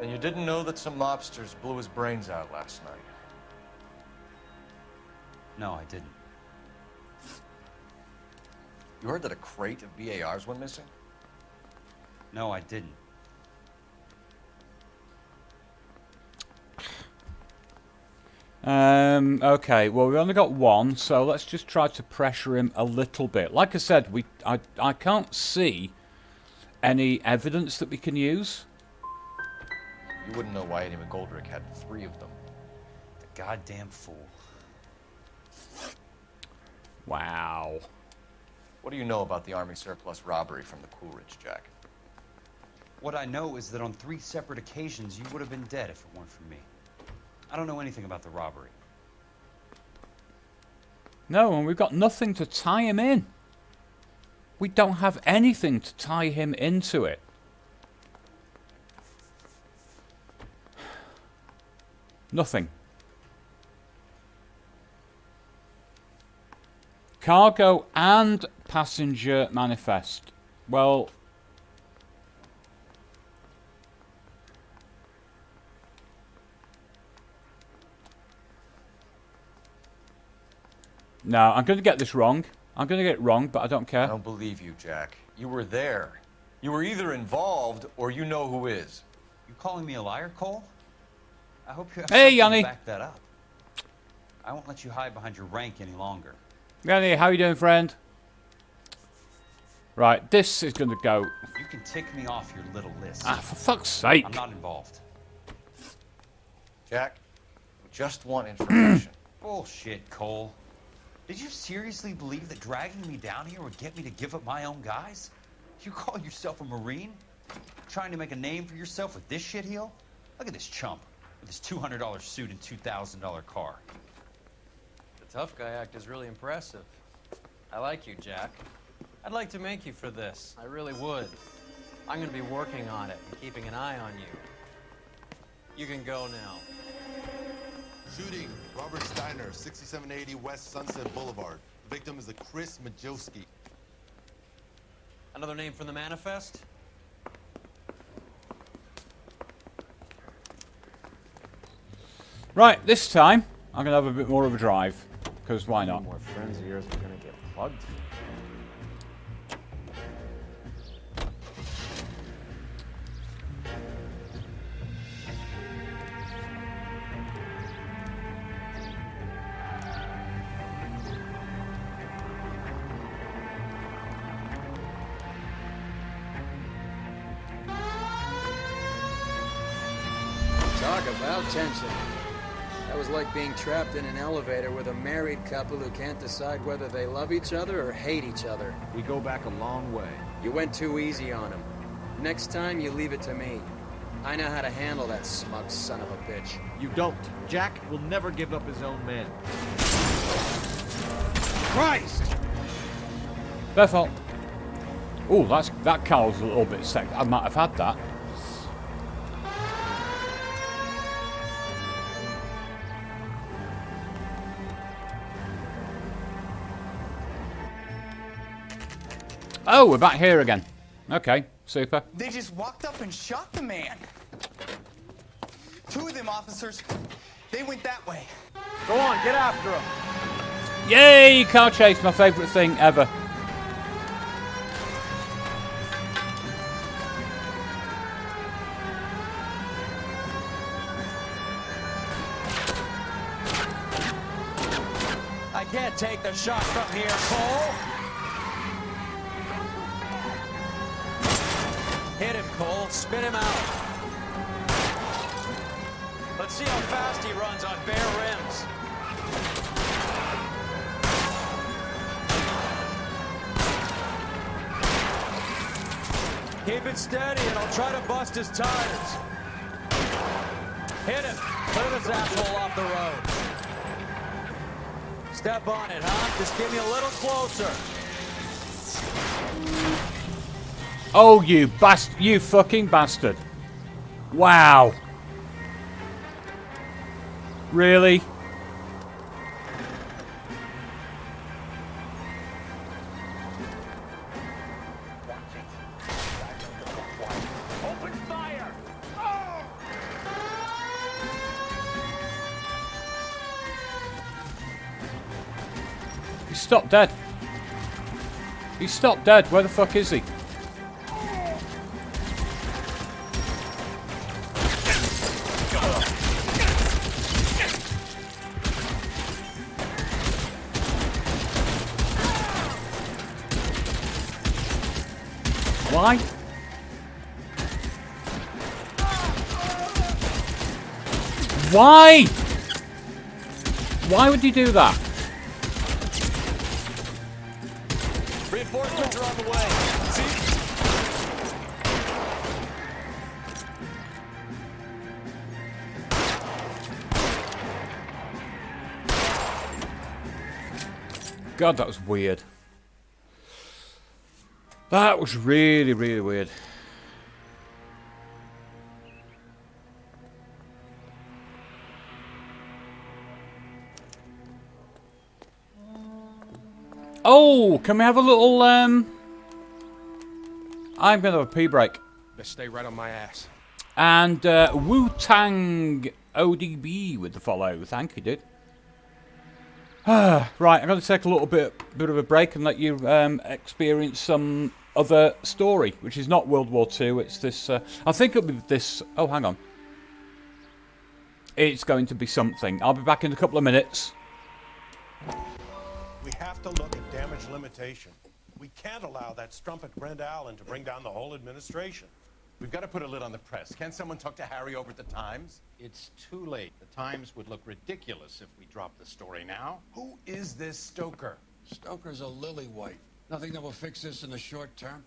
And you didn't know that some mobsters blew his brains out last night? No, I didn't. You heard that a crate of BARs went missing? No, I didn't. Okay, well, we've only got one, so let's just try to pressure him a little bit. Like I said, I can't see any evidence that we can use. You wouldn't know why Eddie McGoldrick had 3 of them. The goddamn fool. Wow. What do you know about the Army surplus robbery from the Coolidge, Jack? What I know is that on 3 separate occasions, you would have been dead if it weren't for me. I don't know anything about the robbery. No, and we've got nothing to tie him in. We don't have anything to tie him into it. Nothing. Cargo and passenger manifest. Well, no, I'm going to get this wrong. I'm going to get it wrong, but I don't care. I don't believe you, Jack. You were there. You were either involved or you know who is. You calling me a liar, Cole? I hope you have Hey, something Yanni. to back that up. I won't let you hide behind your rank any longer. Yanni, how you doing, friend? Right, this is going to go... You can tick me off your little list. Ah, for fuck's sake. I'm not involved. Jack, we just want information. Bullshit, Cole. Did you seriously believe that dragging me down here would get me to give up my own guys? You call yourself a Marine? Trying to make a name for yourself with this shitheel? Look at this chump with his $200 suit and $2,000 car. The tough guy act is really impressive. I like you, Jack. I'd like to make you for this. I really would. I'm gonna be working on it and keeping an eye on you. You can go now. Shooting, Robert Steiner, 6780 West Sunset Boulevard. The victim is a Chris Majowski. Another name from the manifest? Right, this time, I'm going to have a bit more of a drive. Because why not? More friends of yours are going to get plugged. Talk about tension. That was like being trapped in an elevator with a married couple who can't decide whether they love each other or hate each other. We go back a long way. You went too easy on him. Next time, you leave it to me. I know how to handle that smug son of a bitch. You don't. Jack will never give up his own men. Christ! Their fault. Oh, that cow's a little bit sick. I might have had that. Oh, we're back here again. Okay, super. They just walked up and shot the man. Two of them officers, they went that way. Go on, get after him. Yay, car chase, my favourite thing ever. I can't take the shot from here, Cole. Hit him, Cole. Spin him out. Let's see how fast he runs on bare rims. Keep it steady and I'll try to bust his tires. Hit him. Clear this asshole off the road. Step on it, huh? Just give me a little closer. Oh, you fucking bastard. Wow. Really? Open fire! He stopped dead. He stopped dead. Where the fuck is he? Why? Why? Why would you do that? Reinforcements are on the way. See? God, that was weird. That was really, really weird. Oh, can we have a little, I'm gonna have a pee break. Let's stay right on my ass. And, Wu-Tang ODB with the follow. Thank you, dude. Right, I'm going to take a little bit of a break and let you experience some other story, which is not World War II. It's this. I think it'll be this. Oh, hang on. it's going to be something. I'll be back in a couple of minutes. We have to look at damage limitation. We can't allow that strumpet Brenda Allen to bring down the whole administration. We've got to put a lid on the press. Can't someone talk to Harry over at the Times? It's too late. The Times would look ridiculous if we dropped the story now. Who is this Stoker? Stoker's a lily-white. Nothing that will fix this in the short term.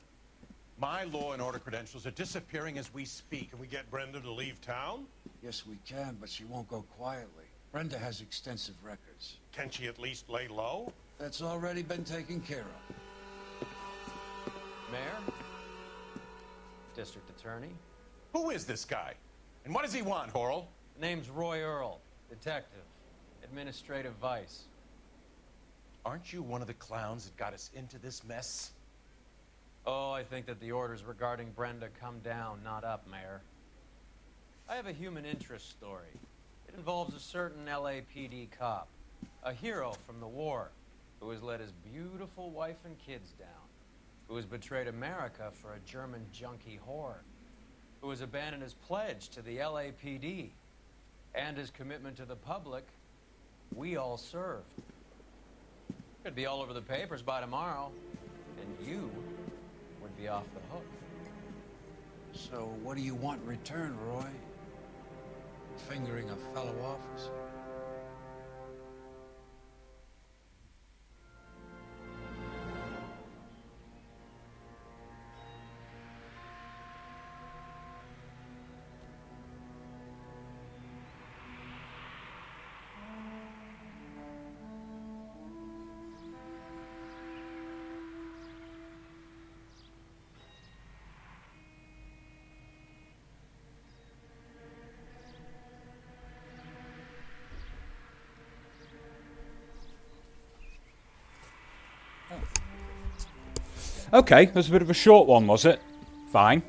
My law and order credentials are disappearing as we speak. Can we get Brenda to leave town? Yes, we can, but she won't go quietly. Brenda has extensive records. Can she at least lay low? That's already been taken care of. Mayor? District Attorney? Who is this guy? And what does he want, Horrell? Name's Roy Earl, detective, administrative vice. Aren't you one of the clowns that got us into this mess? Oh, I think that the orders regarding Brenda come down, not up, Mayor. I have a human interest story. It involves a certain LAPD cop, a hero from the war, who has let his beautiful wife and kids down, who has betrayed America for a German junkie whore, who has abandoned his pledge to the LAPD and his commitment to the public we all served. Could be all over the papers by tomorrow, and you would be off the hook. So what do you want in return, Roy? Fingering a fellow officer? Okay, that was a bit of a short one, was it? Fine.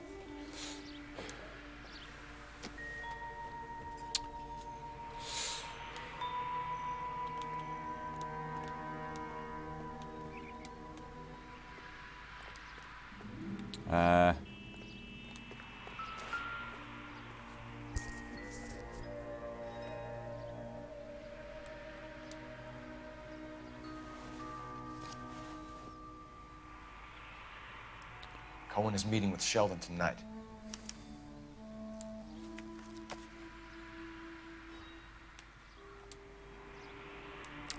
Cohen is meeting with Sheldon tonight.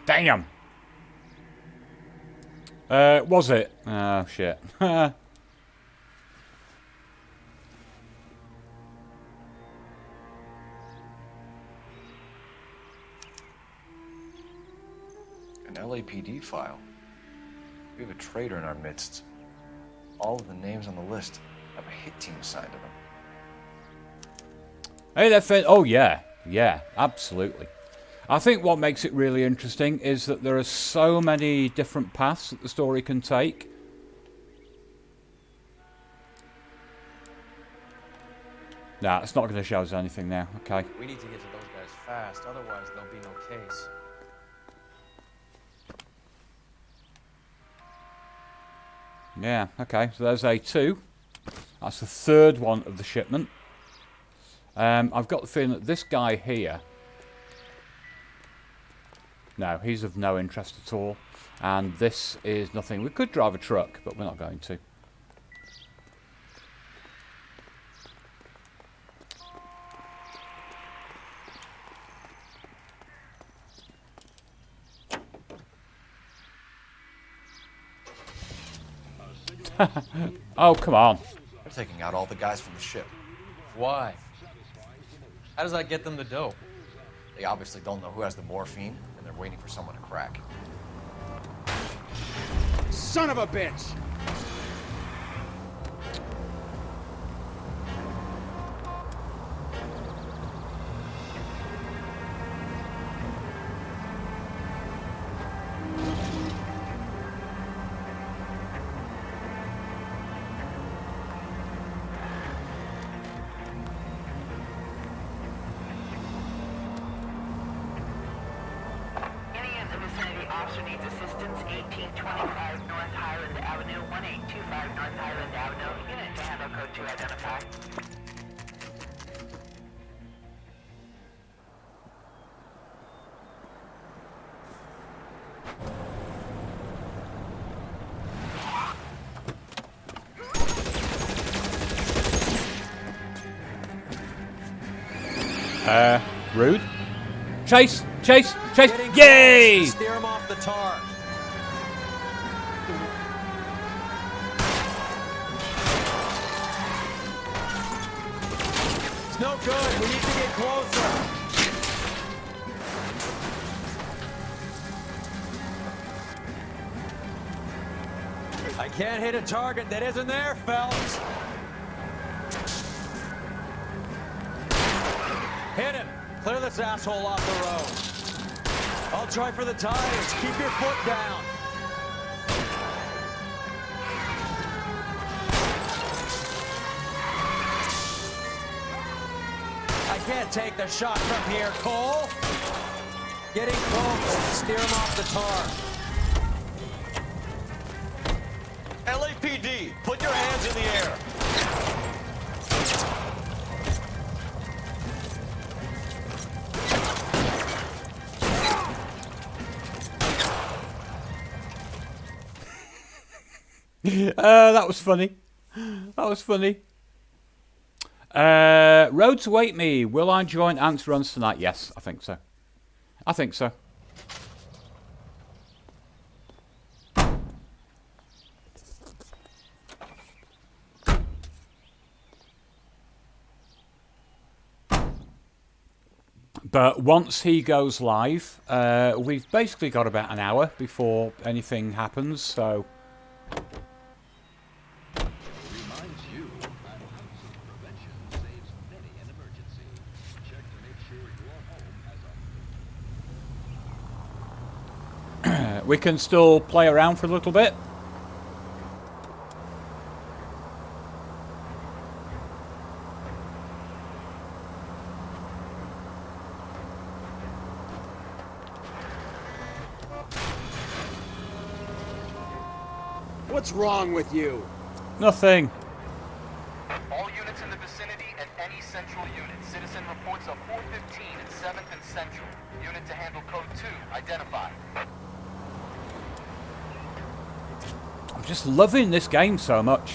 Damn. Was it? Oh, shit. An LAPD file. We have a traitor in our midst. All of the names on the list have a hit team assigned to them. Hey, they're fit. Oh, yeah. Yeah, absolutely. I think what makes it really interesting is that there are so many different paths that the story can take. Nah, it's not going to show us anything now. Okay. We need to get to those guys fast, otherwise there'll be no case. Yeah, okay. So there's A2. That's the third one of the shipment. I've got the feeling that this guy here... No, he's of no interest at all. And this is nothing. We could drive a truck, but we're not going to. Oh, come on. They're taking out all the guys from the ship. Why? How does that get them the dope? They obviously don't know who has the morphine, and they're waiting for someone to crack. Son of a bitch! Officer needs assistance, 1825 North Highland Avenue, 1825 North Highland Avenue. Unit to handle code 2 identify. Rude. Chase! Chase! Chase! Getting Yay! close. Steer him off the tar. It's no good. We need to get closer. I can't hit a target that isn't there, Phelps. Hit him. Clear this asshole off the road. I'll try for the tires. Keep your foot down. I can't take the shot from here, Cole. Getting close. Steer him off the tar. LAPD, put your hands in the air. That was funny. That was funny. Roads await me. Will I join Ants runs tonight? Yes, I think so. I think so. But once he goes live, we've basically got about an hour before anything happens, so... we can still play around for a little bit. What's wrong with you? Nothing. All units in the vicinity and any central unit. Citizen reports of 415 and 7th and Central. Unit to handle code 2. Identified. I'm just loving this game so much.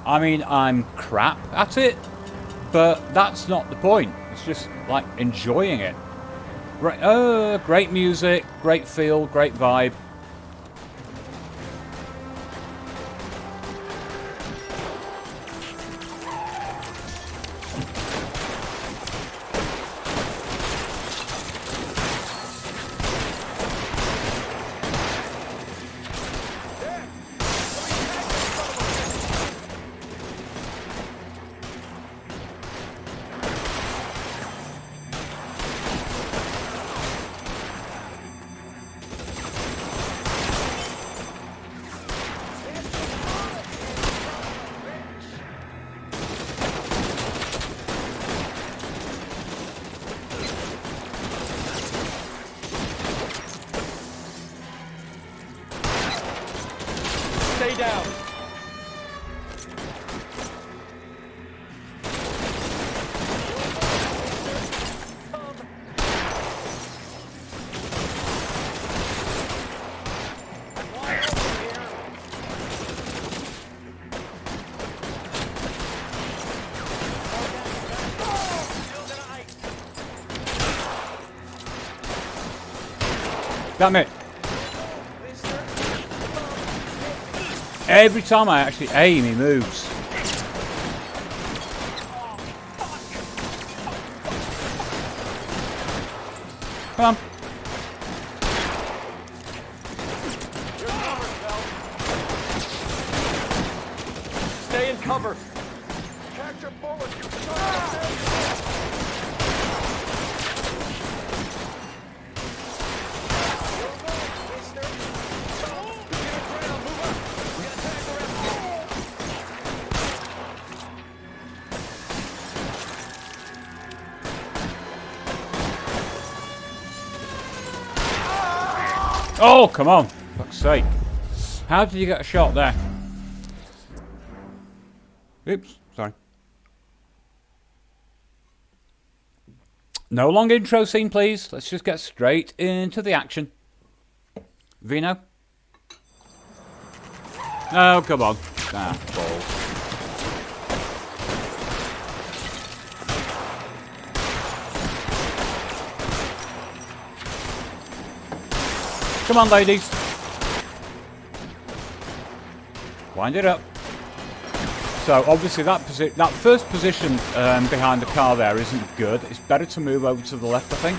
I mean, I'm crap at it, but that's not the point. It's just like enjoying it. Right, great music, great feel, great vibe. Stay down. Damn it. Every time I actually aim, he moves. Come on. Stay in cover. Catch a bullet, you Oh, come on. For fuck's sake. How did you get a shot there? Oops, sorry. No long intro scene, please. Let's just get straight into the action. Vino? Oh, come on. Ah, balls. Come on, ladies. Wind it up. So obviously that first position behind the car there isn't good. It's better to move over to the left, I think.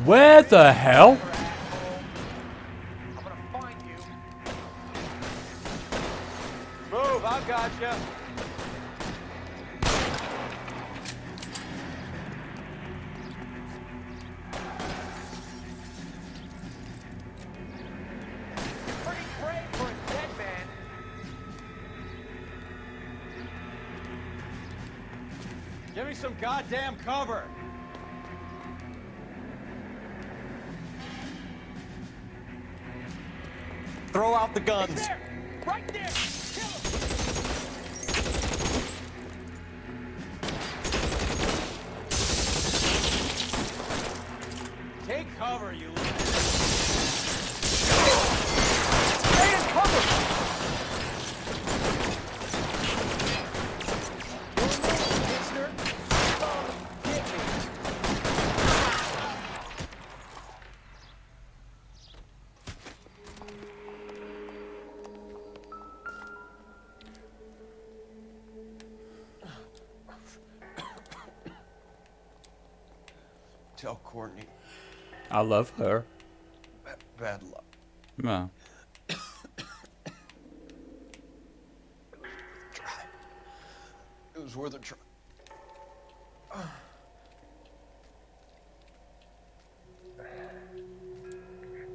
Where the hell? Move, I've got you. Pretty brave for a dead man. Give me some goddamn cover. Throw out the guns. There, right there. Kill him. Take cover, you. Stay in cover. Mister. Get me. Tell Courtney. I love her. Bad luck. No. It was worth a try.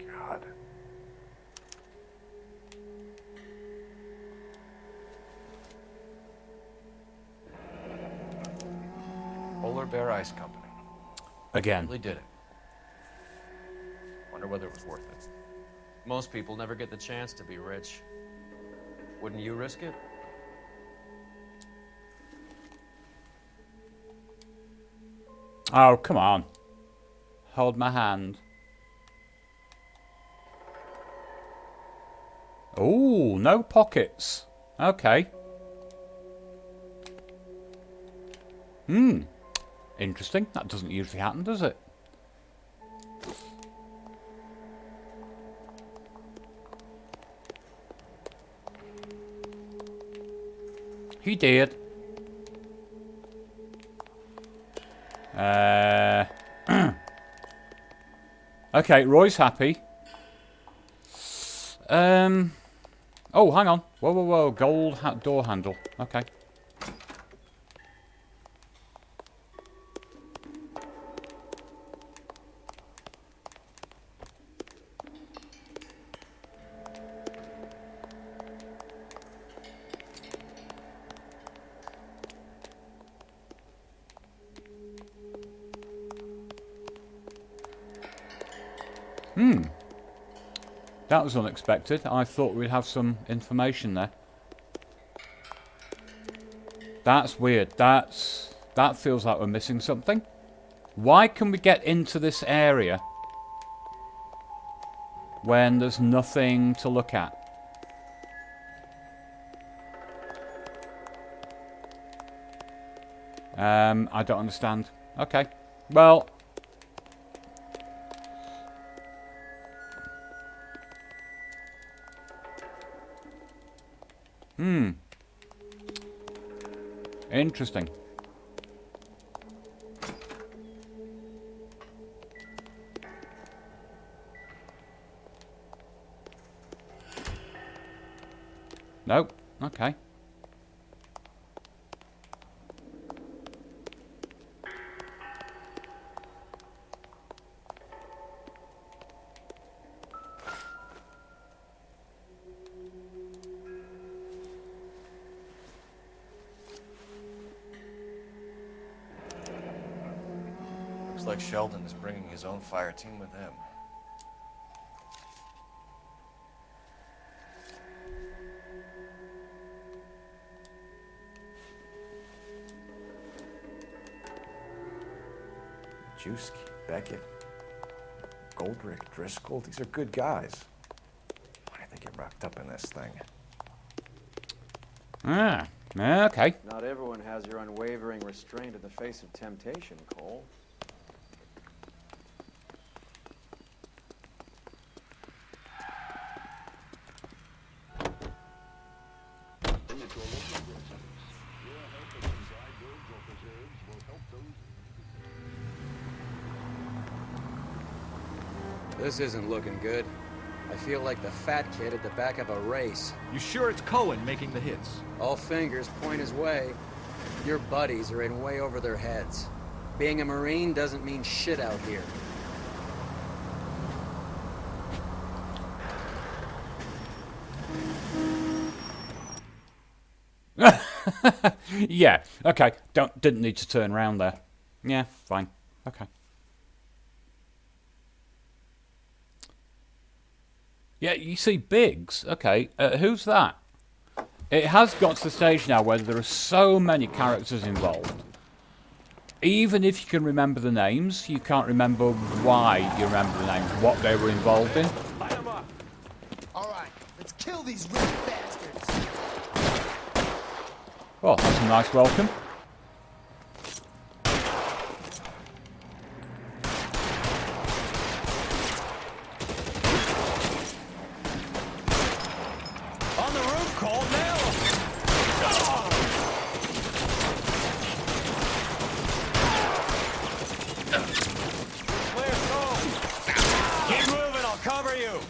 God. Polar Bear Ice Company. Again. Really did it. Wonder whether it was worth it. Most people never get the chance to be rich. Wouldn't you risk it? Oh, come on. Hold my hand. Oh, no pockets. Okay. Interesting. That doesn't usually happen, does it? He did. Okay, Roy's happy. Oh, hang on. Whoa, whoa, whoa. Gold door handle. Okay. That was unexpected. I thought we'd have some information there. That's weird. That feels like we're missing something. Why can we get into this area when there's nothing to look at? I don't understand. Okay. Well... Interesting. Nope. Okay. Looks like Sheldon is bringing his own fire team with him. Juski, Beckett, Goldrick, Driscoll, these are good guys. Why did they get wrapped up in this thing? Ah, okay. Not everyone has your unwavering restraint in the face of temptation, Cole. This isn't looking good. I feel like the fat kid at the back of a race. You sure it's Cohen making the hits? All fingers point his way. Your buddies are in way over their heads. Being a Marine doesn't mean shit out here. Yeah, okay. Didn't need to turn around there. Yeah, fine. Okay. Yeah, you see Biggs. Okay, who's that? It has got to the stage now where there are so many characters involved. Even if you can remember the names, you can't remember why you remember the names, what they were involved in. Light them up. All right, let's kill these red bastards. Well, that's a nice welcome. On the roof, Cole, nail him. Clear, Cole. Keep moving, I'll cover you.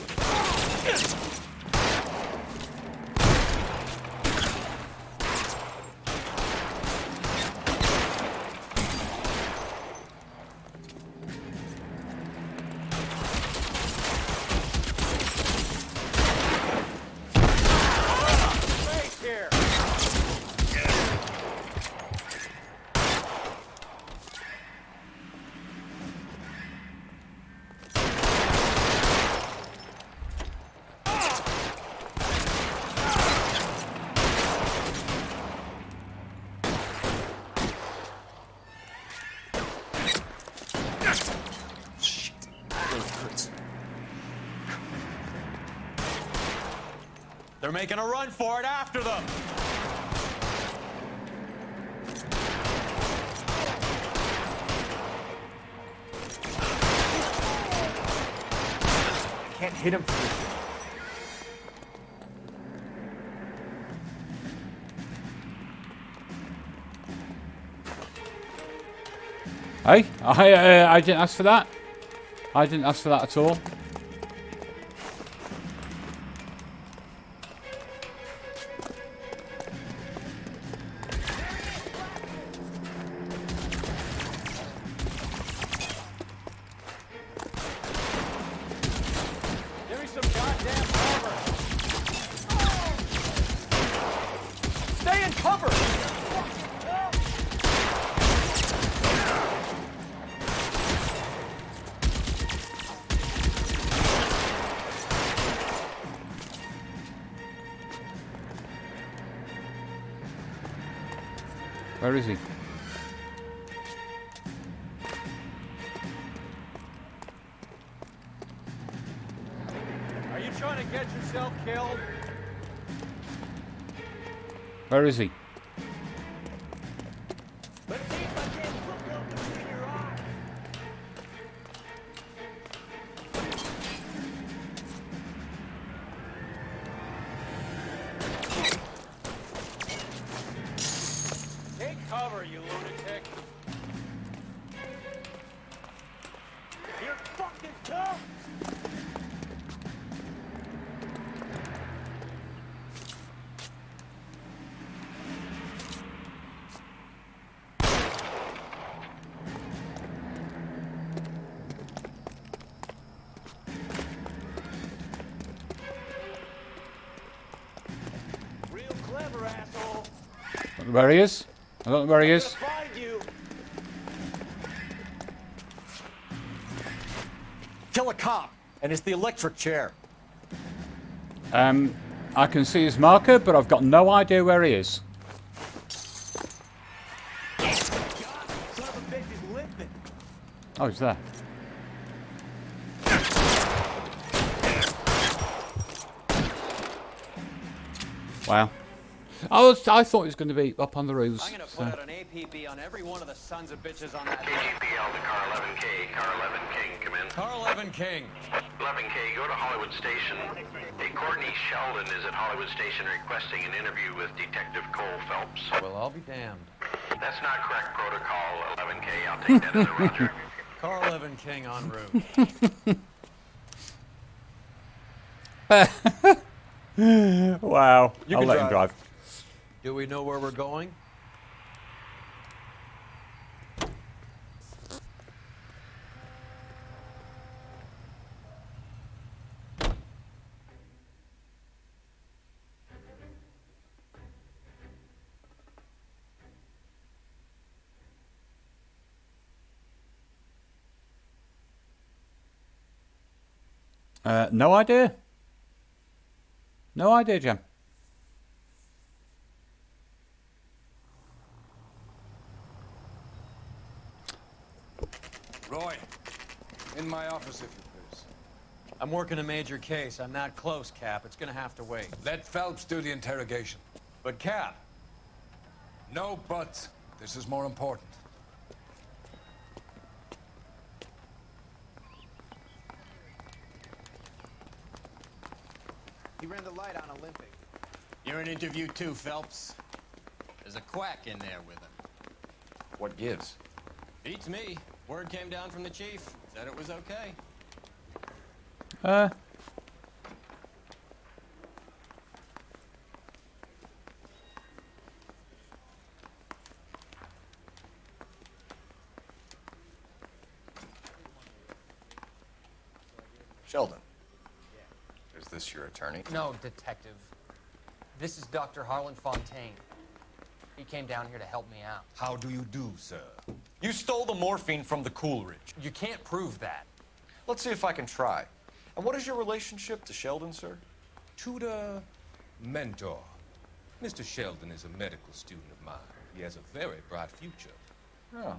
Space here. They're making a run for it after them. Can't hit him for this shit. Hey, I didn't ask for that. I didn't ask for that at all. Give me some goddamn cover. Stay in cover. Where is he? Are you trying to get yourself killed? Where is he? Take cover, you lunatic. You're fucking tough. Real clever, asshole. Where he is? I don't know where he is. Find you. Kill a cop, and it's the electric chair. I can see his marker, but I've got no idea where he is. Oh, he's there. Wow. I thought he was going to be up on the roofs. I'm going to put out an APB on every one of the sons of bitches on that KGPL to car 11K. Car 11 King, come in. Car 11 King. 11K, go to Hollywood Station. Hey, Courtney Sheldon is at Hollywood Station requesting an interview with Detective Cole Phelps. Well, I'll be damned. That's not correct protocol, 11K. I'll take that as a roger. Car 11 King en route. Wow. You I'll can let him drive. Do we know where we're going? No idea. No idea, Jim. Roy, in my office, if you please. I'm working a major case. I'm not close, Cap. It's gonna have to wait. Let Phelps do the interrogation. But, Cap. No buts. This is more important. He ran the light on Olympic. You're in interview too, Phelps. There's a quack in there with him. What gives? Beats me. Word came down from the chief. Said it was okay. Sheldon. Is this your attorney? No, detective. This is Dr. Harlan Fontaine. He came down here to help me out. How do you do, sir? You stole the morphine from the Coolidge. You can't prove that. Let's see if I can try. And what is your relationship to Sheldon, sir? Tutor, mentor. Mr. Sheldon is a medical student of mine. He has a very bright future. Oh,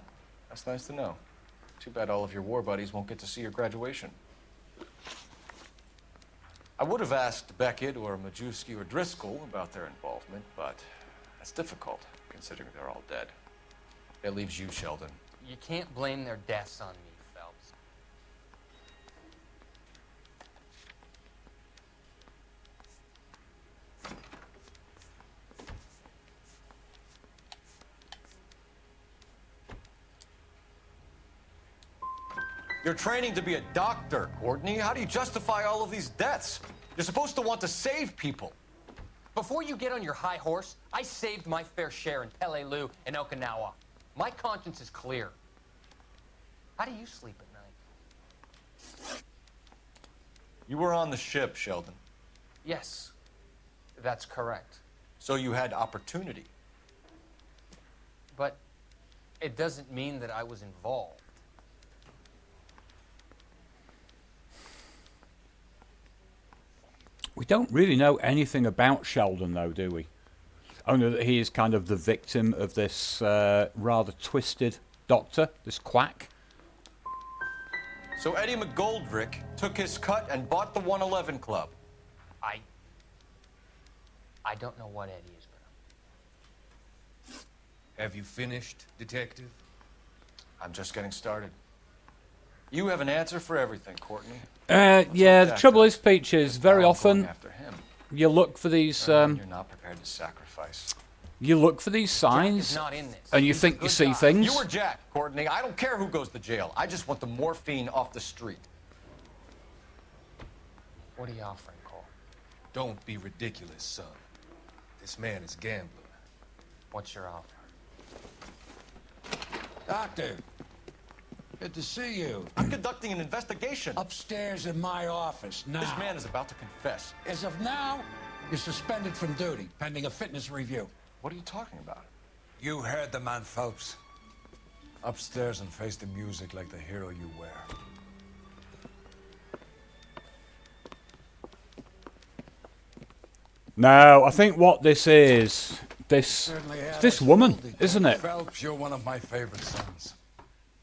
that's nice to know. Too bad all of your war buddies won't get to see your graduation. I would have asked Beckett or Majewski or Driscoll about their involvement, but that's difficult, considering they're all dead. That leaves you, Sheldon. You can't blame their deaths on me, Phelps. You're training to be a doctor, Courtney. How do you justify all of these deaths? You're supposed to want to save people. Before you get on your high horse, I saved my fair share in Peleliu and Okinawa. My conscience is clear. How do you sleep at night? You were on the ship, Sheldon. Yes, that's correct. So you had opportunity. But it doesn't mean that I was involved. We don't really know anything about Sheldon, though, do we? Only that he is kind of the victim of this rather twisted doctor, this quack. So Eddie McGoldrick took his cut and bought the 111 Club. I don't know what Eddie is about. Have you finished, detective? I'm just getting started. You have an answer for everything, Courtney. Yeah, the trouble is, Peaches, very Now I'm often going after him. you look for these. You're not prepared to sacrifice. You look for these signs, not in this. and you think you see things. You were Jack, Courtney. I don't care who goes to jail. I just want the morphine off the street. What are you offering, Cole? Don't be ridiculous, son. This man is gambling. What's your offer? Doctor, good to see you. I'm conducting an investigation. Upstairs in my office, now. This man is about to confess. As of now, you're suspended from duty, pending a fitness review. What are you talking about? You heard the man, Phelps. Upstairs and face the music like the hero you were. No, I think what this is, this woman, isn't it? Phelps, you're one of my favorite sons.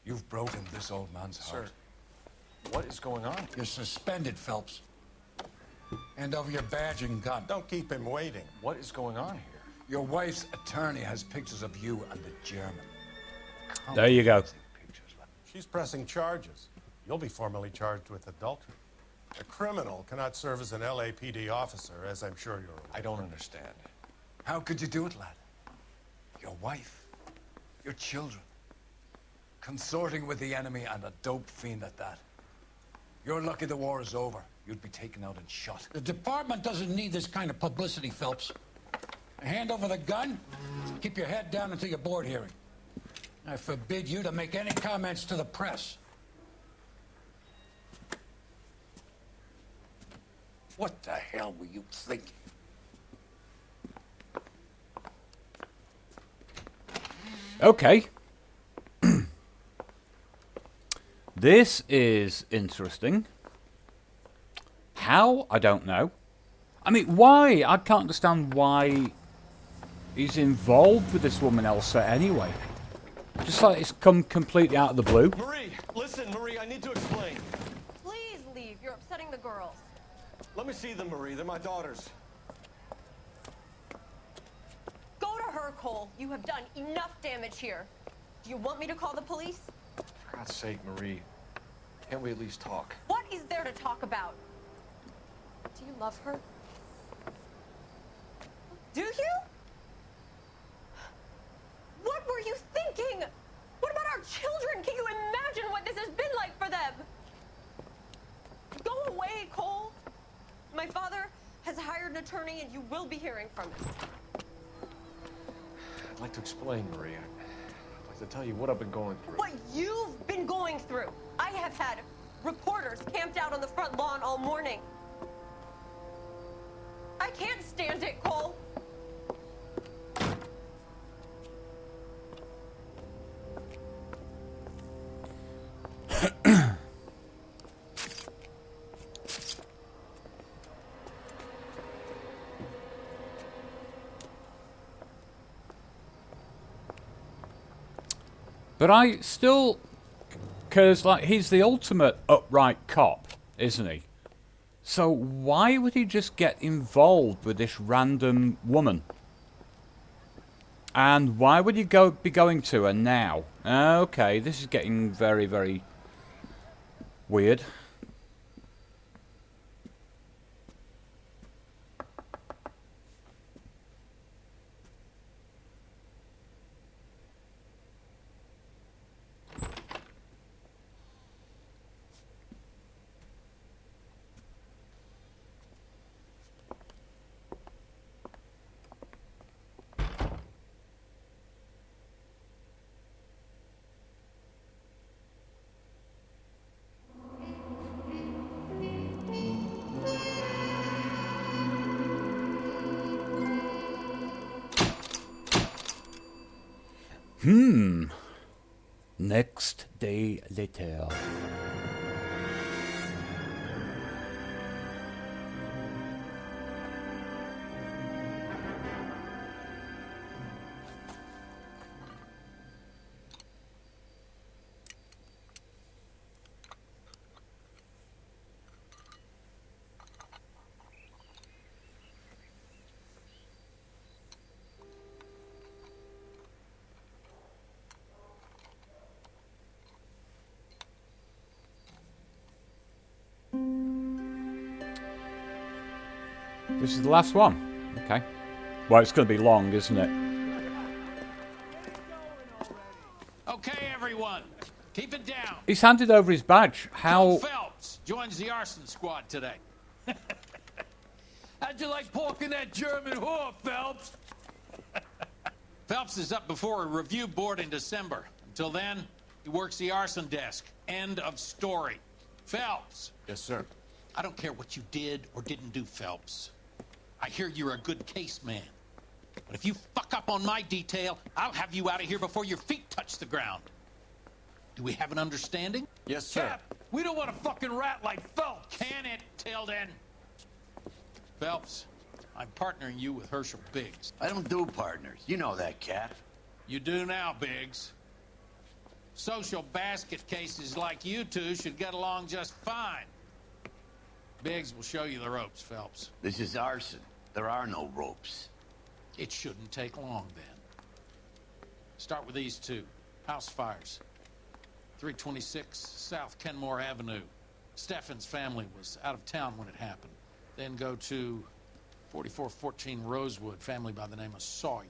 You've broken this old man's heart. Sir, what is going on? You're suspended, Phelps. Hand over your badge and gun. Don't keep him waiting. What is going on here? Your wife's attorney has pictures of you and the German. There you go. She's pressing charges. You'll be formally charged with adultery. A criminal cannot serve as an LAPD officer, as I'm sure you're aware. I don't understand. How could you do it, lad? Your wife, your children, consorting with the enemy and a dope fiend at that. You're lucky the war is over. You'd be taken out and shot. The department doesn't need this kind of publicity, Phelps. Hand over the gun, keep your head down until your board hearing. I forbid you to make any comments to the press. What the hell were you thinking? Okay. This is interesting. How? I don't know. I mean, why? I can't understand why he's involved with this woman Elsa anyway. Just like it's come completely out of the blue. Marie, listen, Marie, I need to explain. Please leave. You're upsetting the girls. Let me see them, Marie. They're my daughters. Go to her, Cole. You have done enough damage here. Do you want me to call the police? For God's sake, Marie. Can't we at least talk? What is there to talk about? Do you love her? Do you? What were you thinking? What about our children? Can you imagine what this has been like for them? Go away, Cole. My father has hired an attorney and you will be hearing from him. I'd like to explain, Marie. I'd like to tell you what I've been going through. What you've been going through. I have had reporters camped out on the front lawn all morning. I can't stand it, Cole. But I still, because like he's the ultimate upright cop, isn't he? So why would he just get involved with this random woman? And why would you be going to her now? Okay, this is getting very, very weird. Next day later. This is the last one. Okay. Well, it's going to be long, isn't it? Okay, everyone, keep it down. He's handed over his badge. How? Phelps joins the arson squad today. How'd you like porking that German whore, Phelps? Phelps is up before a review board in December. Until then, he works the arson desk. End of story. Phelps. Yes, sir. I don't care what you did or didn't do, Phelps. I hear you're a good case man. But if you fuck up on my detail, I'll have you out of here before your feet touch the ground. Do we have an understanding? Yes, sir. Cap, we don't want a fucking rat like Phelps, can it, Tilden? Phelps, I'm partnering you with Herschel Biggs. I don't do partners. You know that, Cap. You do now, Biggs. Social basket cases like you two should get along just fine. Biggs will show you the ropes, Phelps. This is arson. There are no ropes. It shouldn't take long, then. Start with these two. House fires. 326 South Kenmore Avenue. Steffen's family was out of town when it happened. Then go to 4414 Rosewood, family by the name of Sawyer.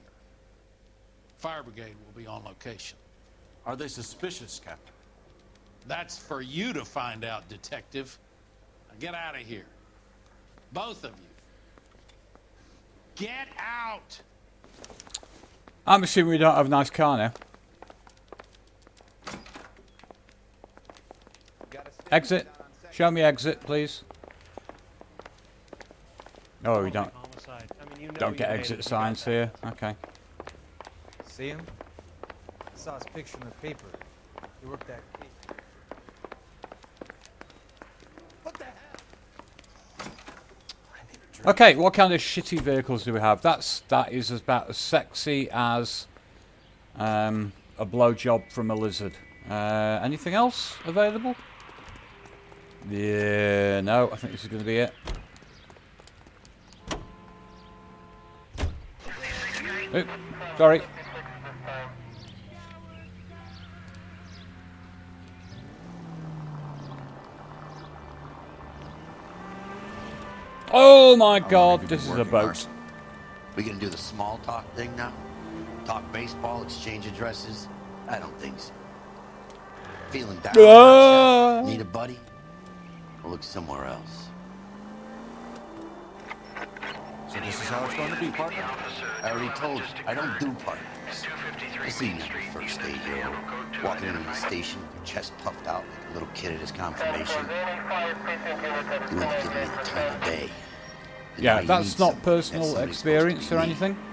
Fire brigade will be on location. Are they suspicious, Captain? That's for you to find out, Detective. Now get out of here. Both of you. Get out! I'm assuming we don't have a nice car now. Exit. Show me exit, please. Oh, we don't. Don't get exit signs here. Okay. See him? I saw his picture in the paper. He worked that case. Okay, what kind of shitty vehicles do we have? That is about as sexy as a blowjob from a lizard. Anything else available? Yeah, no, I think this is going to be it. Oop, sorry. Oh my God, this is a boat. We gonna do the small talk thing now? Talk baseball, exchange addresses? I don't think so. Feeling down? Need a buddy? Or look somewhere else. So this is how it's going to be, partner? I already told you, I don't do partners. I see you the first day here, walking into the station, your chest puffed out like a little kid at his confirmation. You wouldn't give me the time of day. And Yeah, now you that's need not something personal somebody's experience supposed or to be me. anything.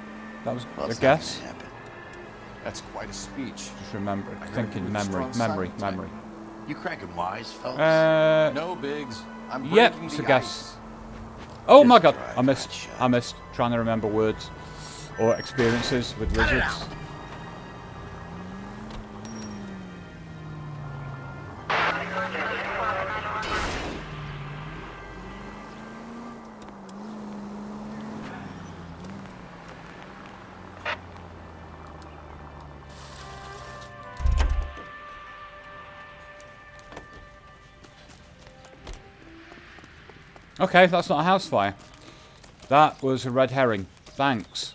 That was Well, a it's not guess. gonna happen. That's quite a speech. Just remember, I heard thinking you with memory, strong memory, silence, memory. You cracking wise, Phelps? No, Biggs. I'm Yep, breaking it's the a guess. ice. Oh Just my God, try, I missed trying to remember words or experiences with lizards. Okay, that's not a house fire. That was a red herring. Thanks.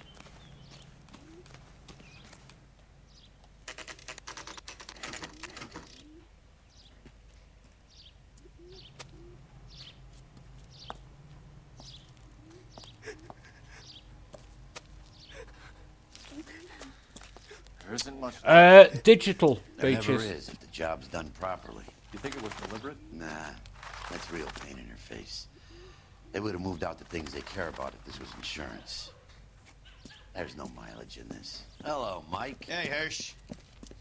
There isn't much. Digital There never features. is if the job's done properly. You think it was deliberate? Nah, that's real pain in her face. They would have moved out the things they care about if this was insurance. There's no mileage in this. Hello, Mike. Hey, Hirsch.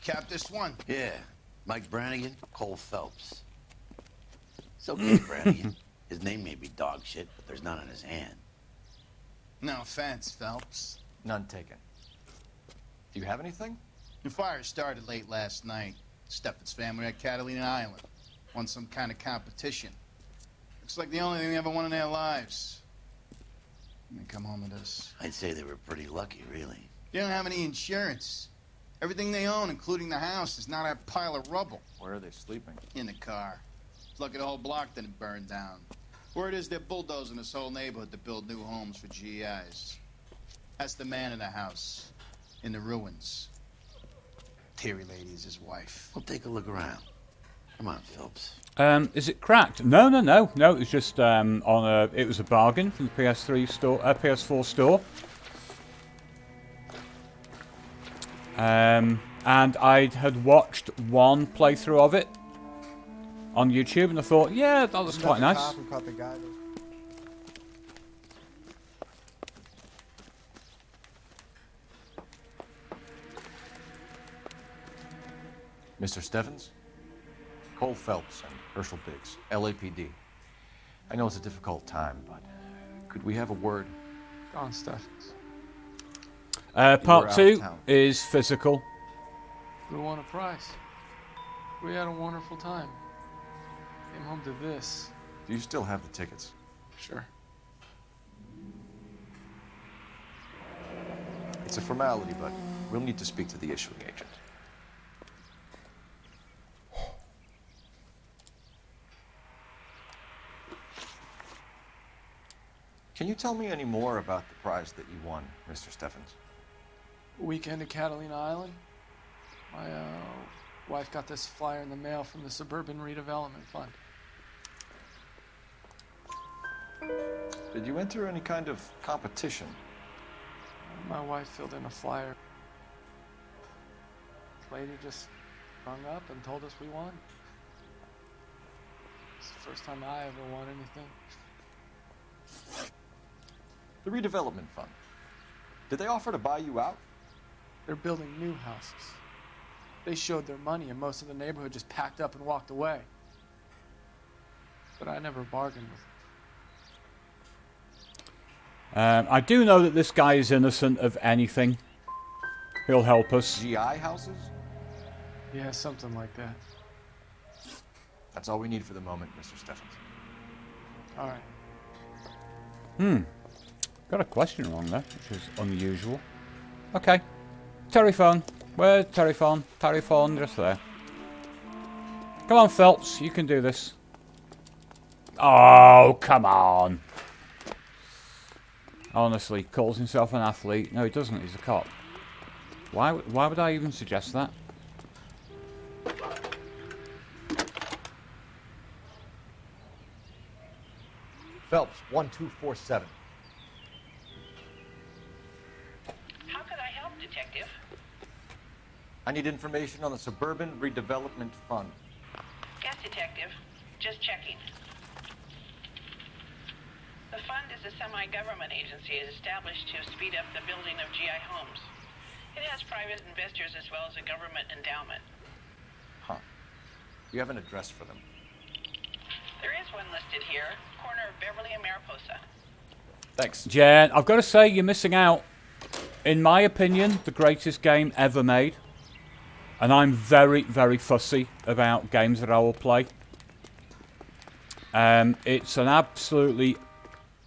Cap this one. Yeah, Mike Brannigan, Cole Phelps. It's okay, Brannigan. His name may be dog shit, but there's none on his hand. No offense, Phelps. None taken. Do you have anything? The fire started late last night. Steffen's family at Catalina Island. Won some kind of competition. Looks like the only thing they ever won in their lives. And they come home to this. I'd say they were pretty lucky, really. They don't have any insurance. Everything they own, including the house, is not a pile of rubble. Where are they sleeping? In the car. It's lucky the whole block didn't burn down. Word is they're bulldozing this whole neighborhood to build new homes for GIs. That's the man in the house. In the ruins. Terry lady is his wife. We'll take a look around. Come on, Phelps. Is it cracked? No. It was just on a. It was a bargain from the PS3 store, PS4 store. And I had watched one playthrough of it on YouTube, and I thought, yeah, that was quite nice. Mr. Steffens? Cole Phelps and Herschel Biggs, LAPD. I know it's a difficult time, but could we have a word? Gone, Stephens. Part 2 is physical. We won a prize. We had a wonderful time. Came home to this. Do you still have the tickets? Sure. It's a formality, but we'll need to speak to the issuing agent. Can you tell me any more about the prize that you won, Mr. Stephens? A weekend at Catalina Island. My wife got this flyer in the mail from the Suburban Redevelopment Fund. Did you enter any kind of competition? My wife filled in a flyer. This lady just rung up and told us we won. It's the first time I ever won anything. The redevelopment fund. Did they offer to buy you out? They're building new houses. They showed their money and most of the neighborhood just packed up and walked away. But I never bargained with them. I do know that this guy is innocent of anything. He'll help us. GI houses? Yeah, something like that. That's all we need for the moment, Mr. Stephens. All right. Got a question wrong there, which is unusual. Okay. Telephone. Where's telephone? Telephone, just there. Come on, Phelps. You can do this. Oh, come on. Honestly, calls himself an athlete. No, he doesn't. He's a cop. Why would I even suggest that? Phelps, 1247. How could I help, Detective? I need information on the Suburban Redevelopment Fund. Yes, Detective. Just checking. The fund is a semi-government agency established to speed up the building of GI homes. It has private investors as well as a government endowment. Huh. You have an address for them? There is one listed here, corner of Beverly and Mariposa. Thanks. Jen, I've got to say, you're missing out. In my opinion, the greatest game ever made. And I'm very, very fussy about games that I will play. It's an absolutely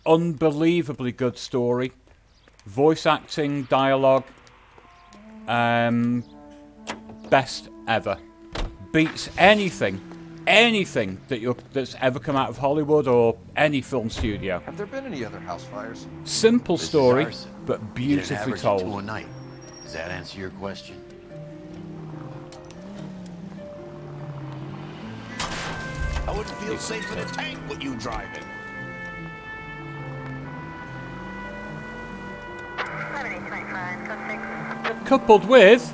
unbelievably good story. Voice acting, dialogue. Best ever. Beats anything that's ever come out of Hollywood or any film studio. Have there been any other house fires? Simple story, but beautifully Get an average told. of 2 a night. Does that answer your question? I wouldn't feel safe in a tank with you driving. Coupled with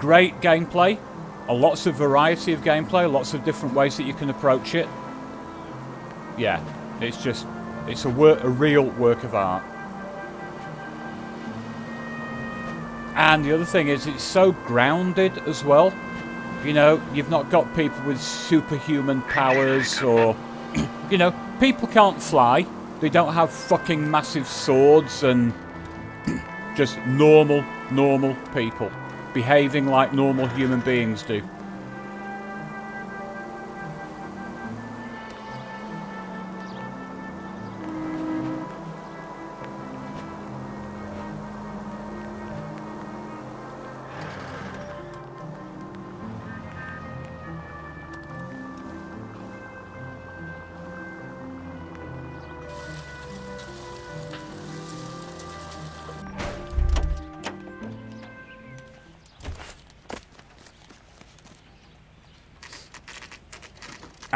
great gameplay, lots of variety of gameplay, lots of different ways that you can approach it. Yeah, it's a real work of art. And the other thing is, it's so grounded as well. You know, you've not got people with superhuman powers or, you know, people can't fly. They don't have fucking massive swords and just normal people behaving like normal human beings do.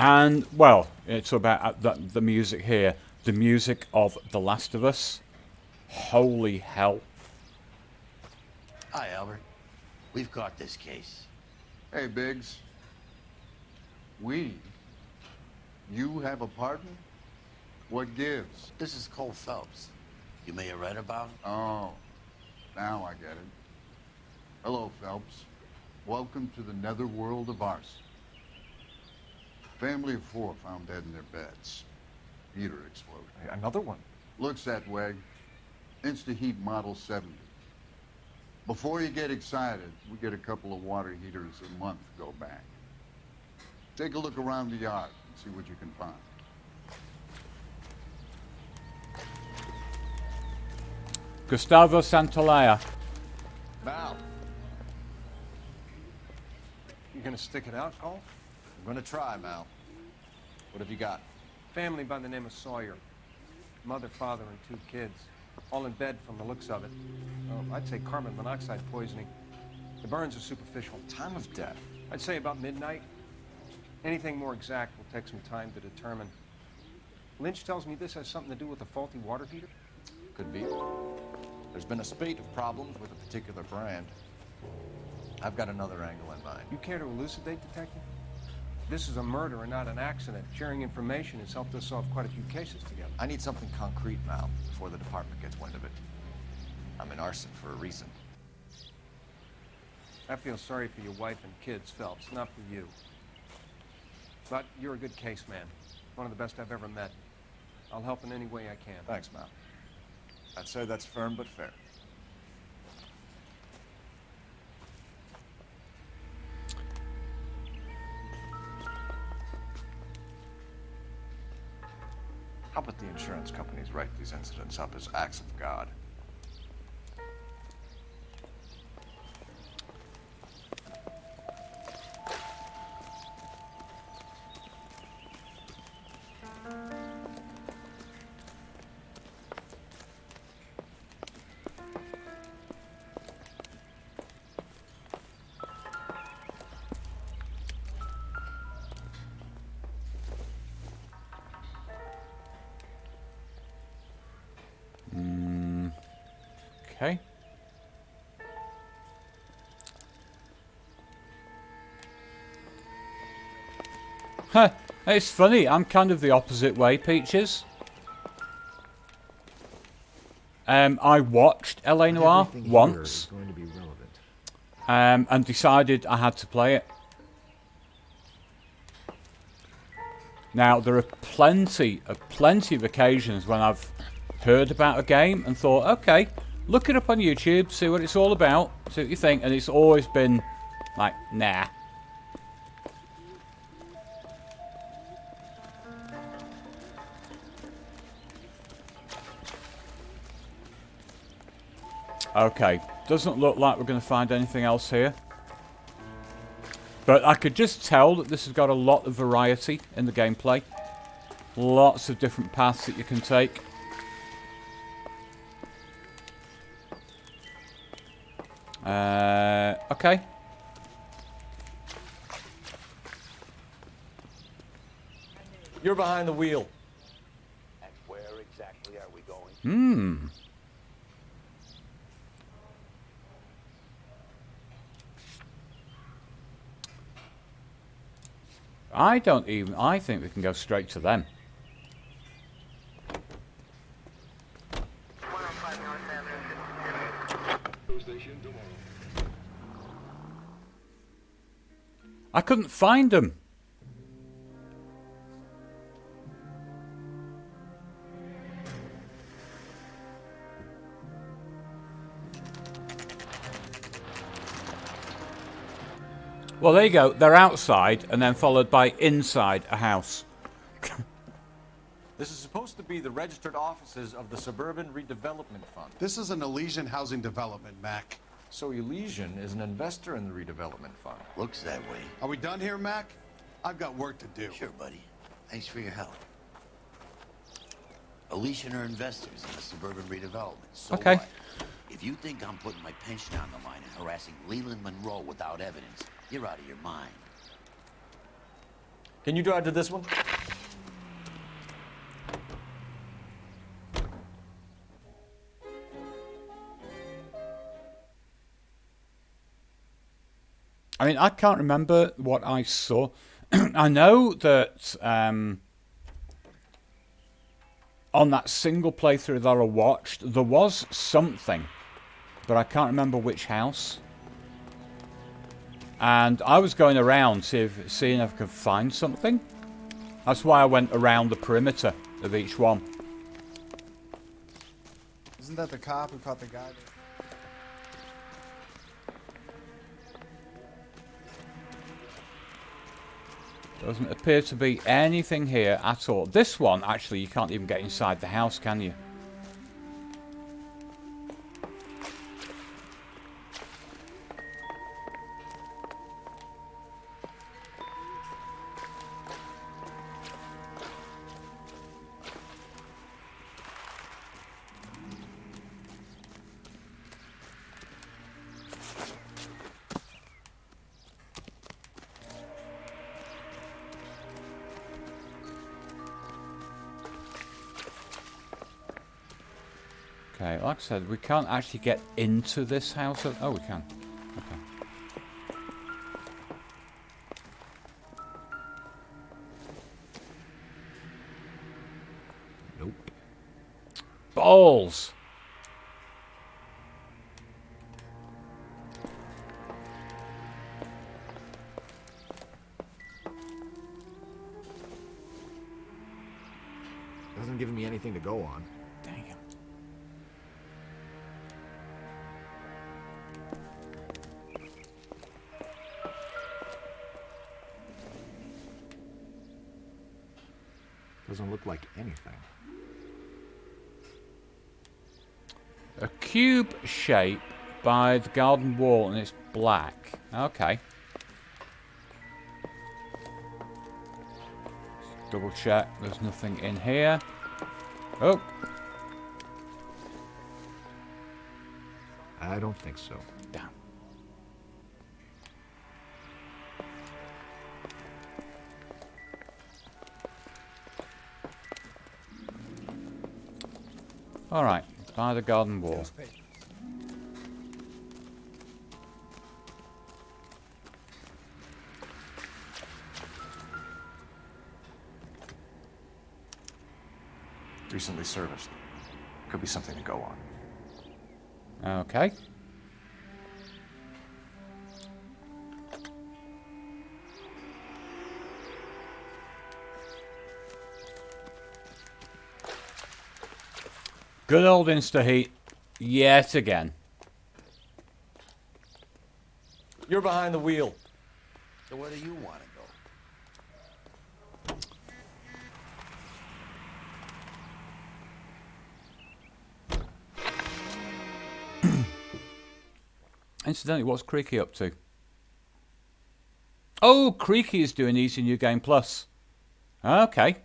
And, well, it's about the music here. The music of The Last of Us. Holy hell. Hi, Albert. We've caught this case. Hey, Biggs. We? You have a partner? What gives? This is Cole Phelps. You may have read about him. Oh, now I get it. Hello, Phelps. Welcome to the netherworld of arson. Family of 4 found dead in their beds. Heater exploded. Another one? Looks that way. Insta-Heat Model 70. Before you get excited, we get a couple of water heaters a month go back. Take a look around the yard and see what you can find. Gustavo Santolaya. Mal. You gonna stick it out, Cole? I'm gonna try, Mal. What have you got? Family by the name of Sawyer. Mother, father, and 2 kids. All in bed from the looks of it. Oh, I'd say carbon monoxide poisoning. The burns are superficial. Time of death? I'd say about midnight. Anything more exact will take some time to determine. Lynch tells me this has something to do with a faulty water heater. Could be. There's been a spate of problems with a particular brand. I've got another angle in mind. You care to elucidate, Detective? This is a murder and not an accident. Sharing information has helped us solve quite a few cases together. I need something concrete, Mal, before the department gets wind of it. I'm in arson for a reason. I feel sorry for your wife and kids, Phelps, not for you. But you're a good case man. One of the best I've ever met. I'll help in any way I can. Thanks, Mal. I'd say that's firm but fair. How about the insurance companies write these incidents up as acts of God? Okay. Huh. It's funny, I'm kind of the opposite way, Peaches. I watched LA Noire once. And decided I had to play it. Now, there are plenty of occasions when I've heard about a game and thought, okay, look it up on YouTube, see what it's all about, see what you think, and it's always been like, nah. Okay, doesn't look like we're going to find anything else here. But I could just tell that this has got a lot of variety in the gameplay. Lots of different paths that you can take. Okay. You're behind the wheel. And where exactly are we going? I think we can go straight to them. I couldn't find them. Well, there you go. They're outside and then followed by inside a house. This is supposed to be the registered offices of the Suburban Redevelopment Fund. This is an Elysian housing development, Mac. So Elysian is an investor in the redevelopment fund. Looks that way. Are we done here, Mac? I've got work to do. Sure, buddy. Thanks for your help. Elysian are investors in the suburban redevelopment. So okay. What? If you think I'm putting my pension on the line and harassing Leland Monroe without evidence, you're out of your mind. Can you drive to this one? I mean, I can't remember what I saw. I know that on that single playthrough that I watched, there was something, but I can't remember which house. And I was going around seeing if I could find something. That's why I went around the perimeter of each one. Is Isn't that the cop who caught the guy? Doesn't appear to be anything here at all. This one, actually, you can't even get inside the house, can you? Okay, like I said, we can't actually get into this house. Oh, we can. Okay. Nope. Balls! Doesn't give me anything to go on. Damn. Doesn't look like anything. A cube shape by the garden wall, and it's black. Okay. Double check. There's nothing in here. Oh. I don't think so. Damn. All right, by the garden wall. Recently serviced. Could be something to go on. Okay. Good old Insta-heat, yet again. You're behind the wheel. So where do you want to go? Incidentally, what's Creaky up to? Oh, Creaky is doing Easy New Game Plus. Okay.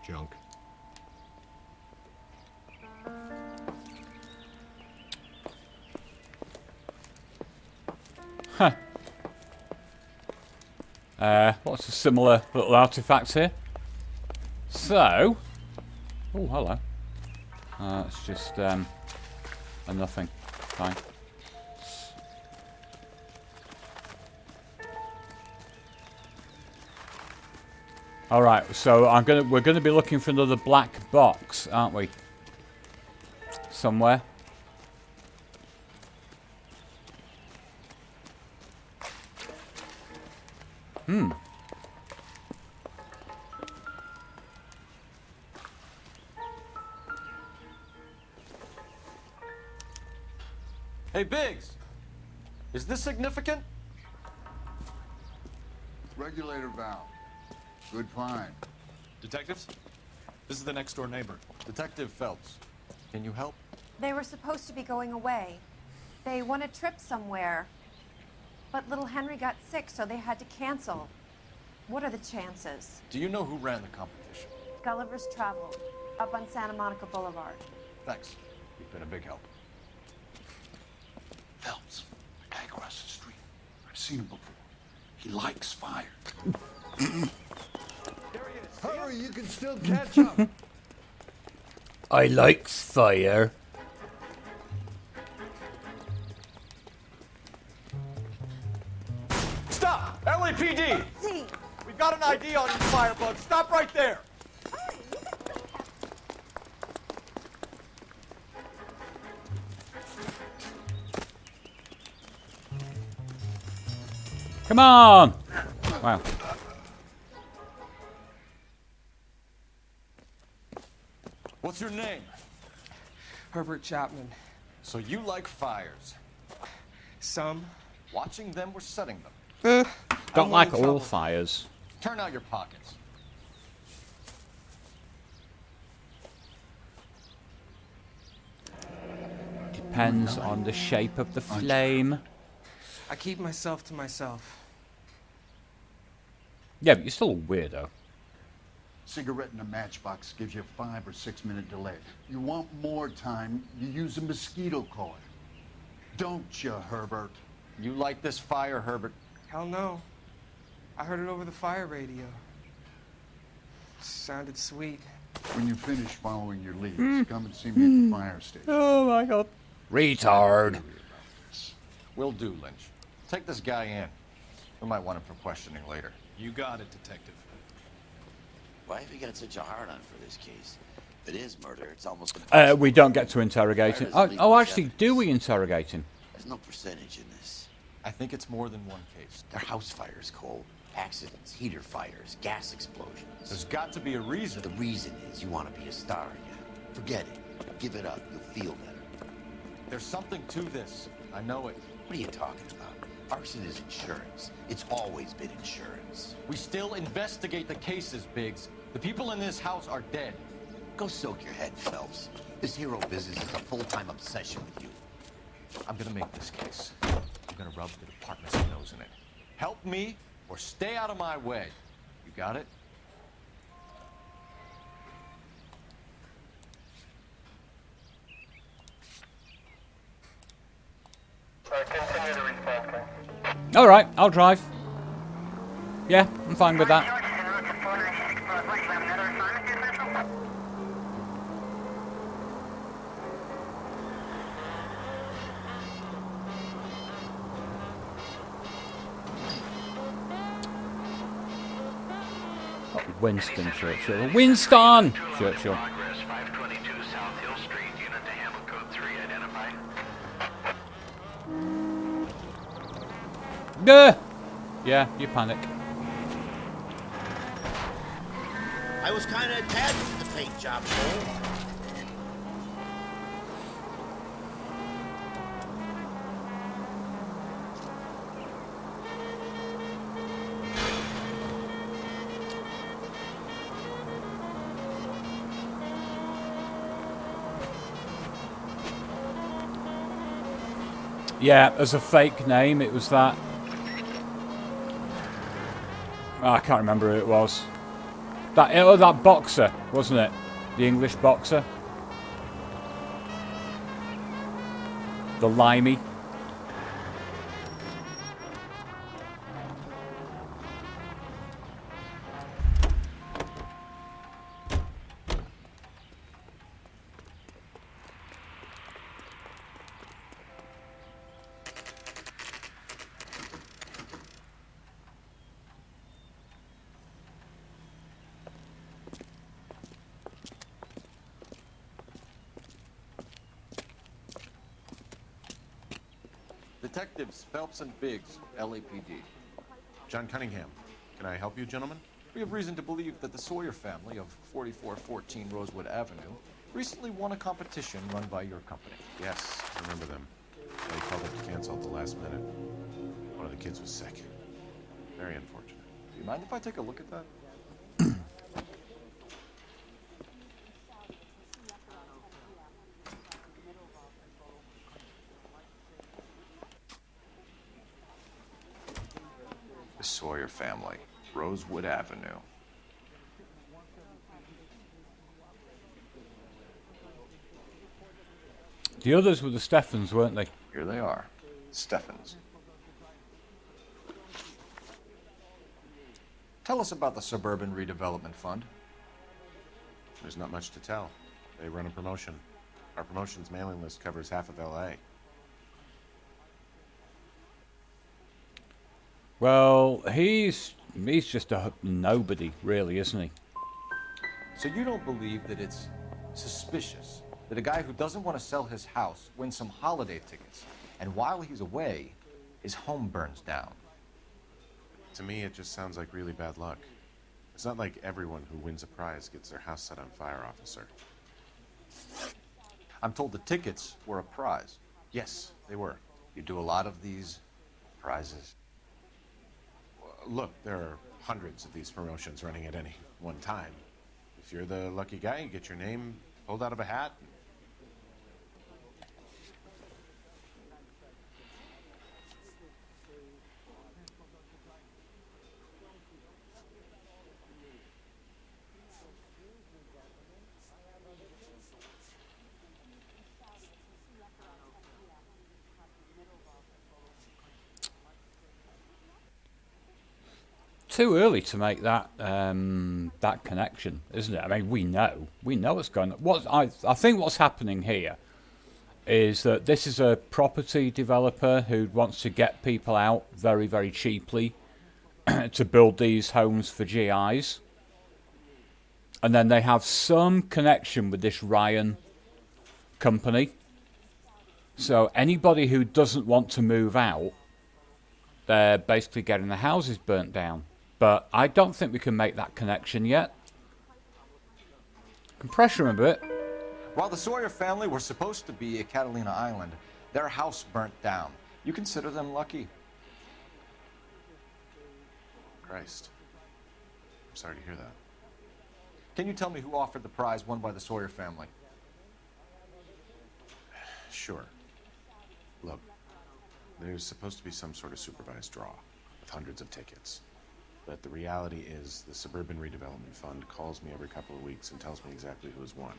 Junk. Huh. Lots of similar little artifacts here. So, oh hello. It's just a nothing. Fine. All right, so we're gonna be looking for another black box, aren't we? Somewhere. Hmm. Hey, Biggs! Is this significant? Regulator valve. Good find. Detectives? This is the next door neighbor, Detective Phelps. Can you help? They were supposed to be going away. They won a trip somewhere. But little Henry got sick, so they had to cancel. What are the chances? Do you know who ran the competition? Gulliver's Travel, up on Santa Monica Boulevard. Thanks. You've been a big help. Phelps, the guy across the street. I've seen him before. He likes fire. Hurry, you can still catch up. I likes fire. Stop! LAPD! See, We've got an ID on you, Firebug. Stop right there. Come on! Wow. What's your name? Herbert Chapman. So you like fires? Some. Watching them or setting them? Don't like all fires. Turn out your pockets. Depends on the shape of the flame. I keep myself to myself. Yeah, but you're still a weirdo. Cigarette in a matchbox gives you a 5 or 6 minute delay. You want more time, you use a mosquito coil. Don't you, Herbert? You like this fire, Herbert? Hell no. I heard it over the fire radio. Sounded sweet. When you finish following your leads, come and see me at the fire station. Oh my god. Retard. Will do, Lynch. Take this guy in. We might want him for questioning later. You got it, Detective. Why have you got such a hard-on for this case? If it is murder, it's almost We don't get to interrogate him. Oh, actually, do we interrogate him? There's no percentage in this. I think it's more than one case. They're house fires, Cole. Accidents, heater fires, gas explosions. There's got to be a reason. The reason is you want to be a star again. Forget it. Give it up. You'll feel better. There's something to this. I know it. What are you talking about? Arson is insurance. It's always been insurance. We still investigate the cases, Biggs. The people in this house are dead. Go soak your head, Phelps. This hero business is a full-time obsession with you. I'm gonna make this case. I'm gonna rub the department's nose in it. Help me or stay out of my way. You got it? All right, I'll drive. Yeah, I'm fine with that. Winston Churchill. Winston Churchill. Duh. Yeah, you panic. I was kind of attached to the paint job, Cole. Yeah, as a fake name, it was that. Oh, I can't remember who it was. That boxer, wasn't it? The English boxer. The limey. Detectives Phelps and Biggs, LAPD. John Cunningham. Can I help you, gentlemen? We have reason to believe that the Sawyer family of 4414 Rosewood Avenue recently won a competition run by your company. Yes, I remember them. They called it to cancel at the last minute. One of the kids was sick. Very unfortunate. Do you mind if I take a look at that? The Sawyer family, Rosewood Avenue. The others were the Steffens, weren't they? Here they are, Steffens. Tell us about the Suburban Redevelopment Fund. There's not much to tell. They run a promotion. Our promotion's mailing list covers half of LA. Well, he's He's just a nobody, really, isn't he? So you don't believe that it's suspicious that a guy who doesn't want to sell his house wins some holiday tickets, and while he's away, his home burns down? To me, it just sounds like really bad luck. It's not like everyone who wins a prize gets their house set on fire, officer. I'm told the tickets were a prize. Yes, they were. You do a lot of these prizes? Look, there are hundreds of these promotions running at any one time. If you're the lucky guy, you get your name pulled out of a hat. Too early to make that that connection, isn't it? I mean, we know what's going on. What I think what's happening here is that this is a property developer who wants to get people out very, very cheaply to build these homes for GIs, and then they have some connection with this Ryan company. So anybody who doesn't want to move out, they're basically getting the houses burnt down. But I don't think we can make that connection yet. Can pressure him a bit. While the Sawyer family were supposed to be at Catalina Island, their house burnt down. You consider them lucky? Christ. I'm sorry to hear that. Can you tell me who offered the prize won by the Sawyer family? Sure. Look, there's supposed to be some sort of supervised draw with hundreds of tickets. But the reality is the Suburban Redevelopment Fund calls me every couple of weeks and tells me exactly who has won.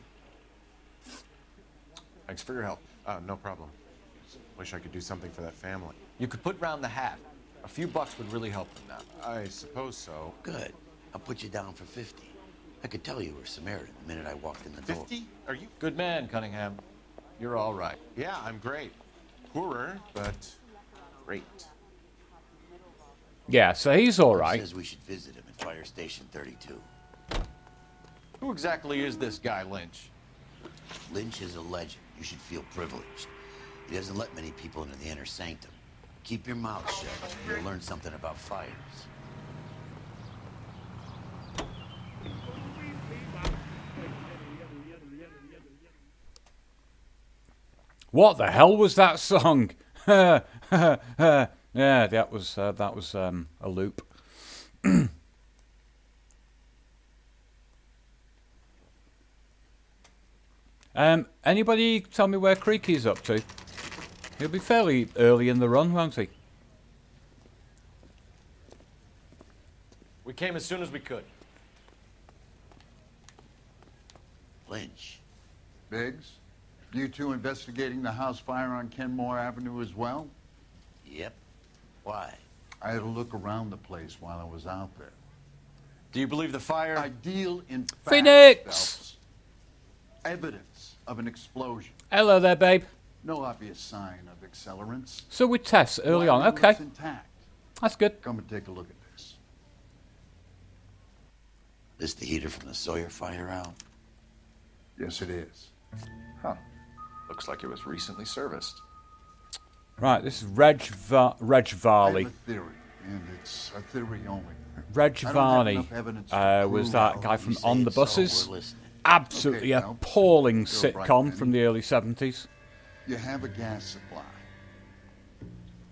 Thanks for your help. No problem. Just wish I could do something for that family. You could put round the hat. A few bucks would really help them now. I suppose so. Good. I'll put you down for 50. I could tell you were Samaritan the minute I walked in the door. 50? Are you? Good man, Cunningham. You're all right. Yeah, I'm great. Poorer, but great. Yeah, so he's all right. Says we should visit him at Fire Station 32. Who exactly is this guy, Lynch? Lynch is a legend. You should feel privileged. He doesn't let many people into the inner sanctum. Keep your mouth shut. You'll learn something about fires. What the hell was that song? Yeah, that was a loop. Anybody tell me where Creaky's up to? He'll be fairly early in the run, won't he? We came as soon as we could. Lynch. Biggs, you two investigating the house fire on Kenmore Avenue as well? Yep. Why? I had a look around the place while I was out there. Do you believe the fire? I deal in facts, Phoenix! Phelps. Evidence of an explosion. Hello there, babe. No obvious sign of accelerants. So with Tess early on, Wiring okay. looks intact. That's good. Come and take a look at this. This the heater from the Sawyer fire out? Yes, it is. Huh. Looks like it was recently serviced. Right, this is Reg I Varley. have a theory, and it's a theory only. Reg I don't have Varney enough evidence to was prove that all guy you from say, On the so Buses. we're listening. Absolutely Okay, Phelps. appalling You're a bright sitcom man. from the early 70s. You have a gas supply.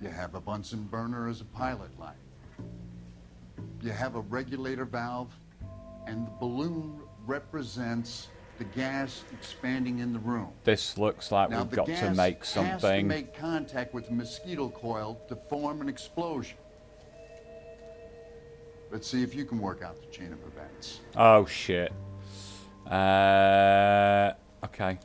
You have a Bunsen burner as a pilot light. You have a regulator valve, and the balloon represents the gas expanding in the room. This looks like Now, we've the got gas to make has to something. make contact with the mosquito coil to form an explosion. Let's see if you can work out the chain of events. Oh shit. Okay.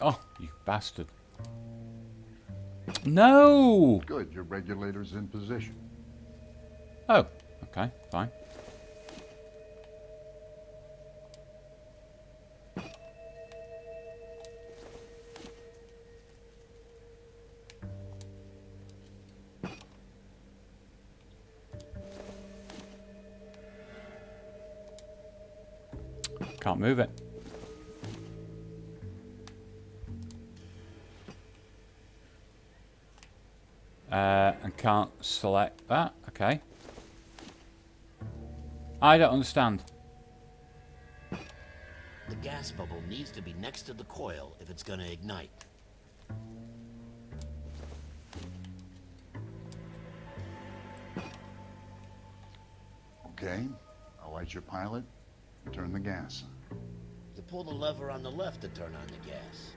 Oh, you bastard. No! Good, your regulator's in position. Oh, okay, fine. Can't move it. And can't select that. Okay. I don't understand. The gas bubble needs to be next to the coil if it's gonna ignite. Okay, I'll light your pilot and turn the gas on. You pull the lever on the left to turn on the gas.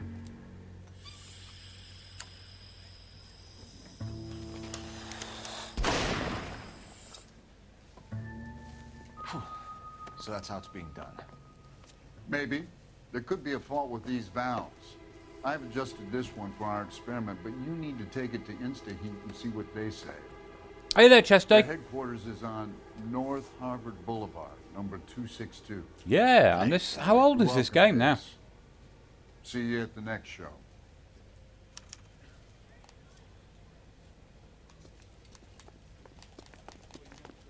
So that's how it's being done. Maybe. There could be a fault with these valves. I've adjusted this one for our experiment, but you need to take it to InstaHeat and see what they say. Are you there, Chesty? Their headquarters is on North Harvard Boulevard, number 262. Yeah, and this. How old is this game now? See you at the next show.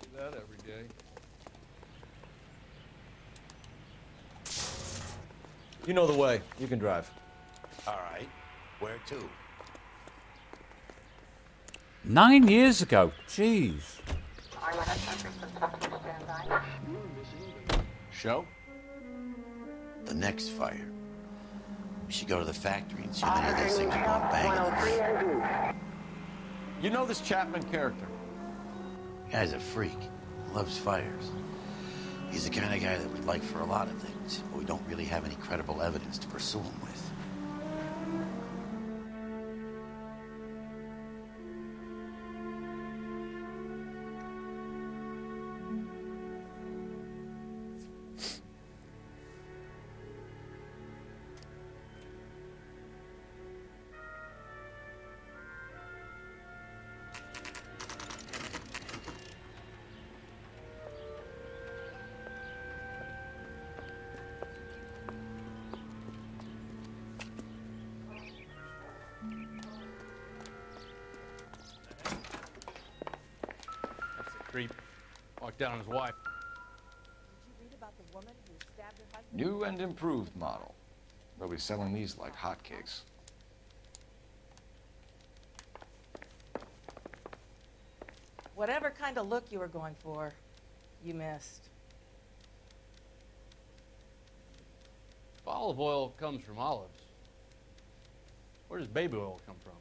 Do that every day. You know the way. You can drive. All right. Where to? 9 years ago. Jeez. Show? The next fire. We should go to the factory and see how many of those things are going bang in the night. You know this Chapman character? Guy's a freak. Loves fires. He's the kind of guy that we'd like for a lot of things, but we don't really have any credible evidence to pursue him with. Creep. Walked down on his wife. Did you read about the woman who stabbed her husband? New and improved model. They'll be selling these like hotcakes. Whatever kind of look you were going for, you missed. If olive oil comes from olives, where does baby oil come from?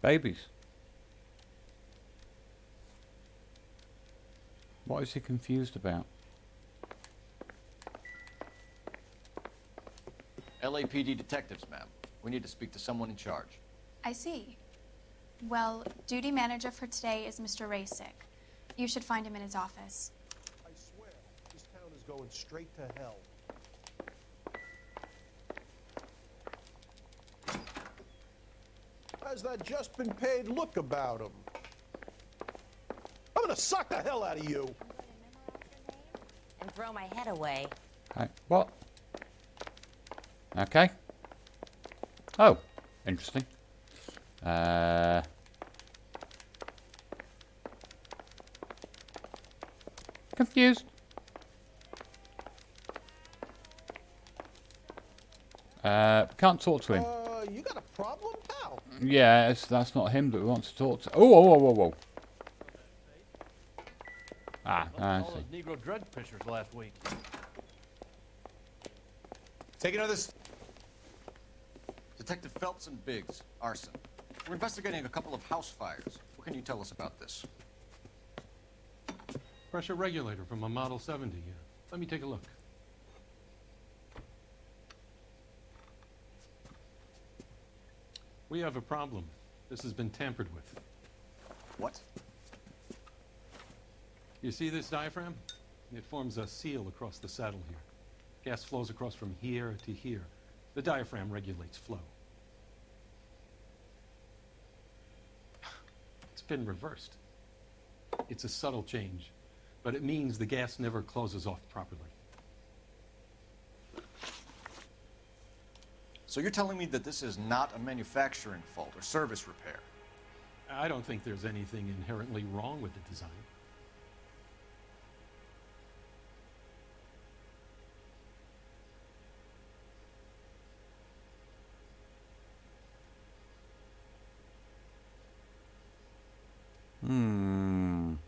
Babies. What is he confused about? LAPD detectives, ma'am. We need to speak to someone in charge. I see. Well, duty manager for today is Mr. Rasick. You should find him in his office. I swear, this town is going straight to hell. Has that just been paid look about him? I'm gonna suck the hell out of you. And throw my head away. Right. What? Okay. Oh, interesting. Confused. Can't talk to him. You got a problem, pal? Yeah, that's not him that we want to talk to. Oh, whoa, whoa, whoa, whoa. Ah, I All see. those Negro drug pushers last week. Take another. Detective Phelps and Biggs, arson. We're investigating a couple of house fires. What can you tell us about this? Pressure regulator from a Model 70. Let me take a look. We have a problem. This has been tampered with. What? You see this diaphragm? It forms a seal across the saddle here. Gas flows across from here to here. The diaphragm regulates flow. It's been reversed. It's a subtle change, but it means the gas never closes off properly. So you're telling me that this is not a manufacturing fault or service repair? I don't think there's anything inherently wrong with the design. I'm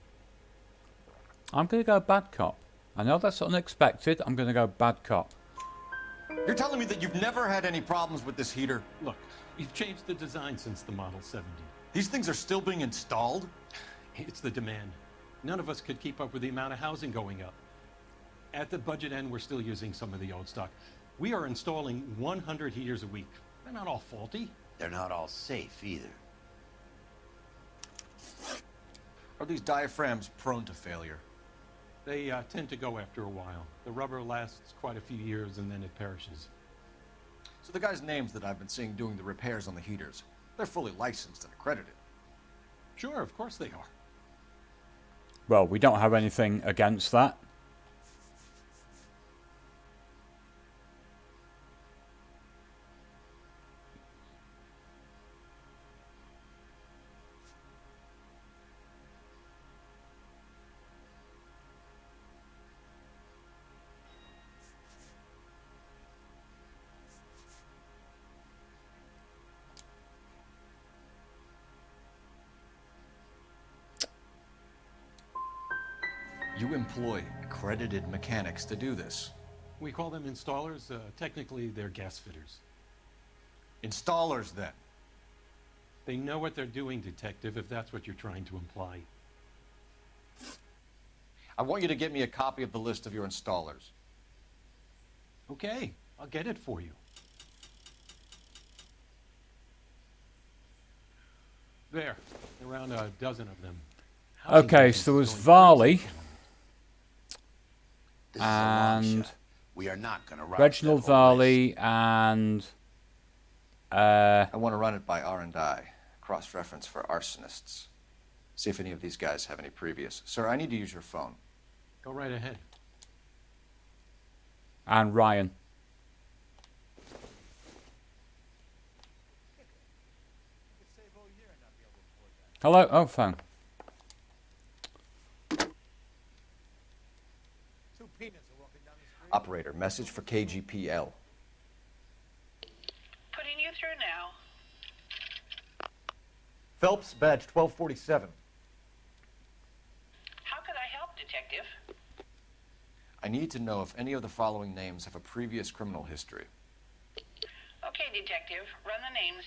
going to go bad cop. I know that's unexpected. I'm going to go bad cop. You're telling me that you've never had any problems with this heater? Look, we've changed the design since the Model 70. These things are still being installed? It's the demand. None of us could keep up with the amount of housing going up. At the budget end, we're still using some of the old stock. We are installing 100 heaters a week. They're not all faulty. They're not all safe either. Are these diaphragms prone to failure? They tend to go after a while. The rubber lasts quite a few years and then it perishes. So the guys' names that I've been seeing doing the repairs on the heaters, they're fully licensed and accredited. Sure, of course they are. Well, we don't have anything against that. You employ accredited mechanics to do this. We call them installers. Technically, they're gas fitters. Installers, then? They know what they're doing, Detective, if that's what you're trying to imply. I want you to get me a copy of the list of your installers. Okay, I'll get it for you. There, around a dozen of them. Okay, so there was Varley and we are not going to run Reginald Varley and I want to run it by R&I, cross-reference for arsonists. See if any of these guys have any previous. Sir, I need to use your phone. Go right ahead. and Ryan. Hello? Oh, phone. Operator, message for KGPL. Putting you through now. Phelps, badge 1247. How could I help, Detective? I need to know if any of the following names have a previous criminal history. Okay, Detective, run the names.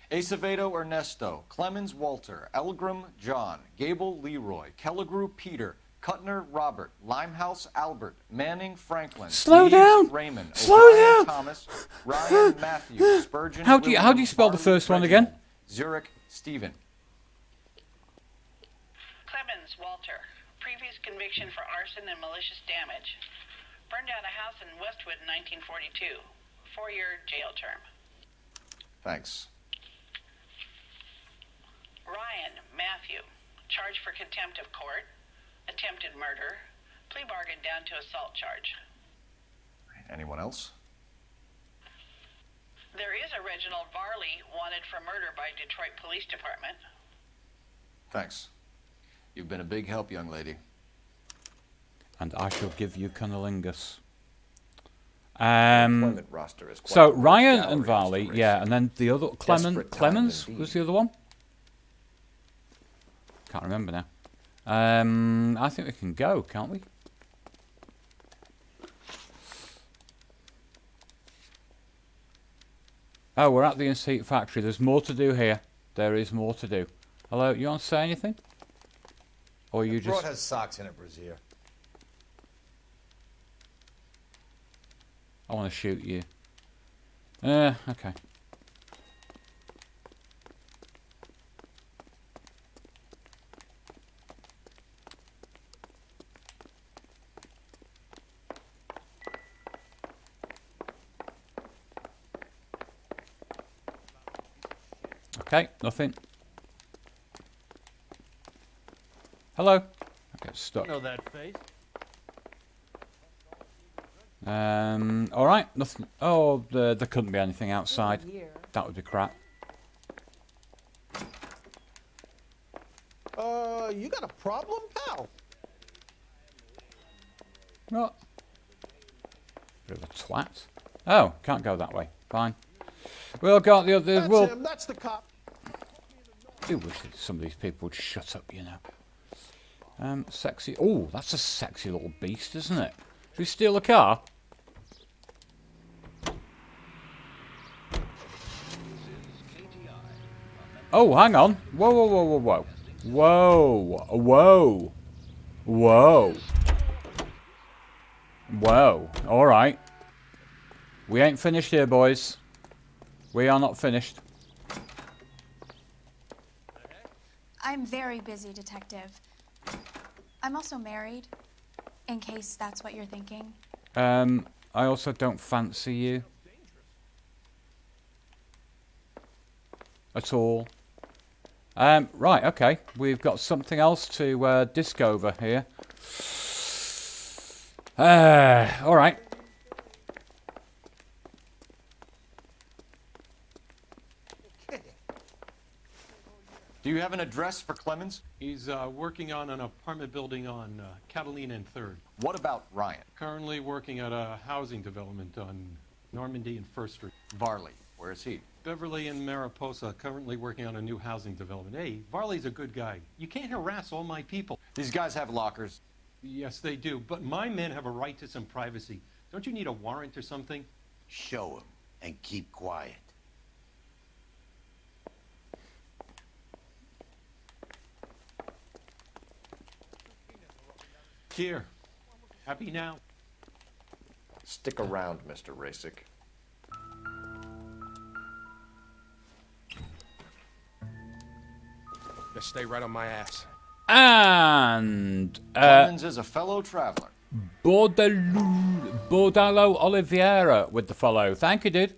Acevedo Ernesto, Clemens Walter, Elgram John, Gable Leroy, Kelligrew Peter, Cutner Robert, Limehouse Albert, Manning Franklin, Slow Leeds down. Raymond, Slow O'Brien down. Thomas, Ryan Matthew, Spurgeon How do you William, spell the Barley first one Reginald, again? Zurich Stephen. Clemens Walter. Previous conviction for arson and malicious damage. Burned down a house in Westwood in 1942. 4-year jail term. Thanks. Ryan Matthew. Charged for contempt of court. Attempted murder. Plea bargain down to assault charge. Anyone else? There is a Reginald Varley wanted for murder by Detroit Police Department. Thanks. You've been a big help, young lady. And I shall give you cunnilingus. Employment roster is quite So a large Ryan gallery and as Varley, to yeah, and then the other Desperate time Clemens indeed. was the other one. Can't remember now. I think we can go, can't we? Oh, we're at the Insect Factory. There's more to do here. There is more to do. Hello, you want to say anything? Or you Broad just... has socks in it, Brazier. I want to shoot you. Okay. Okay, nothing. Hello. Okay, stuck. Know that face. All right, nothing. Oh, there couldn't be anything outside. That would be crap. You got a problem, pal? What? Bit of a twat. Oh, can't go that way. Fine. We'll go the other. That's We'll him. That's the cop. do wish that some of these people would shut up, you know. Sexy. Oh, that's a sexy little beast, isn't it? Should we steal a car? Oh, hang on. Whoa, whoa, whoa, whoa, whoa. Whoa. Whoa. Whoa. Whoa. Alright. We ain't finished here, boys. We are not finished. I'm very busy, Detective. I'm also married, in case that's what you're thinking. I also don't fancy you. At all. Right, okay. We've got something else to discover here. Alright. Do you have an address for Clemens? He's working on an apartment building on Catalina and 3rd. What about Ryan? Currently working at a housing development on Normandy and 1st Street. Varley, where is he? Beverly and Mariposa, currently working on a new housing development. Hey, Varley's a good guy. You can't harass all my people. These guys have lockers. Yes, they do, but my men have a right to some privacy. Don't you need a warrant or something? Show him and keep quiet. Here. Happy now? Stick around, Mr. Rasick. Just stay right on my ass. And Clemens is a fellow traveler. Bordalo Oliveira with the follow. Thank you, dude.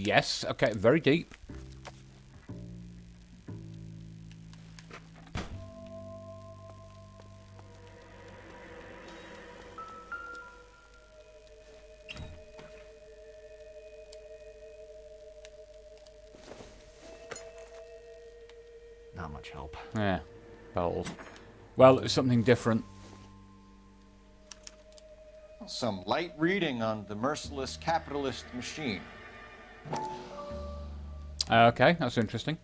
Yes. Okay, very deep. Not much help. Yeah, bells. Well, it's something different. Some light reading on the merciless capitalist machine. Okay, that's interesting.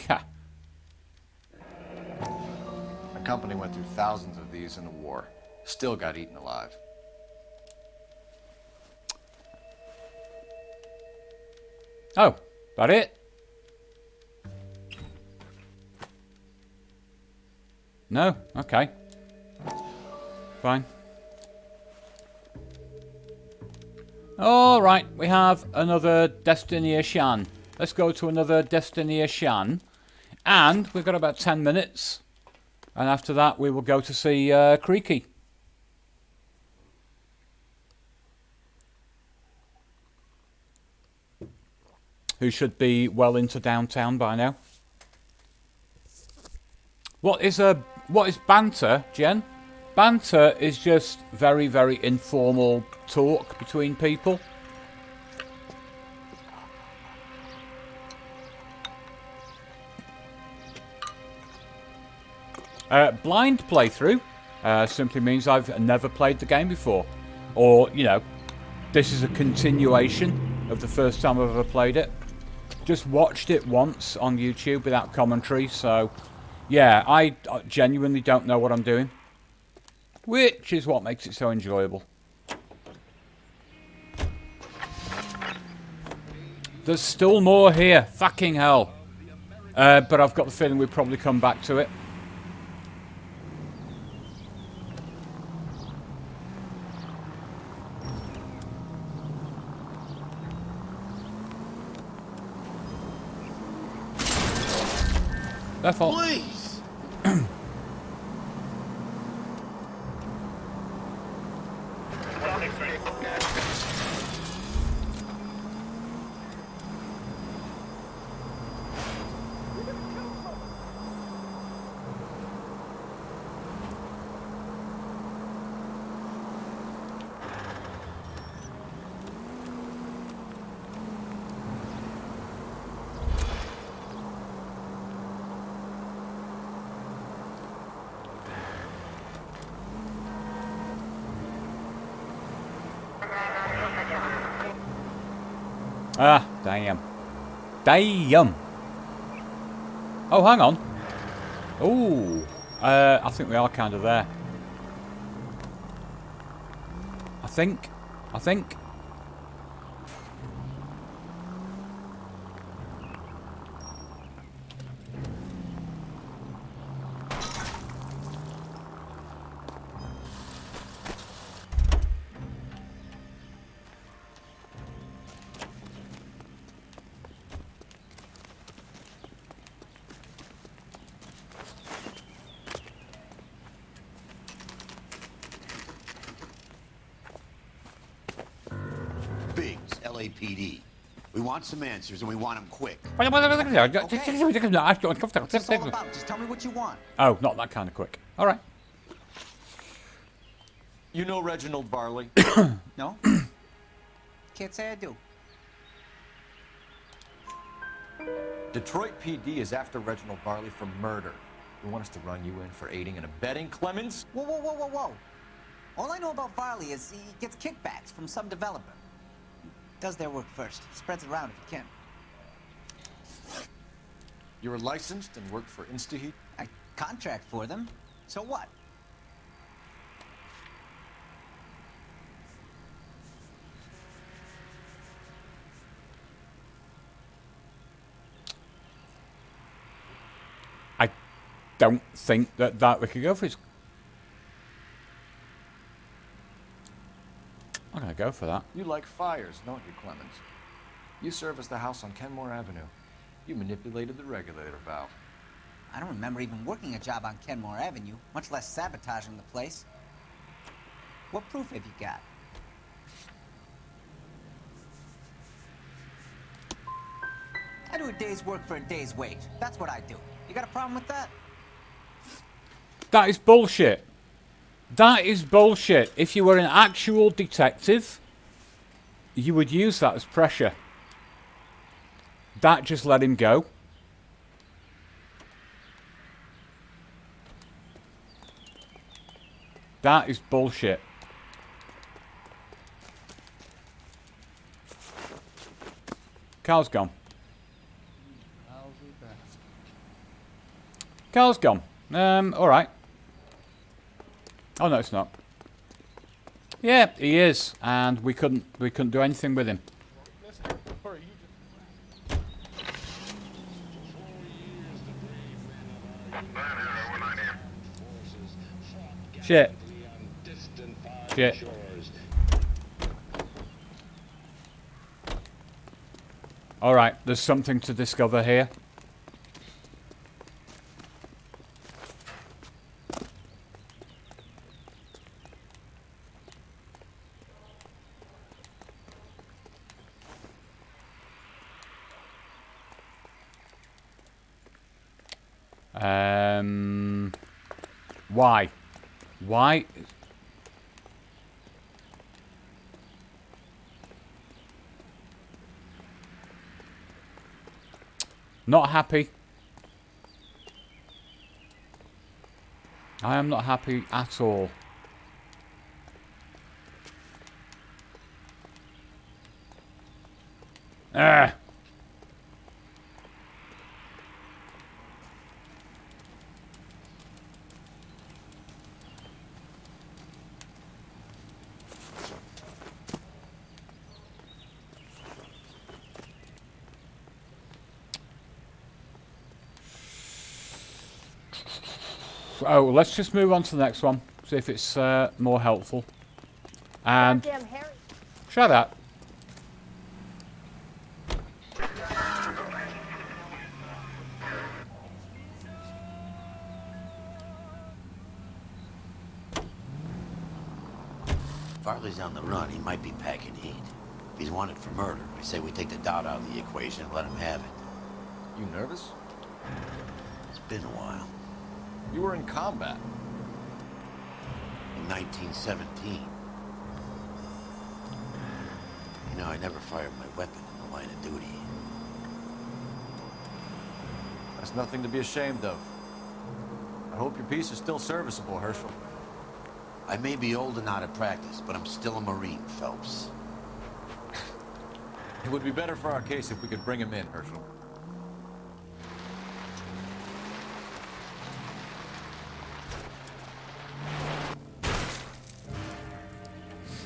The company went through thousands of these in the war. Still got eaten alive. Oh, that it? No? Okay. Fine. Alright, we have another destination. Let's go to another destination. And we've got about 10 minutes. And after that, we will go to see Creaky. Who should be well into downtown by now. What is banter, Jen? Banter is just very, very informal talk between people. Blind playthrough simply means I've never played the game before. Or, you know, this is a continuation of the first time I've ever played it. Just watched it once on YouTube without commentary, so yeah, I genuinely don't know what I'm doing. Which is what makes it so enjoyable. There's still more here, fucking hell. But I've got the feeling we'll probably come back to it. Their fault. Please. Ah, damn. Damn. Oh, hang on. Ooh. I think we are kind of there. I think. Biggs, LAPD. We want some answers and we want them quick. What's this all about? Just tell me what you want. Oh, not that kind of quick. All right. You know Reginald Varley? No? Can't say I do. Detroit PD is after Reginald Varley for murder. You want us to run you in for aiding and abetting Clemens? Whoa, whoa, whoa, whoa, whoa. All I know about Varley is he gets kickbacks from some developer. He does their work first. Spreads it around if he can. You're licensed and work for InstaHeat? I contract for them. So what? I don't think that we could go for his. I'm gonna go for that. You like fires, don't you, Clemens? You serviced the house on Kenmore Avenue. You manipulated the regulator valve. I don't remember even working a job on Kenmore Avenue, much less sabotaging the place. What proof have you got? I do a day's work for a day's wage. That's what I do. You got a problem with that? That is bullshit. That is bullshit. If you were an actual detective, you would use that as pressure. That just let him go. That is bullshit. Carl's gone. Carl's gone. Alright. Oh no, it's not. Yeah, he is, and we couldn't do anything with him. Shit. Shit. Alright, there's something to discover here. Why? Why? Not happy. I am not happy at all. Ah. Oh, let's just move on to the next one. See if it's more helpful. And shut up. Farley's on the run. He might be packing heat. If he's wanted for murder, I say we take the doubt out of the equation and let him have it. You nervous? It's been a while. You were in combat. In 1917. You know, I never fired my weapon in the line of duty. That's nothing to be ashamed of. I hope your piece is still serviceable, Herschel. I may be old and out of practice, but I'm still a Marine, Phelps. It would be better for our case if we could bring him in, Herschel.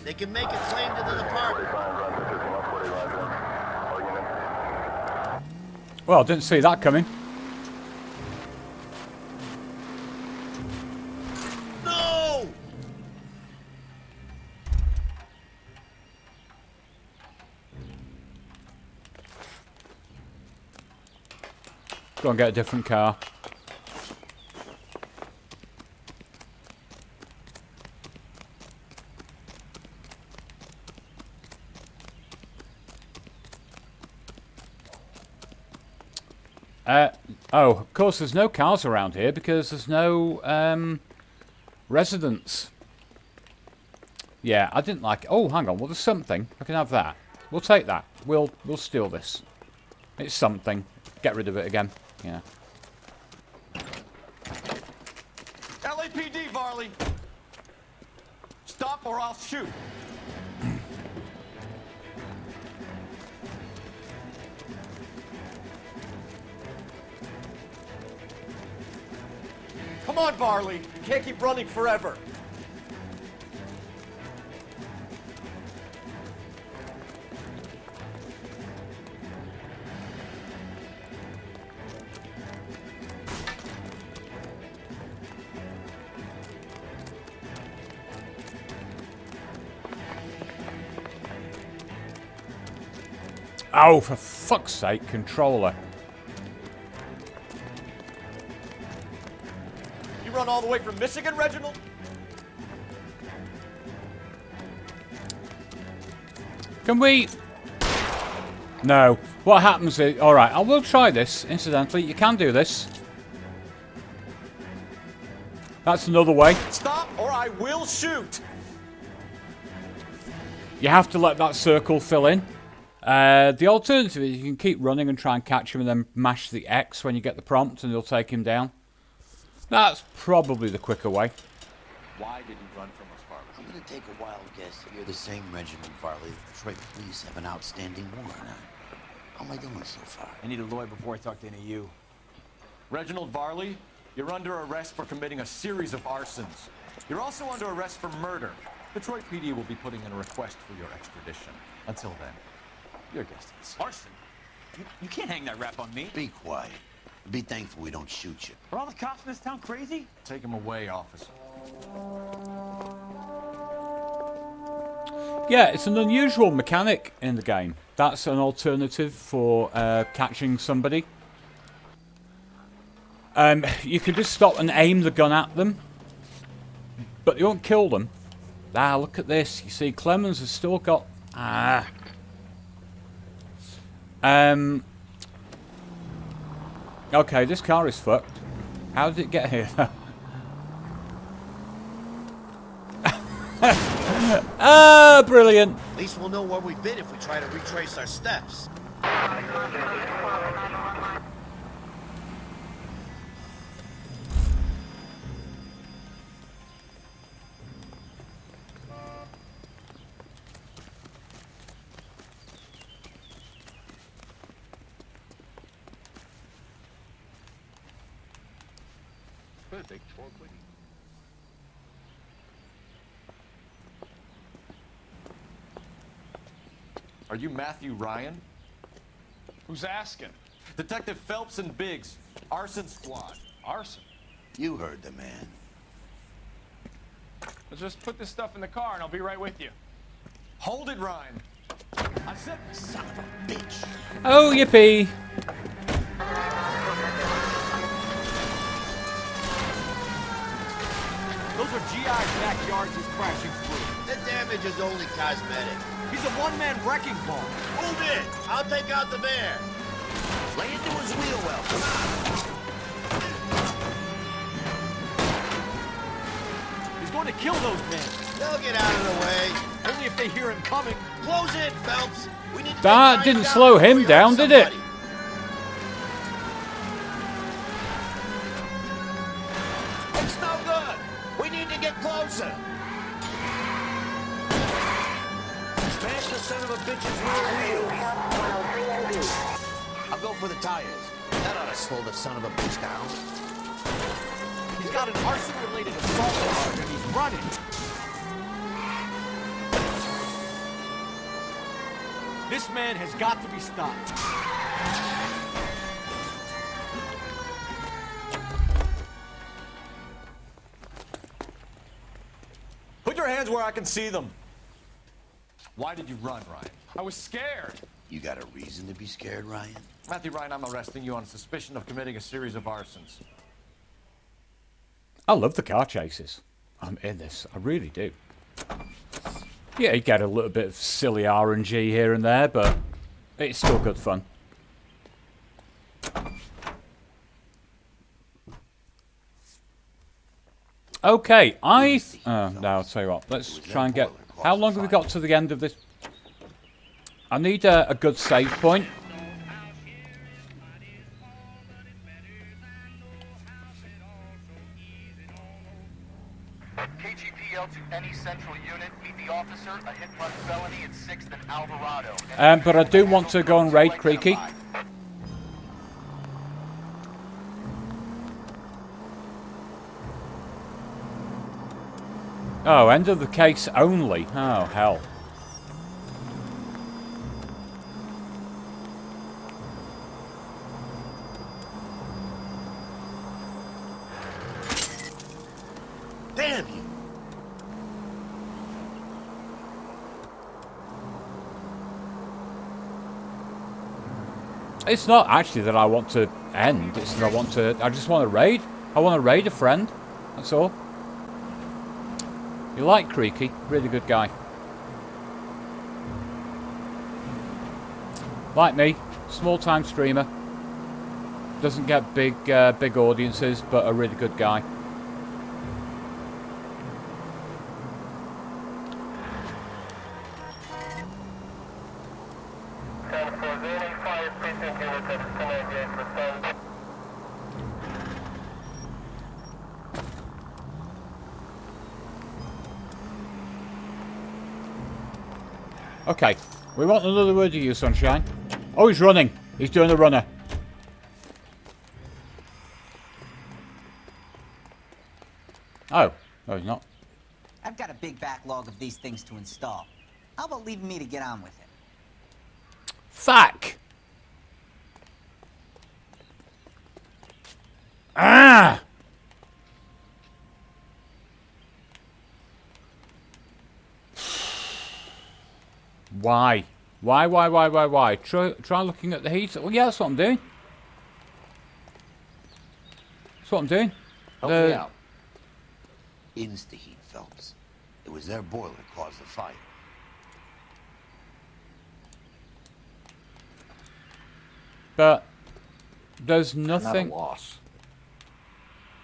They can make a claim to the department. Well, didn't see that coming. No! Go and get a different car. Oh, of course there's no cars around here because there's no residents. Yeah, I didn't like it. Oh, hang on. Well, there's something. I can have that. We'll take that. We'll steal this. It's something. Get rid of it again. Yeah. LAPD, Varley! Stop or I'll shoot. Come on, Varley. You can't keep running forever. Oh, for fuck's sake, controller. You run all the way from Michigan, Reginald? Can we... No. What happens is... Alright, I will try this, incidentally. You can do this. That's another way. Stop or I will shoot! You have to let that circle fill in. The alternative is you can keep running and try and catch him and then mash the X when you get the prompt and you'll take him down. That's probably the quicker way. Why did you run from us, Varley? I'm gonna take a wild guess that you're the same Reginald Varley the Detroit police have an outstanding warrant on. How am I doing so far? I need a lawyer before I talk to any of you. Reginald Varley, you're under arrest for committing a series of arsons. You're also under arrest for murder. Detroit PD will be putting in a request for your extradition. Until then, your guest is. Arson? You can't hang that rap on me. Be quiet. Be thankful we don't shoot you. Are all the cops in this town crazy? Take him away, officer. Yeah, it's an unusual mechanic in the game. That's an alternative for catching somebody. You can just stop and aim the gun at them, but you won't kill them. Ah, look at this. You see, Clemens has still got... Okay, this car is fucked. How did it get here? Ah, brilliant. At least we'll know where we've been if we try to retrace our steps. Are you Matthew Ryan? Who's asking? Detective Phelps and Biggs, arson squad. Arson? You heard the man. Let's just put this stuff in the car and I'll be right with you. Hold it, Ryan. I said, son of a bitch. Oh, yippee. Those are GI's backyards he's crashing through. The damage is only cosmetic. He's a one-man wrecking ball. Move in. I'll take out the mayor. Lay into his wheel well. Come on. He's going to kill those men. They'll get out of the way. Only if they hear him coming. Close in, Phelps. We need to That didn't slow him down, did it? It's no good. We need to get closer. Smash the son of a bitch's rear wheels. I'll go for the tires. That ought to slow the son of a bitch down. He's got an arson-related assault charge and he's running. This man has got to be stopped. Put your hands where I can see them. Why did you run, Ryan? I was scared. You got a reason to be scared, Ryan? Matthew Ryan, I'm arresting you on suspicion of committing a series of arsons. I love the car chases. I'm in this. I really do. Yeah, you get a little bit of silly RNG here and there, but it's still good fun. Okay, no, I'll tell you what. Let's try and get... How long have we got to the end of this? I need a good save point. KGPL to any central unit. Meet the officer. A hit plus felony at 6th and Alvarado. But I do want to go and raid Creaky. Oh, end of the case only. Oh, hell. Damn you! It's not actually that I want to end. It's that I just want to raid. I want to raid a friend. That's all. You like Creaky? Really good guy. Like me, small-time streamer. Doesn't get big audiences, but a really good guy. Okay, we want another word of you, Sunshine. Oh, he's running. He's doing the runner. Oh, no, he's not. I've got a big backlog of these things to install. How about leaving me to get on with it? Fuck! Ah! Why? Why? Try looking at the heat. Well, yeah, that's what I'm doing. That's what I'm doing. Help me out. Insta-heat, Phelps. It was their boiler caused the fire. But there's nothing. Not a loss.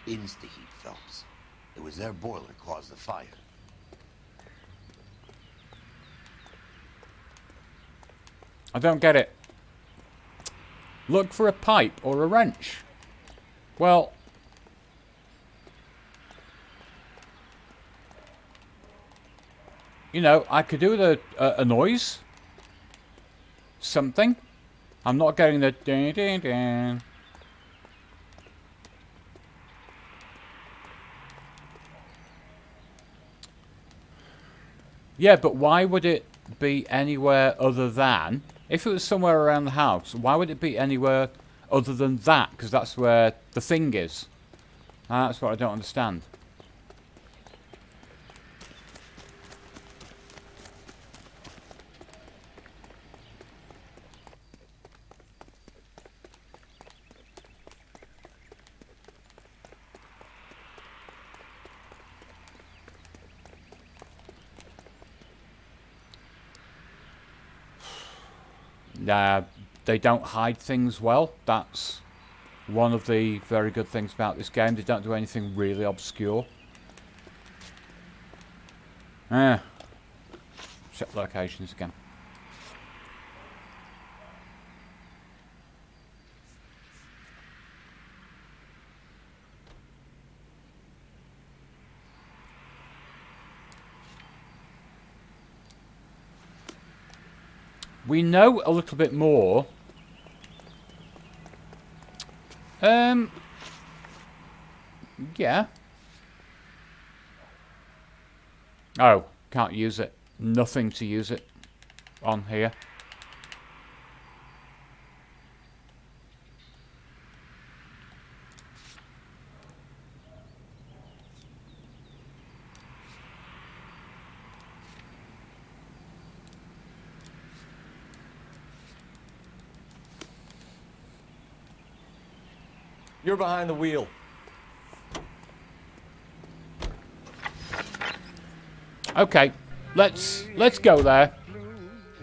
Insta-heat, Phelps. It was their boiler caused the fire. I don't get it. Look for a pipe or a wrench. Well, you know, I could do with a noise. Something. I'm not getting the ding ding ding. Yeah, but why would it be anywhere other than... If it was somewhere around the house, why would it be anywhere other than that? Because that's where the thing is. That's what I don't understand. They don't hide things well. That's one of the very good things about this game. They don't do anything really obscure. Check locations again. we know a little bit more. Yeah. Oh, can't use it. Nothing to use it on here. You're behind the wheel. Okay, let's go there.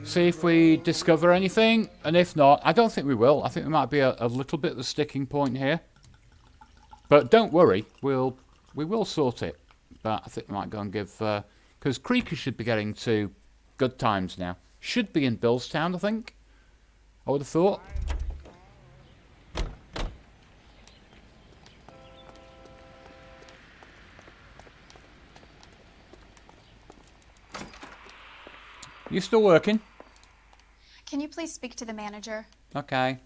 See if we discover anything, and if not, I don't think we will. I think there might be a little bit of the sticking point here. But don't worry, we will sort it. But I think we might go and give because Creaker should be getting to good times now. Should be in Billstown, I think. I would have thought. You still working? Can you please speak to the manager? Okay.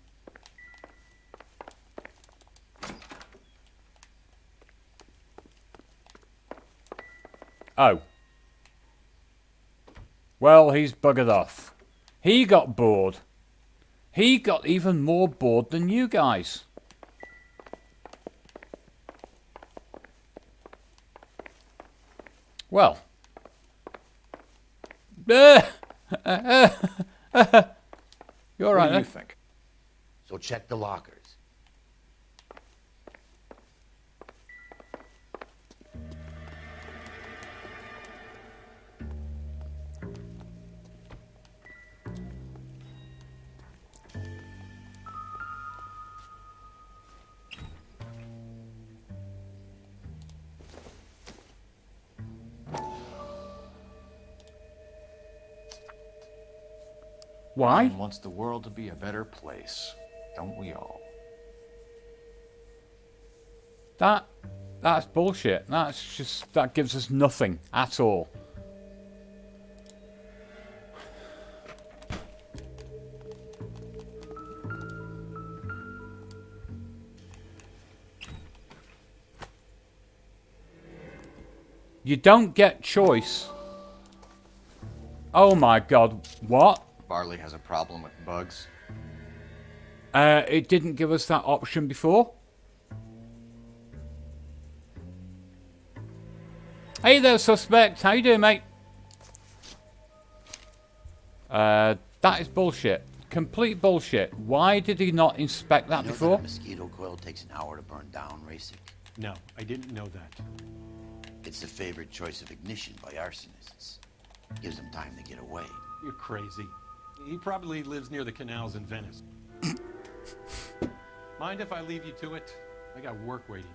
Oh. Well, he's buggered off. He got bored. He got even more bored than you guys. Well. You're all right, What do you think? So check the lockers. Why? Man wants the world to be a better place, don't we all? That's bullshit. That gives us nothing at all. You don't get choice. Oh my god, what? Barley has a problem with bugs. It didn't give us that option before. Hey there, suspect. How you doing, mate? That is bullshit. Complete bullshit. Why did he not inspect that You know before? that a mosquito coil takes an hour to burn down, Racing? No, I didn't know that. It's the favorite choice of ignition by arsonists. Gives them time to get away. You're crazy. He probably lives near the canals in Venice. Mind if I leave you to it? I got work waiting.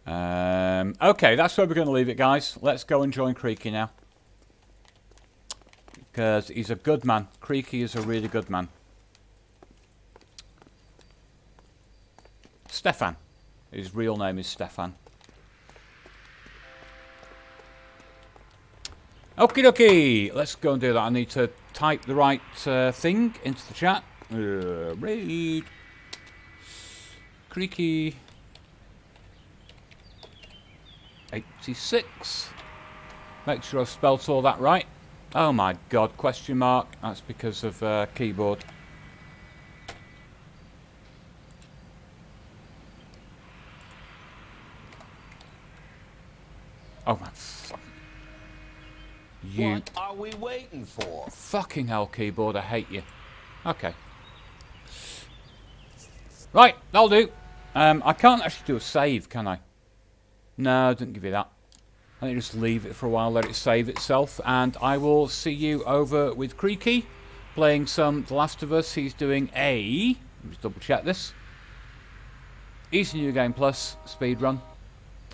Okay, that's where we're going to leave it, guys. Let's go and join Creaky now. Because he's a good man. Creaky is a really good man. Stefan. His real name is Stefan. Okie dokie. Let's go and do that. I need to type the right thing into the chat. Read. Creaky. 86. Make sure I've spelt all that right. Oh my god, question mark. That's because of keyboard. Oh my fuck. You. What are we waiting for? Fucking hell, keyboard, I hate you. Okay. Right, that'll do. I can't actually do a save, can I? No, I didn't give you that. I think just leave it for a while, let it save itself, and I will see you over with Creaky, playing some The Last of Us. He's doing a... Let me double check this. Easy New Game Plus speedrun,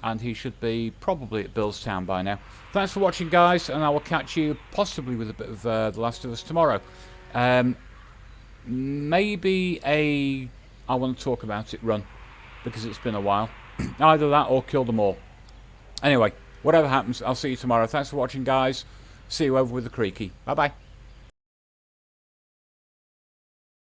and he should be probably at Billstown by now. Thanks for watching, guys, and I will catch you possibly with a bit of The Last of Us tomorrow. Maybe a I want to talk about it run, because it's been a while. Either that or kill them all. Anyway, whatever happens, I'll see you tomorrow. Thanks for watching, guys. See you over with the Creaky. Bye-bye.